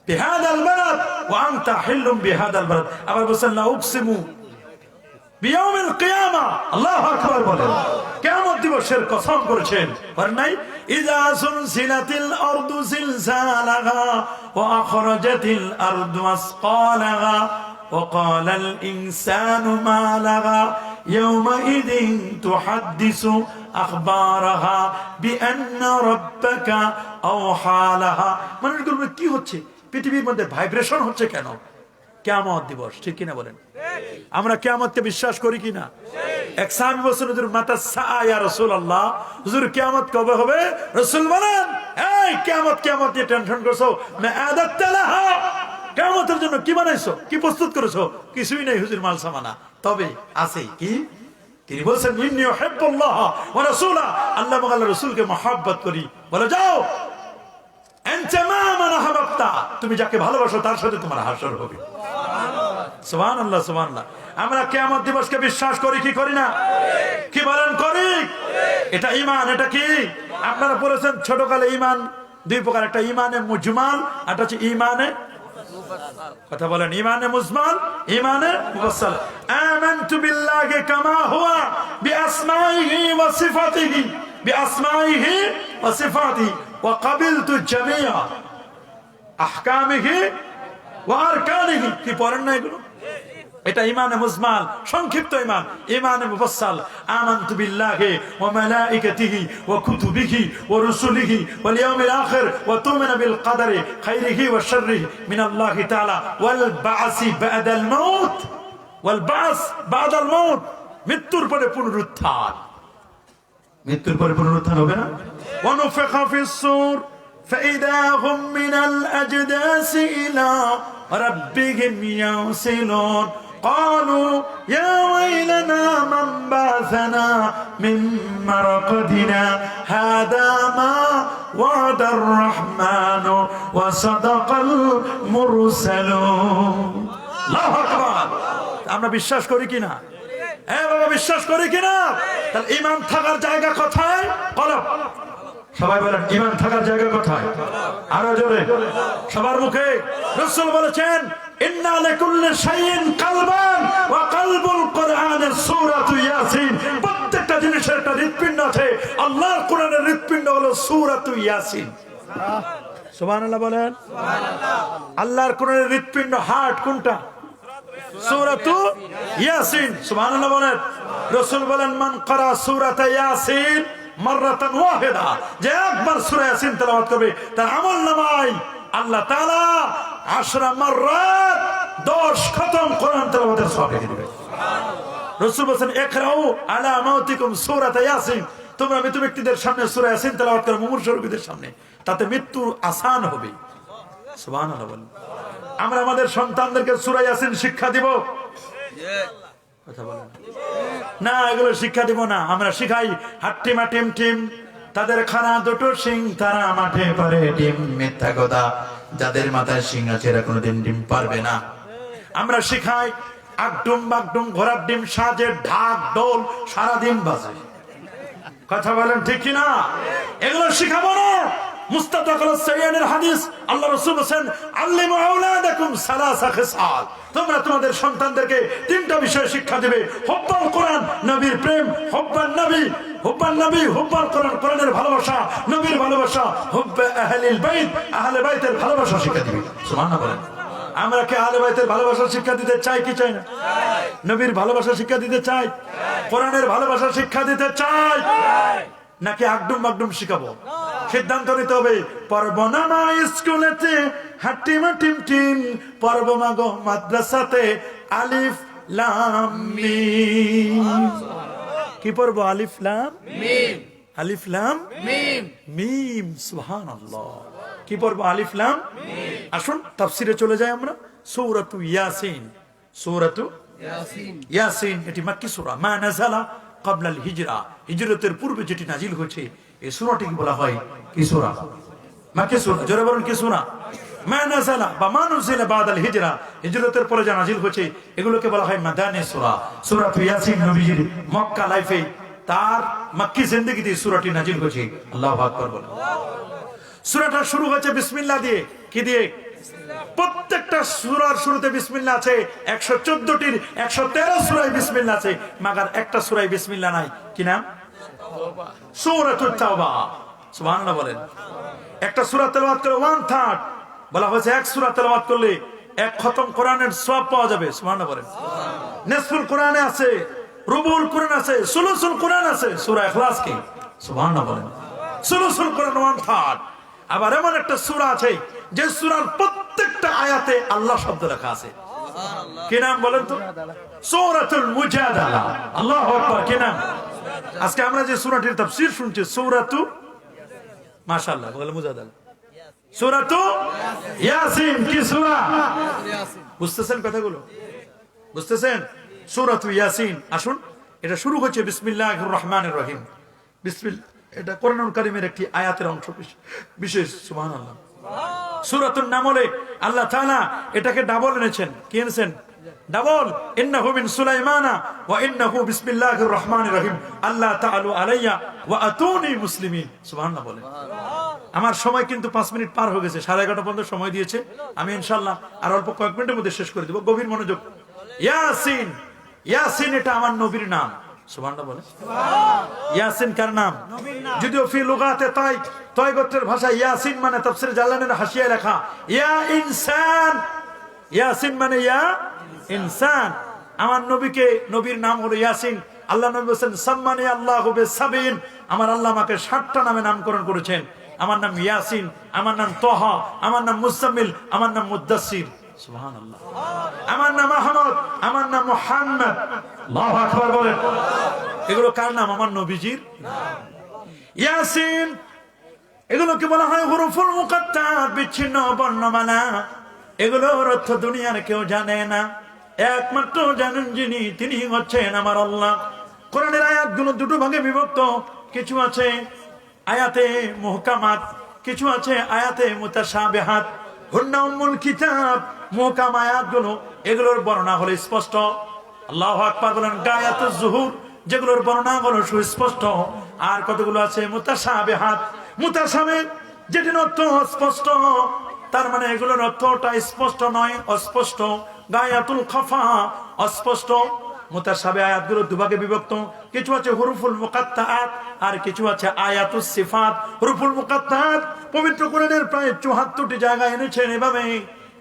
বিহাদাল বালাদ ওয়া আনতা হিল্লুম বিহাদাল বালাদ। আবার বলেন লা উকসিমু বিয়াউমিল কিয়ামা। আল্লাহু আকবার বলেন। কিয়ামত দিবসের কসম করেছেন। আর নাই ইযা সুলসিলাতিল আরদু জিলজালাহা ওয়া আখরাজাতিল আরদু আসকালাহা ওয়া ক্বালাল ইনসানু মা লাহা ইয়াওমাইযিন তুহাদ্দিসু আখবারাহা বিআন্না রাব্বাকা আওহা লাহা। মানুষগুলো কি হচ্ছে? পৃথিবীর মধ্যে ভাইব্রেশন হচ্ছে কেন? কিয়ামত দিবস, ঠিক কিনা বলেন? আমরা কিয়ামতকে বিশ্বাস করি কিনা? এক সাহাবী বলেন হুজুর মাতা সাআ ইয়া রাসূলুল্লাহ, হুজুর কিয়ামত কবে হবে? রাসূল বলেন এই কিয়ামত কিয়ামত নিয়ে টেনশন করছো, মাআদাত লাহা, কিয়ামতের জন্য কি বানাইছো, কি প্রস্তুত করেছো? কিছুই নাই হুজুর, মাল সামানা। তবে আছে কি? তিনি বলেন ইন্নী উহিব্বুল্লাহ ওয়া রাসূলা, আল্লাহ এবং আল্লাহর রাসূলকে মহব্বত করি। বলে যাও আনতা মা মান আহবাবতা, তুমি যাকে ভালোবাসো তার সাথে তোমার হাসর হবে। সুবহানাল্লাহ সুবহানাল্লাহ। আমরা কিয়ামত দিবসকে বিশ্বাস করি কি করি না? কি বলেন? করি। এটা ঈমান। এটা কি আপনারা পড়েছেন ছোটকালে? ঈমান দুই প্রকার, একটা ঈমানে মুজমাল, আর একটা হচ্ছে ঈমানে, কথা বলেন, ঈমানে মুজমাল, ঈমানে মুফাসসাল। আমানতু বিল্লাহি কামা হুয়া বিআসমাইহি ওয়া সিফাতিহি, বিআসমাইহি ওয়া সিফাতিহি ওয়া ক্বাবিলতু জামিআ আহকামিহি ওয়া আরকানিহি। কি পড়েন না এগুলো? এটা ঈমানে মুজমাল, সংক্ষিপ্ত ঈমান। ঈমানে মুফাসসাল আমানতু বিল্লাহি ওয়া মালাইকাতিহি ওয়া কুতুবিহি ওয়া রুসুলিহি ওয়াল ইয়াউমিল আখির ওয়া তু'মিনু বিল কদরি খাইরিহি ওয়া শাররিহি মিনাল্লাহি তাআলা ওয়াল বা'সি বা'দাল মাউত, ওয়াল বা'স বা'দাল মাউত, মৃত্যুর পরে পুনরুত্থান। মৃত্যুর পরে পুনরুত্থান হবে না? ওয়া নুফিখা ফিস সূর ফাইদা হুম মিনাল আজদাসি ইলা রাব্বিহিম ইয়াওসিলুন قالوا يا ويلنا من بعثنا من مرقدنا هذا ما وعد الرحمن وصدق المرسلون। الله أكبر। আমরা বিশ্বাস করি কিনা? হ্যাঁ বাবা, বিশ্বাস করি কিনা? তাহলে ঈমান থাকার জায়গা কোথায়? কলব। সবাই বলেন ঈমান থাকার জায়গা কোথায়? আরো জোরে সবার মুখে। রাসূল বলেছেন ইন্না লিকুল্লি শাইইন কালবান ওয়া কালবুল কোরআনের সূরাতু ইয়াসিন। প্রত্যেকটা জিনিসের একটা হৃৎপিণ্ড আছে, আল্লাহর কোরআনের হৃৎপিণ্ড হলো সূরাতু ইয়াসিন। সুবহানাল্লাহ বলেন। সুবহানাল্লাহ। আল্লাহর কোরআনের হৃৎপিণ্ড হার্ট কোনটা? সূরাতু ইয়াসিন। সুবহানাল্লাহ বলেন। রাসূল বলেন মান ক্বারা সূরাতা ইয়াসিন মাররাতান ওয়াহিদা, যে একবার সূরা ইয়াসিন তেলাওয়াত করবে তার আমলনামায় আল্লাহ তাআলা 10 মাররাত 10 খতম কোরআন তেলাওয়াতের সওয়াব লিখে দিবেন। সুবহানাল্লাহ। রাসূল বলেন ইকরাউ আলা মাউতিকুম সূরাতা ইয়াসিন, তোমরা মৃত ব্যক্তিদের সামনে সূরা ইয়াসিন তেলাওয়াত করো, মুমূর্ষু রোগীদের সামনে, তাতে মৃত্যু আসান হবে। সুবহানাল্লাহ বলেন। আমরা আমাদের সন্তানদেরকে সূরা ইয়াসিন শিক্ষা দিব? কথা বলেন না, এগুলো শিক্ষা দিব না। আমরা শিখাই হাট্টিমা টিম টিম, তাদের খানা দুটো সিং, তারা মাঠে পারে ডিম। মিথ্যা কথা, যাদের মাথায় সিং আছে এরা কোনোদিন ডিম পারবে না। আমরা শিখাই আগডুম বাগডুম, ঘোড়ার ডিম সাজে, ঢাক ঢোল সারাদিন বাজে। কথা বলেন ঠিক কিনা? এগুলো শিখাবো না। মুস্তাদাকাল সাইয়্যিদের হাদিস, আল্লাহ রাসূল বলেন আল্লিমু আওলাদাকুম সালাসা খিসাল, তোমরা তোমাদের সন্তানদেরকে তিনটা বিষয় শিক্ষা দিবে। হুব্বুল কোরআন, নবীর প্রেম, হুব্বান নবী, হুব্বান নবী, হুব্বুল কোরআন, কোরআনের ভালোবাসা, নবীর ভালোবাসা, হুব্বে আহলিল বাইত, আহলে বাইতের ভালোবাসা শিক্ষা দিবে। সুবহানাল্লাহ বলেন। আমরা কি আহলে বাইতের ভালোবাসা শিক্ষা দিতে চাই কি চাই না? চাই। নবীর ভালোবাসা শিক্ষা দিতে চাই? চাই। কোরআনের ভালোবাসা শিক্ষা দিতে চাই? চাই। নাকি আগডুম বাগডুম শিখাবো? সিদ্ধান্ত নিতে হবে। পড়ব না মা স্কুলেতে হাট্টিমা টিম টিম, পড়ব মা গো মাদ্রাসাতে আলিফ লাম মিম। কি পড়ব? আলিফ লাম মিম। আলিফ লাম মিম মিম। সুবহানাল্লাহ। কি পড়ব? আলিফ লাম মিম। আসুন তাফসিরে চলে যাই আমরা। সূরাতু ইয়াসিন, সূরাতু ইয়াসিন, ইয়াসিন এটি মাক্কি সূরা, মা নাযালা ক্বাবলাল হিজরা, হিজরতের পূর্বে যেটি নাজিল হয়েছে, এই সূরাটিকে বলা হয় কি সূরা? মাক্কি সূরা। জোরে বলুন কি সূরা? মা নাযালা বা মা নুজিলা বাদাল হিজরা, হিজরতের পরে যা নাজিল হয়েছে এগুলোকে বলা হয় মাদানী সূরা। সূরাতু ইয়াসিন নবীজির মক্কা লাইফে, তার মক্কি জিন্দেগিতে সূরাটি নাজিল হয়েছে। আল্লাহু আকবার বলেন। সূরাটা শুরু হয়েছে বিসমিল্লাহ দিয়ে। কি দিয়ে? প্রত্যেকটা সূরার শুরুতে বিসমিল্লাহ আছে। 114টির 113 সূরায় বিসমিল্লাহ আছে, মাগার একটা সূরায় বিসমিল্লাহ নাই। কি নাম? তাওবা। সূরাতুত তাওবা। সুবহানাল্লাহ বলেন। একটা সূরা তেলাওয়াত করে 1/3 বলা হয়েছে, এক সূরা তেলাওয়াত করলে এক খতম কোরআনের সওয়াব পাওয়া যাবে। সুবহানাল্লাহ বলেন। নিসফুল কোরআনে আছে, রুবুল কোরআন আছে, সুলুসুল কোরআন আছে। সূরা ইখলাস কি? সুবহানাল্লাহ বলেন। সুলুসুল কোরআন 1/3। আবার এমন একটা সূরা আছে যে সূরার প্রত্যেকটা আয়াতে আল্লাহ শব্দ লেখা আছে। কি নাম বলেন তো? সূরাতুল মুজাদালা। আল্লাহু আকবার। কি নাম? আজকে আমরা যে সূরাটির তাফসীর শুনছি, সূরাতু, মাশাআল্লাহ বলে মুজাদালা, সূরাতু ইয়াসিন। কি সূরা? বুঝতেছেন কথাগুলো? বুঝতেছেন? সূরাতু ইয়াসিন। আসুন, এটা শুরু হচ্ছে বিসমিল্লাহির রহমানির রহিম। বিসমিল্লাহ, এটা কোরআনুল কারীমের একটি আয়াতের অংশ বিশেষ। সুবহানাল্লাহ। সূরাতুন নামলে আল্লাহ তাআলা এটাকে ডাবল এনেছেন। কি এনেছেন? ডাবল। ইন্নাহু মিন সুলাইমানা ওয়া ইন্নাহু বিসমিল্লাহির রহমানির রহিম, আল্লাহ তাআলু আলাইয়া ওয়া আতুনি মুসলিমিন। সুবহানাল্লাহ বলেন। আমার সময় কিন্তু 5 মিনিট পার হয়ে গেছে। 11:30 পর্যন্ত সময় দিয়েছে। আমি ইনশাআল্লাহ আর অল্প কয়েক মিনিটের মধ্যে শেষ করে দেব। গভীর মনোযোগ। ইয়াসিন, ইয়াসিন এটা আমার নবীর নাম। সুবহানাল্লাহ বলেন। ইয়াসিন কার নাম? যদিও ফি লুগাতে তাই গোত্রের ভাষায় ইয়াসিন মানে তাফসীরে জালালাইনের হাসিয়ায় লেখা ইয়া ইনসান। ইয়াসিন মানে ইয়া ইনসান। আমার নবীকে, নবীর নাম হলো ইয়াসিন। আল্লাহ নবী বলেন সাম্মানি আল্লাহু বিসাবিন, আমার আল্লাহ আমাকে 60টা নামে নামকরণ করেছেন। আমার নাম ইয়াসিন, আমার নাম তাহা, আমার নাম মুজাম্মিল, আমার নাম মুদাসসির। সুবহানাল্লাহ। আমার নাম আহমদ, আমার নাম মুহাম্মদ। আল্লাহু আকবার বলেন। এগুলো কার নাম? আমার নবীজির নাম। ইয়াসিন এগুলোকে বলা হয় হুরুফুল মুকাত্তাত, বিচ্ছিন্ন বর্ণমালা। এগুলোর অর্থ দুনিয়ার কেউ জানে না, একমাত্র জানেন যিনি, তিনি হচ্ছেন আমার আল্লাহ। কোরআনের আয়াতগুলো দুটো ভাগে বিভক্ত। কিছু আছে আয়াতে মুহকামাত, কিছু আছে আয়াতে মুতাশাবিহাত। হুন্না উম্মুল কিতাব। মুহকাম আয়াতগুলো, এগুলোর বর্ণনা হলো স্পষ্ট। আল্লাহু আকবার বলেন। গায়াতুজ যুহুর, যেগুলোর বর্ণনাগুলো সুস্পষ্ট, আর কতগুলো আছে মুতাশাবিহাত। মুতাশাবিহ যেটির অর্থ স্পষ্ট, তার মানে এগুলোর অর্থটা স্পষ্ট নয়, অস্পষ্ট। গায়াতুল খাফা অস্পষ্ট। মুতাশাবিহ আয়াতগুলো দুভাগে বিভক্ত, কিছু আছে হুরুফুল মুকাত্তাআত আর কিছু আছে আয়াতুস সিফাত। হুরুফুল মুকাত্তাআত পবিত্র কোরআনের প্রায় 74টি জায়গায় এনেছেন এভাবে।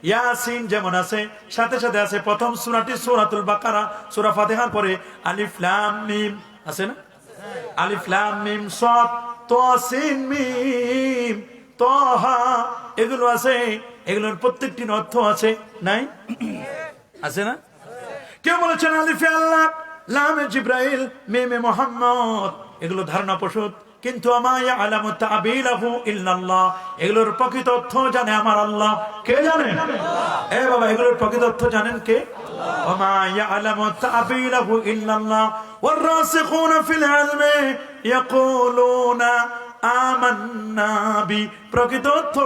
ইয়াসিন যেমন আছে, সাথে সাথে আছে প্রথম সূরাটি সূরাতুল বাকারা, সূরা ফাতিহার পরে আলিফ লাম মিম আছে না? আলিফ লাম মিম সাদ তাসিন মিম তাহা, এগুলো আছে। এগুলোর প্রত্যেকটির অর্থ আছে, নাই আছে না? কেউ বলেছেন আলিফে আল্লাহ, লামে জিব্রাইল, মিমে মুহাম্মদ, এগুলো ধারণা প্রসূত। কিন্তু আমা ইয়ালামু তা'বিলাহু ইল্লাল্লাহ, এগুলোর প্রকৃত অর্থ জানে আমার আল্লাহ। কে জানেন? এ বাবা, এগুলোর প্রকৃত অর্থ জানেন কে? আমা ইয়ালামু তা'বিলাহু ইল্লাল্লাহ ওয়ার রাসিখুনা ফিল ইলমি ইয়াকুলুনা আমান্না বি, প্রকৃত অর্থ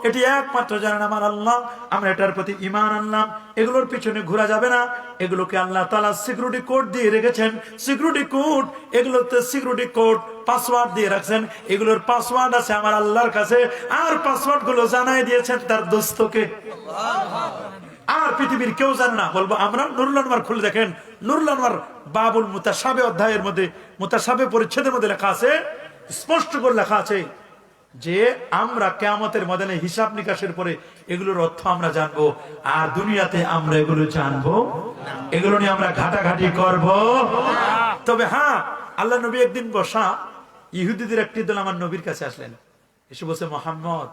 এটি একমাত্র জানেন আমার আল্লাহ, আমরা এটার প্রতি ঈমান আনলাম। এগুলোর পিছনে ঘোরা যাবে না। এগুলোকে আল্লাহ তাআলা সিকিউরিটি কোড দিয়ে রেখেছেন, সিকিউরিটি কোড। এগুলোতে সিকিউরিটি কোড পাসওয়ার্ড দিয়ে রাখছেন। এগুলোর পাসওয়ার্ড আছে আমার আল্লাহর কাছে, আর পাসওয়ার্ড গুলো জানাই দিয়েছেন তার দোস্তকে। আর পৃথিবীর কেউ জানে না। বলবো আমরা নুরুল আনওয়ার খুলে দেখেন, নুরুল আনওয়ার বাবুল মুতাশাবিহ অধ্যায়ের মধ্যে, মুতাশাবিহ পরিচ্ছেদের মধ্যে লেখা আছে, স্পষ্ট করে লেখা আছে যে আমরা কিয়ামতের ময়দানে হিসাব নিকাশের পরে এগুলোর অর্থ আমরা জানবো, আর দুনিয়াতে আমরা এগুলো জানবো, এগুলো নিয়ে আমরা ঘাটাঘাটি করব। তবে হ্যাঁ, আল্লাহ নবী একদিন বসা ইহুদিদের একটি দল আমার নবীর কাছে আসলেন, এসে বলছে, মুহাম্মদ,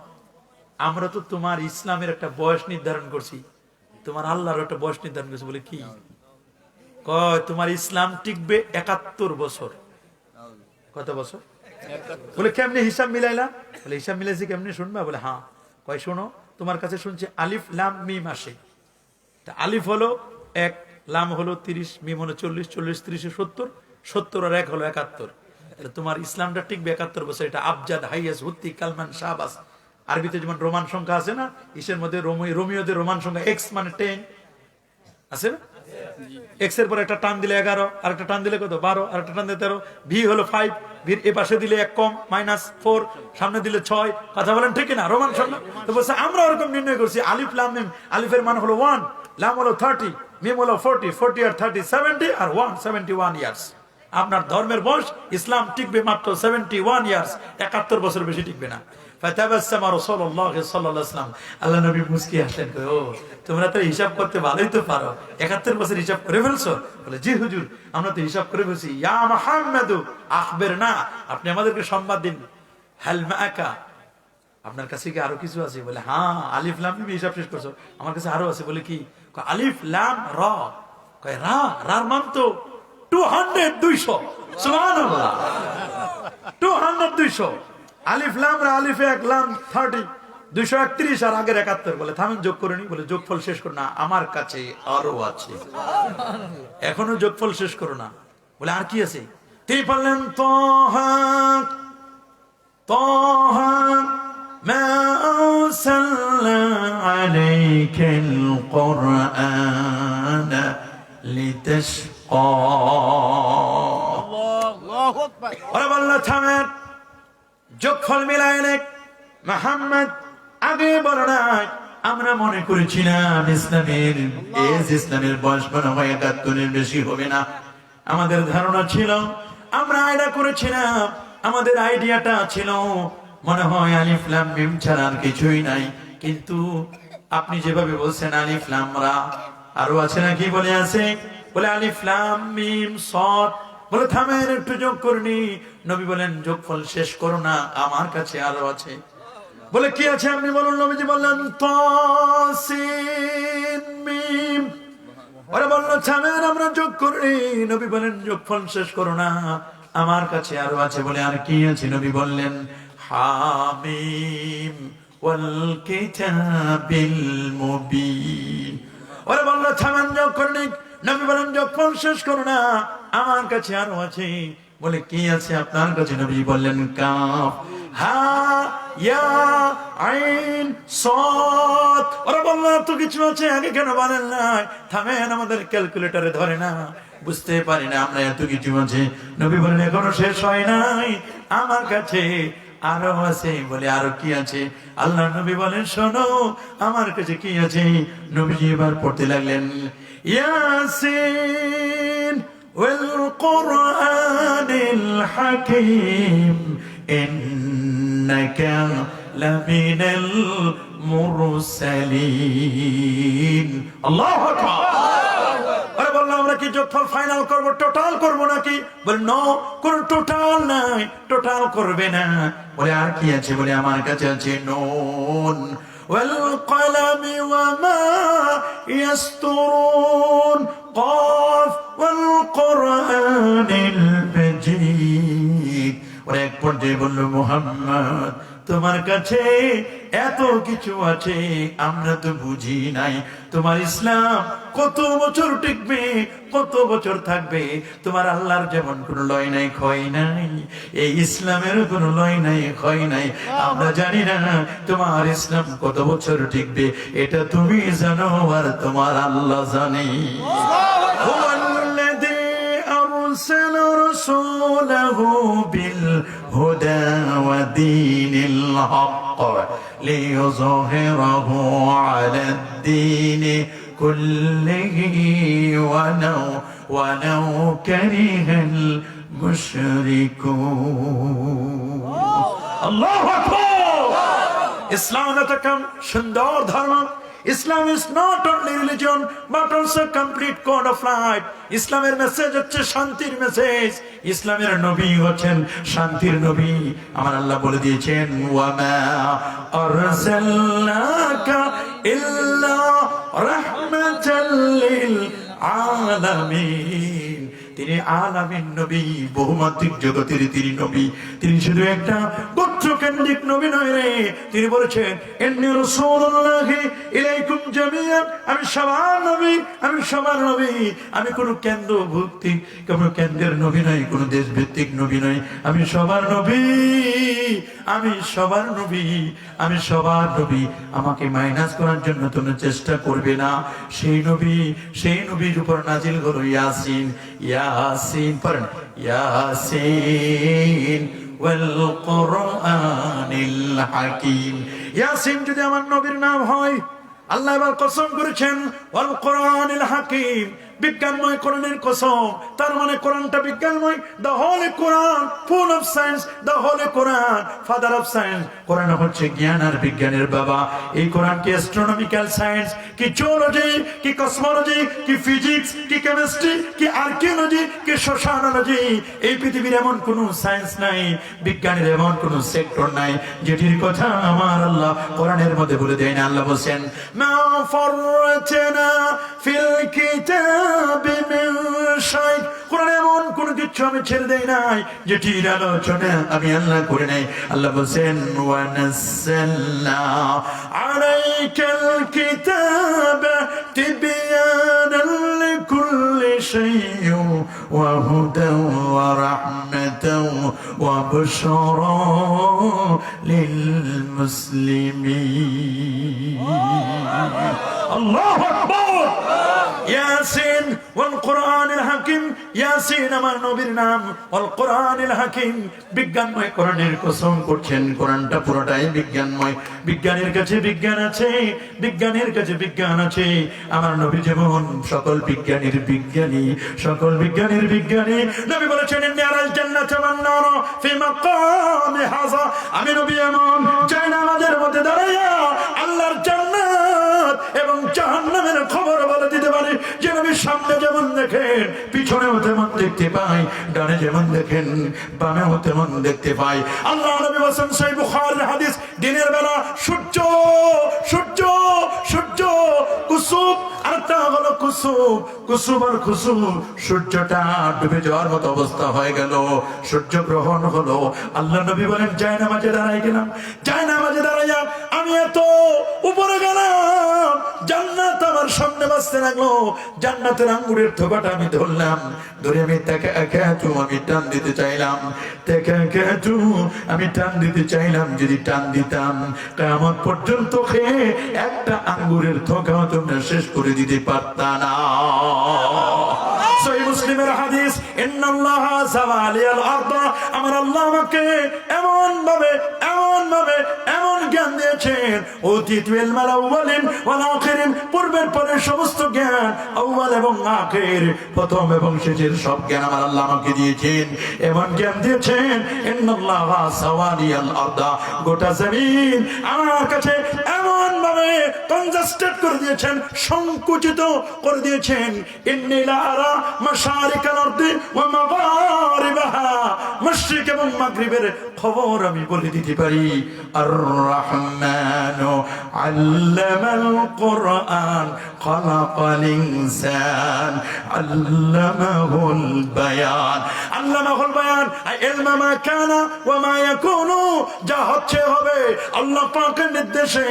আমরা তো তোমার ইসলামের একটা বয়স নির্ধারণ করছি, তোমার আল্লাহর একটা বয়স নির্ধারণ করছি। বলে কি? কয় তোমার ইসলাম টিকবে 71 বছর। কত বছর? বলে কেমনে হিসাব মিলাইলা? বলে হিসাব মিলাইছি কেমনে শুনবা? বলে হ্যাঁ। কয় শোনো, তোমার কাছে শুনছি আলিফ লাম মিম আসে। আলিফ হলো 1, লাম হলো 30, মিম হলো 40, 40 30 70, 70 আর 1 হলো 71। তোমার ইসলামটা টিকবে 71 বছর। এটা আবজাদ, হাইয়াস, হুত্তি, কালমান, শাহবাস। আরবিতে যেমন রোমান সংখ্যা আছে না, ইসের মধ্যে রোমিওদের রোমান সংখ্যা এক্স মানে 10 আছে না? এক্স এর পর একটা টান দিলে 11, আর একটা টান দিলে কত? 12, আর একটা টান দিলে 13। ভি হলো 5, ভির এ পাশে দিলে 1 কম, -4, সামনে দিলে 6। কথা বলেন ঠিক না? রোমান সংখ্যা। তো বলছে আমরা ওরকম নির্ণয় করছি, আলিফ লাম মিম। আলিফের মান হলো 1, লাম হলো 30, মিম হলো 40, 40 আর 30 70, আর 1 71 ইয়ার্স। আপনার ধর্মের বয়স ইসলাম টিকবে মাত্র 71 ইয়ার্স, 71 বছর বেশি টিকবে না। ফাতাবাসসামা রাসূলুল্লাহ সাল্লাল্লাহু আলাইহি ওয়াসাল্লাম, আল্লাহ নবী মুস্কি হাসলেন। ও তোমরা তো হিসাব করতে ভালোই তো পারো, 71 বছর হিসাব করে ফেলছো? বলে জি হুজুর, আমরা তো হিসাব করে ফেলছি। ইয়া মুহাম্মাদু আখবিরনা, আপনি আমাদেরকে সংবাদ দিন। হাল মাআকা, আপনার কাছে কি আরো কিছু আছে? বলে হ্যাঁ, আলিফ লাম মিম হিসাব শেষ করছো, আমার কাছে আরো আছে। বলে কি? আলিফ লাম রা। কয় রা, রার মান তো 200 200। সুবহানাল্লাহ, 200 200। আলিফ লাম রা, আলিফে 1, লাম 30, 231 আর আগের 71। বলে থামেন, যোগ করে নি। বলে যোগফল শেষ করো না, আমার কাছে আরো আছে। এখনো যোগফল শেষ করো না। বলে আর কি আছে? তিনি বললেন তাহা তাহা মা আরসালনা আলাইকাল কুরআন লিতাশকা। আল্লাহু আকবার। ওরা বলল থামেন, যোগফল মিলাইলে মুহাম্মদ আগে বলো না, আমরা মনে করেছিলাম ইসলামের বয়স মনে হয় 71 বেশি হবে না। আমাদের ধারণা ছিল, আমরা আইডিয়া করেছিলাম, আমাদের আইডিয়াটা ছিল মনে হয় আলিফ লাম মিম ছাড়া আর কিছুই নাই। কিন্তু আপনি যেভাবে বলছেন আলিফ লাম রা, আরো আছে নাকি? বলে আছে। বলে আলিফ লাম মিম সাদ। বলে থামেন, একটু যোগ করনি। নবী বলেন যোগফল শেষ করো না, আমার কাছে আরো আছে। বলে কি আছে আপনি বলুন। নবীজি বললেন তাসিন মিম। ওরা বলল থামেন, আমরা যোগ করি। নবী বলেন যোগফল শেষ করো না, আমার কাছে আরো আছে। বলে আর কি আছে? নবী বললেন হামিম ওয়াল কিতাবিল মুবিন। ওরা বলল থামেন, যোগ করি। নবী বলেন যোগফল শেষ করো না, আমার কাছে আরো আছে। বলে কি আছে আপনার কাছে? নবী বললেন কাফ হা ইয়া আইন সাদ। ওরা বলল তো কিছু আছে, আগে কেন বলেন না? থামেন, আমাদের ক্যালকুলেটরে ধরে না। বুঝতে পারি না আমরা এত কিছু আছে। নবী বলেন এখনো শেষ হয় নাই, আমার কাছে আরো আছে। বলে আরো কি আছে? আল্লাহ নবী বলেন শোনো আমার কাছে কি আছে। নবীজি এবার পড়তে লাগলেন ইয়াসিন ওয়াল কুরআনিল হাকীম ইন্নাকা লামিনাল মুরসালিন। আল্লাহু আকবার। আরে বললাম আমরা কি যোগফল ফাইনাল করব, টোটাল করব নাকি? বলে নো, কোন টোটাল নাই, টোটাল করবে না। বলে আর কি আছে? বলে আমার কাছে আছে নুন ওয়াল কলামি ওয়া মা ইয়াসতুরুন কফ ওয়াল কুরআনিল মাজিদ। ওরা এক পর্যায়ে বলল মুহাম্মদ তোমার কাছে এত কিছু আছে আমরা তো বুঝি নাই। তোমার ইসলাম কত বছর টিকবে, কত বছর থাকবে? তোমার আল্লাহর যেমন কোন লয় নাই ক্ষয় নাই, এই ইসলামের কোন লয় নাই ক্ষয় নাই। আমরা জানি না তোমার ইসলাম কত বছর টিকবে, এটা তুমি জানো আর তোমার আল্লাহ জানে। أرسل رسوله بالهدى ودين الحق ليظهره على الدين كله ولو كره المشركون। الله أكبر। ইসলাম এতকম সুন্দর ধর্ম। Islam is not only religion but also complete code of life. ইসলামের মেসেজ হচ্ছে শান্তির মেসেজ। ইসলামের নবী হচ্ছেন শান্তির নবী। আমার আল্লাহ বলে দিয়েছেন ওয়া মা আরসালনাকা ইল্লা রাহমাতাল লিল আলামিন। তিনি আলামিন নবী, বহুমাত্রিক জগতের তিনি নবী। তিনি শুধু একটা গোত্রকেন্দ্রিক নবী নয় রে। তিনি বলেছেন ইন্নী রাসূলুল্লাহি ইলাইকুম জামিআন। আমি সবার নবী, আমি সবার নবী। আমি কোনো কেন্দ্রভিত্তিক, কোনো কেন্দ্রের নবী নই, কোনো দেশভিত্তিক নবী নই। আমি সবার নবী, আমি সবার নবী, আমি সবার নবী। আমাকে মাইনাস করার জন্য তোমরা চেষ্টা করবে না। সেই নবী, সেই নবীর উপর নাজিল হলো ইয়াসিন। ইয়াসিন পড়েন, ইয়াসিন ওয়াল কুরআনিল হাকীম। ইয়াসিন যদি আমার নবীর নাম হয়, আল্লাহ এবার কসম করেছেন ওয়াল কুরআনিল হাকীম, বিজ্ঞানময় কোরআনের কসম। তার মানে কোরআনটা বিজ্ঞানময়। The holy Quran full of science, the holy Quran father of science. Quran হচ্ছে জ্ঞান আর বিজ্ঞানের বাবা। এই কোরআন কি অ্যাস্ট্রোনমিক্যাল সায়েন্স, কি জিওলজি, কি কসমোলজি, কি ফিজিক্স, কি কেমিস্ট্রি, কি আর্কিওলজি, কি সোশিওলজি। এই পৃথিবীর এমন কোন সায়েন্স নাই, বিজ্ঞানের এমন কোন সেক্টর নাই যেটির কথা আমার আল্লাহ কোরআনের মধ্যে বলে দেয় না। আল্লাহ বলেন মা ফাররাতনা ফিল কিতাবি মিন শাই। কোরআনে এমন কোন কিছু আমি ছেড়ে দেই নাই যেটির আলোচনা আমি আল্লাহ করে নাই। আল্লাহ বলেন ওয়া নাযালনা আলাইকাল কিতাবা তিবয়ানাল লিকুল্লি শাইইন ওয়া হুদান ওয়া রাহমাতান ওয়া বুশরা লিল মুসলিমিন। আল্লাহু আকবার। ইয়াসিন ওয়াল কুরআনিল হাকীম। ইয়াসিন আমার নবীর নাম, ওয়াল কুরআনিল হাকীম, বিজ্ঞানময় কোরআনের কসম করছেন। কোরআনটা পুরোটাই বিজ্ঞানময়। বিজ্ঞানের কাছে বিজ্ঞান আছে, বিজ্ঞানের কাছে বিজ্ঞান আছে। আমার নবী যেমন সকল বিজ্ঞানীর বিজ্ঞানী, সকল বিজ্ঞানীর বিজ্ঞানী। নবী বলেছেন ইন্নী আরাল জান্নাতা ওয়ান নার ফি মাকামি হাযা। আমি নবী এমন চাই নামাজের মধ্যে দাঁড়াইয়া আল্লাহর জান্নাত এবং জাহান্নামের খবর বলে দিতে পারি। যে নবী সামনে যেমন দেখেন পিছনেও তেমন দেখতে পাই, ডানে যেমন দেখেন বামেও তেমন দেখতে পাই। আল্লাহ নবী বলেন সহিহ বুখারীর হাদিস, দিনের বেলা সূর্য সূর্য সূর্য কুসুব, আরেকটা হলো কুসুব, কুসুব আর কুসুব। সূর্যটা ডুবে যাওয়ার মতো অবস্থা হয়ে গেল, সূর্য গ্রহণ হলো। আল্লাহ নবী বলেন যায় নামাজে দাঁড়াই গেলাম, যায় নামাজে দাঁড়াইয়া আমি এত উপরে গেলাম, জান্নাত আমার সামনে বাজতে লাগলো। জান্নাতের আঙ্গুরের থোকাটা আমি ধরলাম, ধরে আমি আমি টান দিতে চাইলাম, আমি টান দিতে চাইলাম। যদি টান দিতাম কিয়ামত পর্যন্ত খেয়ে একটা আঙ্গুরের থোকাও তোমরা শেষ করে দিতে পারতা না। সহিহ মুসলিমের হাদিস, ইন্নাল্লাহা যাওয়ালিয়াল আরদ, আমার আল্লাহ আমাকে এমন ভাবে এমন জ্ঞান দিয়েছেন, অতীত ইলমাল আউয়ালিন ওয়াল আখিরিন, পূর্বের পরের সমস্ত জ্ঞান, আউয়াল এবং আখির, প্রথম এবং শেষের সব জ্ঞান আমার আল্লাহ আমাকে দিয়েছেন। এমন জ্ঞান দিয়েছেন, ইন্নাল্লাহা যাওয়ালিয়াল আরদ, গোটা জমিন আমার কাছে এমন ভাবে কনজাস্টেড করে দিয়েছেন, সংকুচিত করে দিয়েছেন। ইন্নী লা আরা মাশারিকাল আরদি ওয়া মাগারিবাহা, মাশরিক এবং মাগরিবের খবর আমি বলে দিতে পারি। আর রহমানু আল্লামাল কুরআন খালাকাল ইনসান আল্লামাহুল বায়ান। আল্লামাহুল বায়ান আই ইলমা মা কানা ওয়া মা ইয়াকুনু, যা হচ্ছে হবে আল্লাহ পাকের নির্দেশে,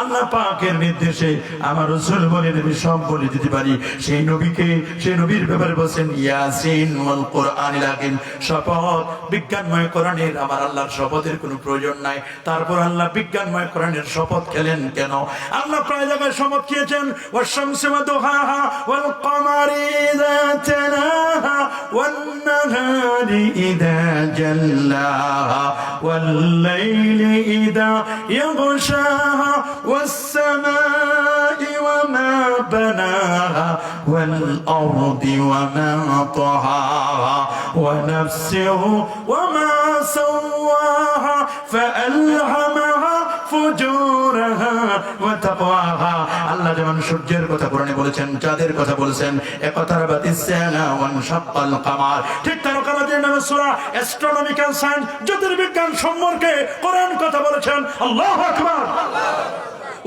আল্লাহ পাকের নির্দেশে। আমার রাসূল বলেন আমি সব বলে দিতে পারি। সেই নবীকে, সেই নবীর ব্যাপারে বলেন ইয়াসিন ওয়াল কুরআনিল হাকিম, শপথ বিজ্ঞানময় কোরআনের, আমার আল্লাহর শপথের কোনো প্রয়োজন নাই। তারপর আল্লাহ বিজ্ঞানময় কোরআনের শপথ খেলেন কেন? আল্লাহ প্রায় জায়গায় শপথ খেয়েছেন, ওয়াশ শামসি ওয়া দুহাহা ওয়াল কমারি ইযা তালাহা ওয়ান নাহারি ইযা জাল্লাহা ওয়াল লাইলি ইযা ইয়াগশাহা ওয়াস সামাই ওয়া মা বানাহা ওয়াল আরদি ওয়া মা তাহাহা ওয়া নাফসিহি ওয়া মা সাওয়াহা ফাআলহামাহা ফুজুরাহা ওয়া তাকওয়াহা। আল্লাহ যেমন সূর্যের কথা কোরআনে বলেছেন, চাঁদের কথা বলেছেন, ইকতারাবাতিস সাআ ওয়া ইনশাক্কাল কামার, ঠিক তারকারাজির নামে সূরা অ্যাস্ট্রোনমিক্যাল সায়েন্স, জ্যোতির্বিজ্ঞান সম্পর্কে কোরআন কথা বলেছেন। আল্লাহু আকবার।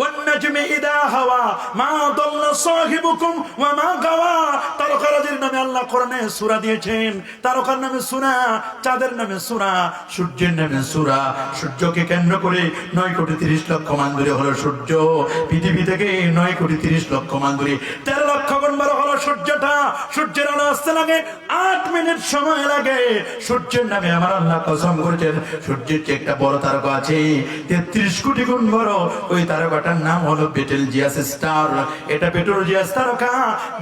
والنجم إذا هوى ما ضل صاحبكم وما غوى, তারকারাজির নামে আল্লাহ কোরআনে সূরা দিয়েছেন। তারকার নামে সূরা, চাঁদের নামে সূরা, সূর্যের নামে সূরা। সূর্যকে কেন্দ্র করে 9 কোটি 30 লক্ষ মান দূরে হলো সূর্য, পৃথিবী থেকে 9 কোটি 30 লক্ষ মান দূরে। 13 লক্ষ গুণ বড় হলো সূর্যটা। সূর্যের আলো আসতে লাগে 8 মিনিট সময় লাগে। সূর্যের নামে আমার আল্লাহ কসম করেছেন, সূর্যের চেয়ে একটা বড় তারকা আছে 33 কোটি গুণ বড়। ওই তারকাটার নাম হলো বেটেলজিয়াস স্টার। এটা বেটেলজিয়াস তারকা।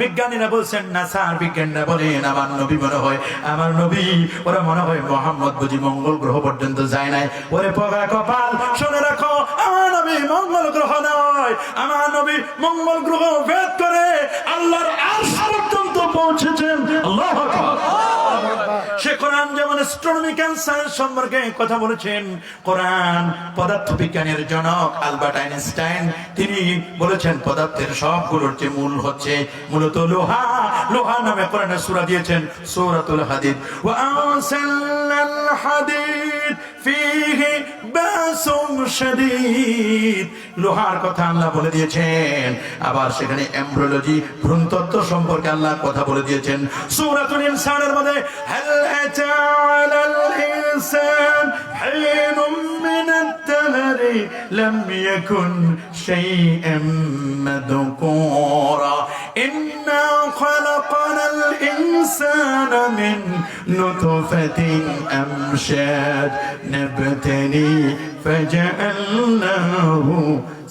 বিজ্ঞানীরা বলছেন, নাসার বিজ্ঞানীরা বলেন, আমার নবী মনে হয়, আমার নবী, ওরা মনে হয় মোহাম্মদ বুঝি মঙ্গল গ্রহ পর্যন্ত যায় নাই। ওরে পগা কপাল, শুনে রাখো, আমার নবী মঙ্গল গ্রহ নয়, আমার নবী মঙ্গল গ্রহ ভেদ করে আল্লাহর আরশ পর্যন্ত পৌঁছেছেন। আল্লাহু আকবার। সে কোরআন যেমন অ্যাস্ট্রোনমিক্যাল সায়েন্স সম্পর্কে কথা বলেছেন। কোরআন পদার্থবিজ্ঞানের জনক আলবার্ট আইনস্টাইন, তিনি বলেছেন পদার্থের সবগুলোর যে মূল হচ্ছে মূলত লোহা। লোহা নামে কোরআনে সূরা দিয়েছেন, সূরাতুল হাদিদ। ওয়া আরসালনাল হাদিদ ফীহি বাসুম শাদীদ, লোহার কথা আল্লাহ বলে দিয়েছেন। আবার সেখানে এমব্রিওলজি, ভ্রূণতত্ত্ব সম্পর্কে আল্লাহ কথা বলে দিয়েছেন। সূরাতুল ইনসানের মধ্যে হাল আতা আলাল ইনসান হিনুম মিনাত দাহরি লাম ইয়াকুন শাইআম মাযকুরা ইন্না খালাকনাল ইনসানা মিন নুতফাতিন আমশাজ নাবতালি ফাজআলনাহু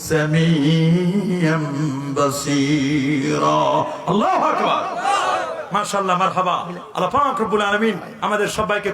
সামিয়াম বাসীরা। আল্লাহু আকবার। মাশাআল্লাহ, মারহাবা। আল্লাহ পাক রব্বুল আলামিন আমাদের সবাইকে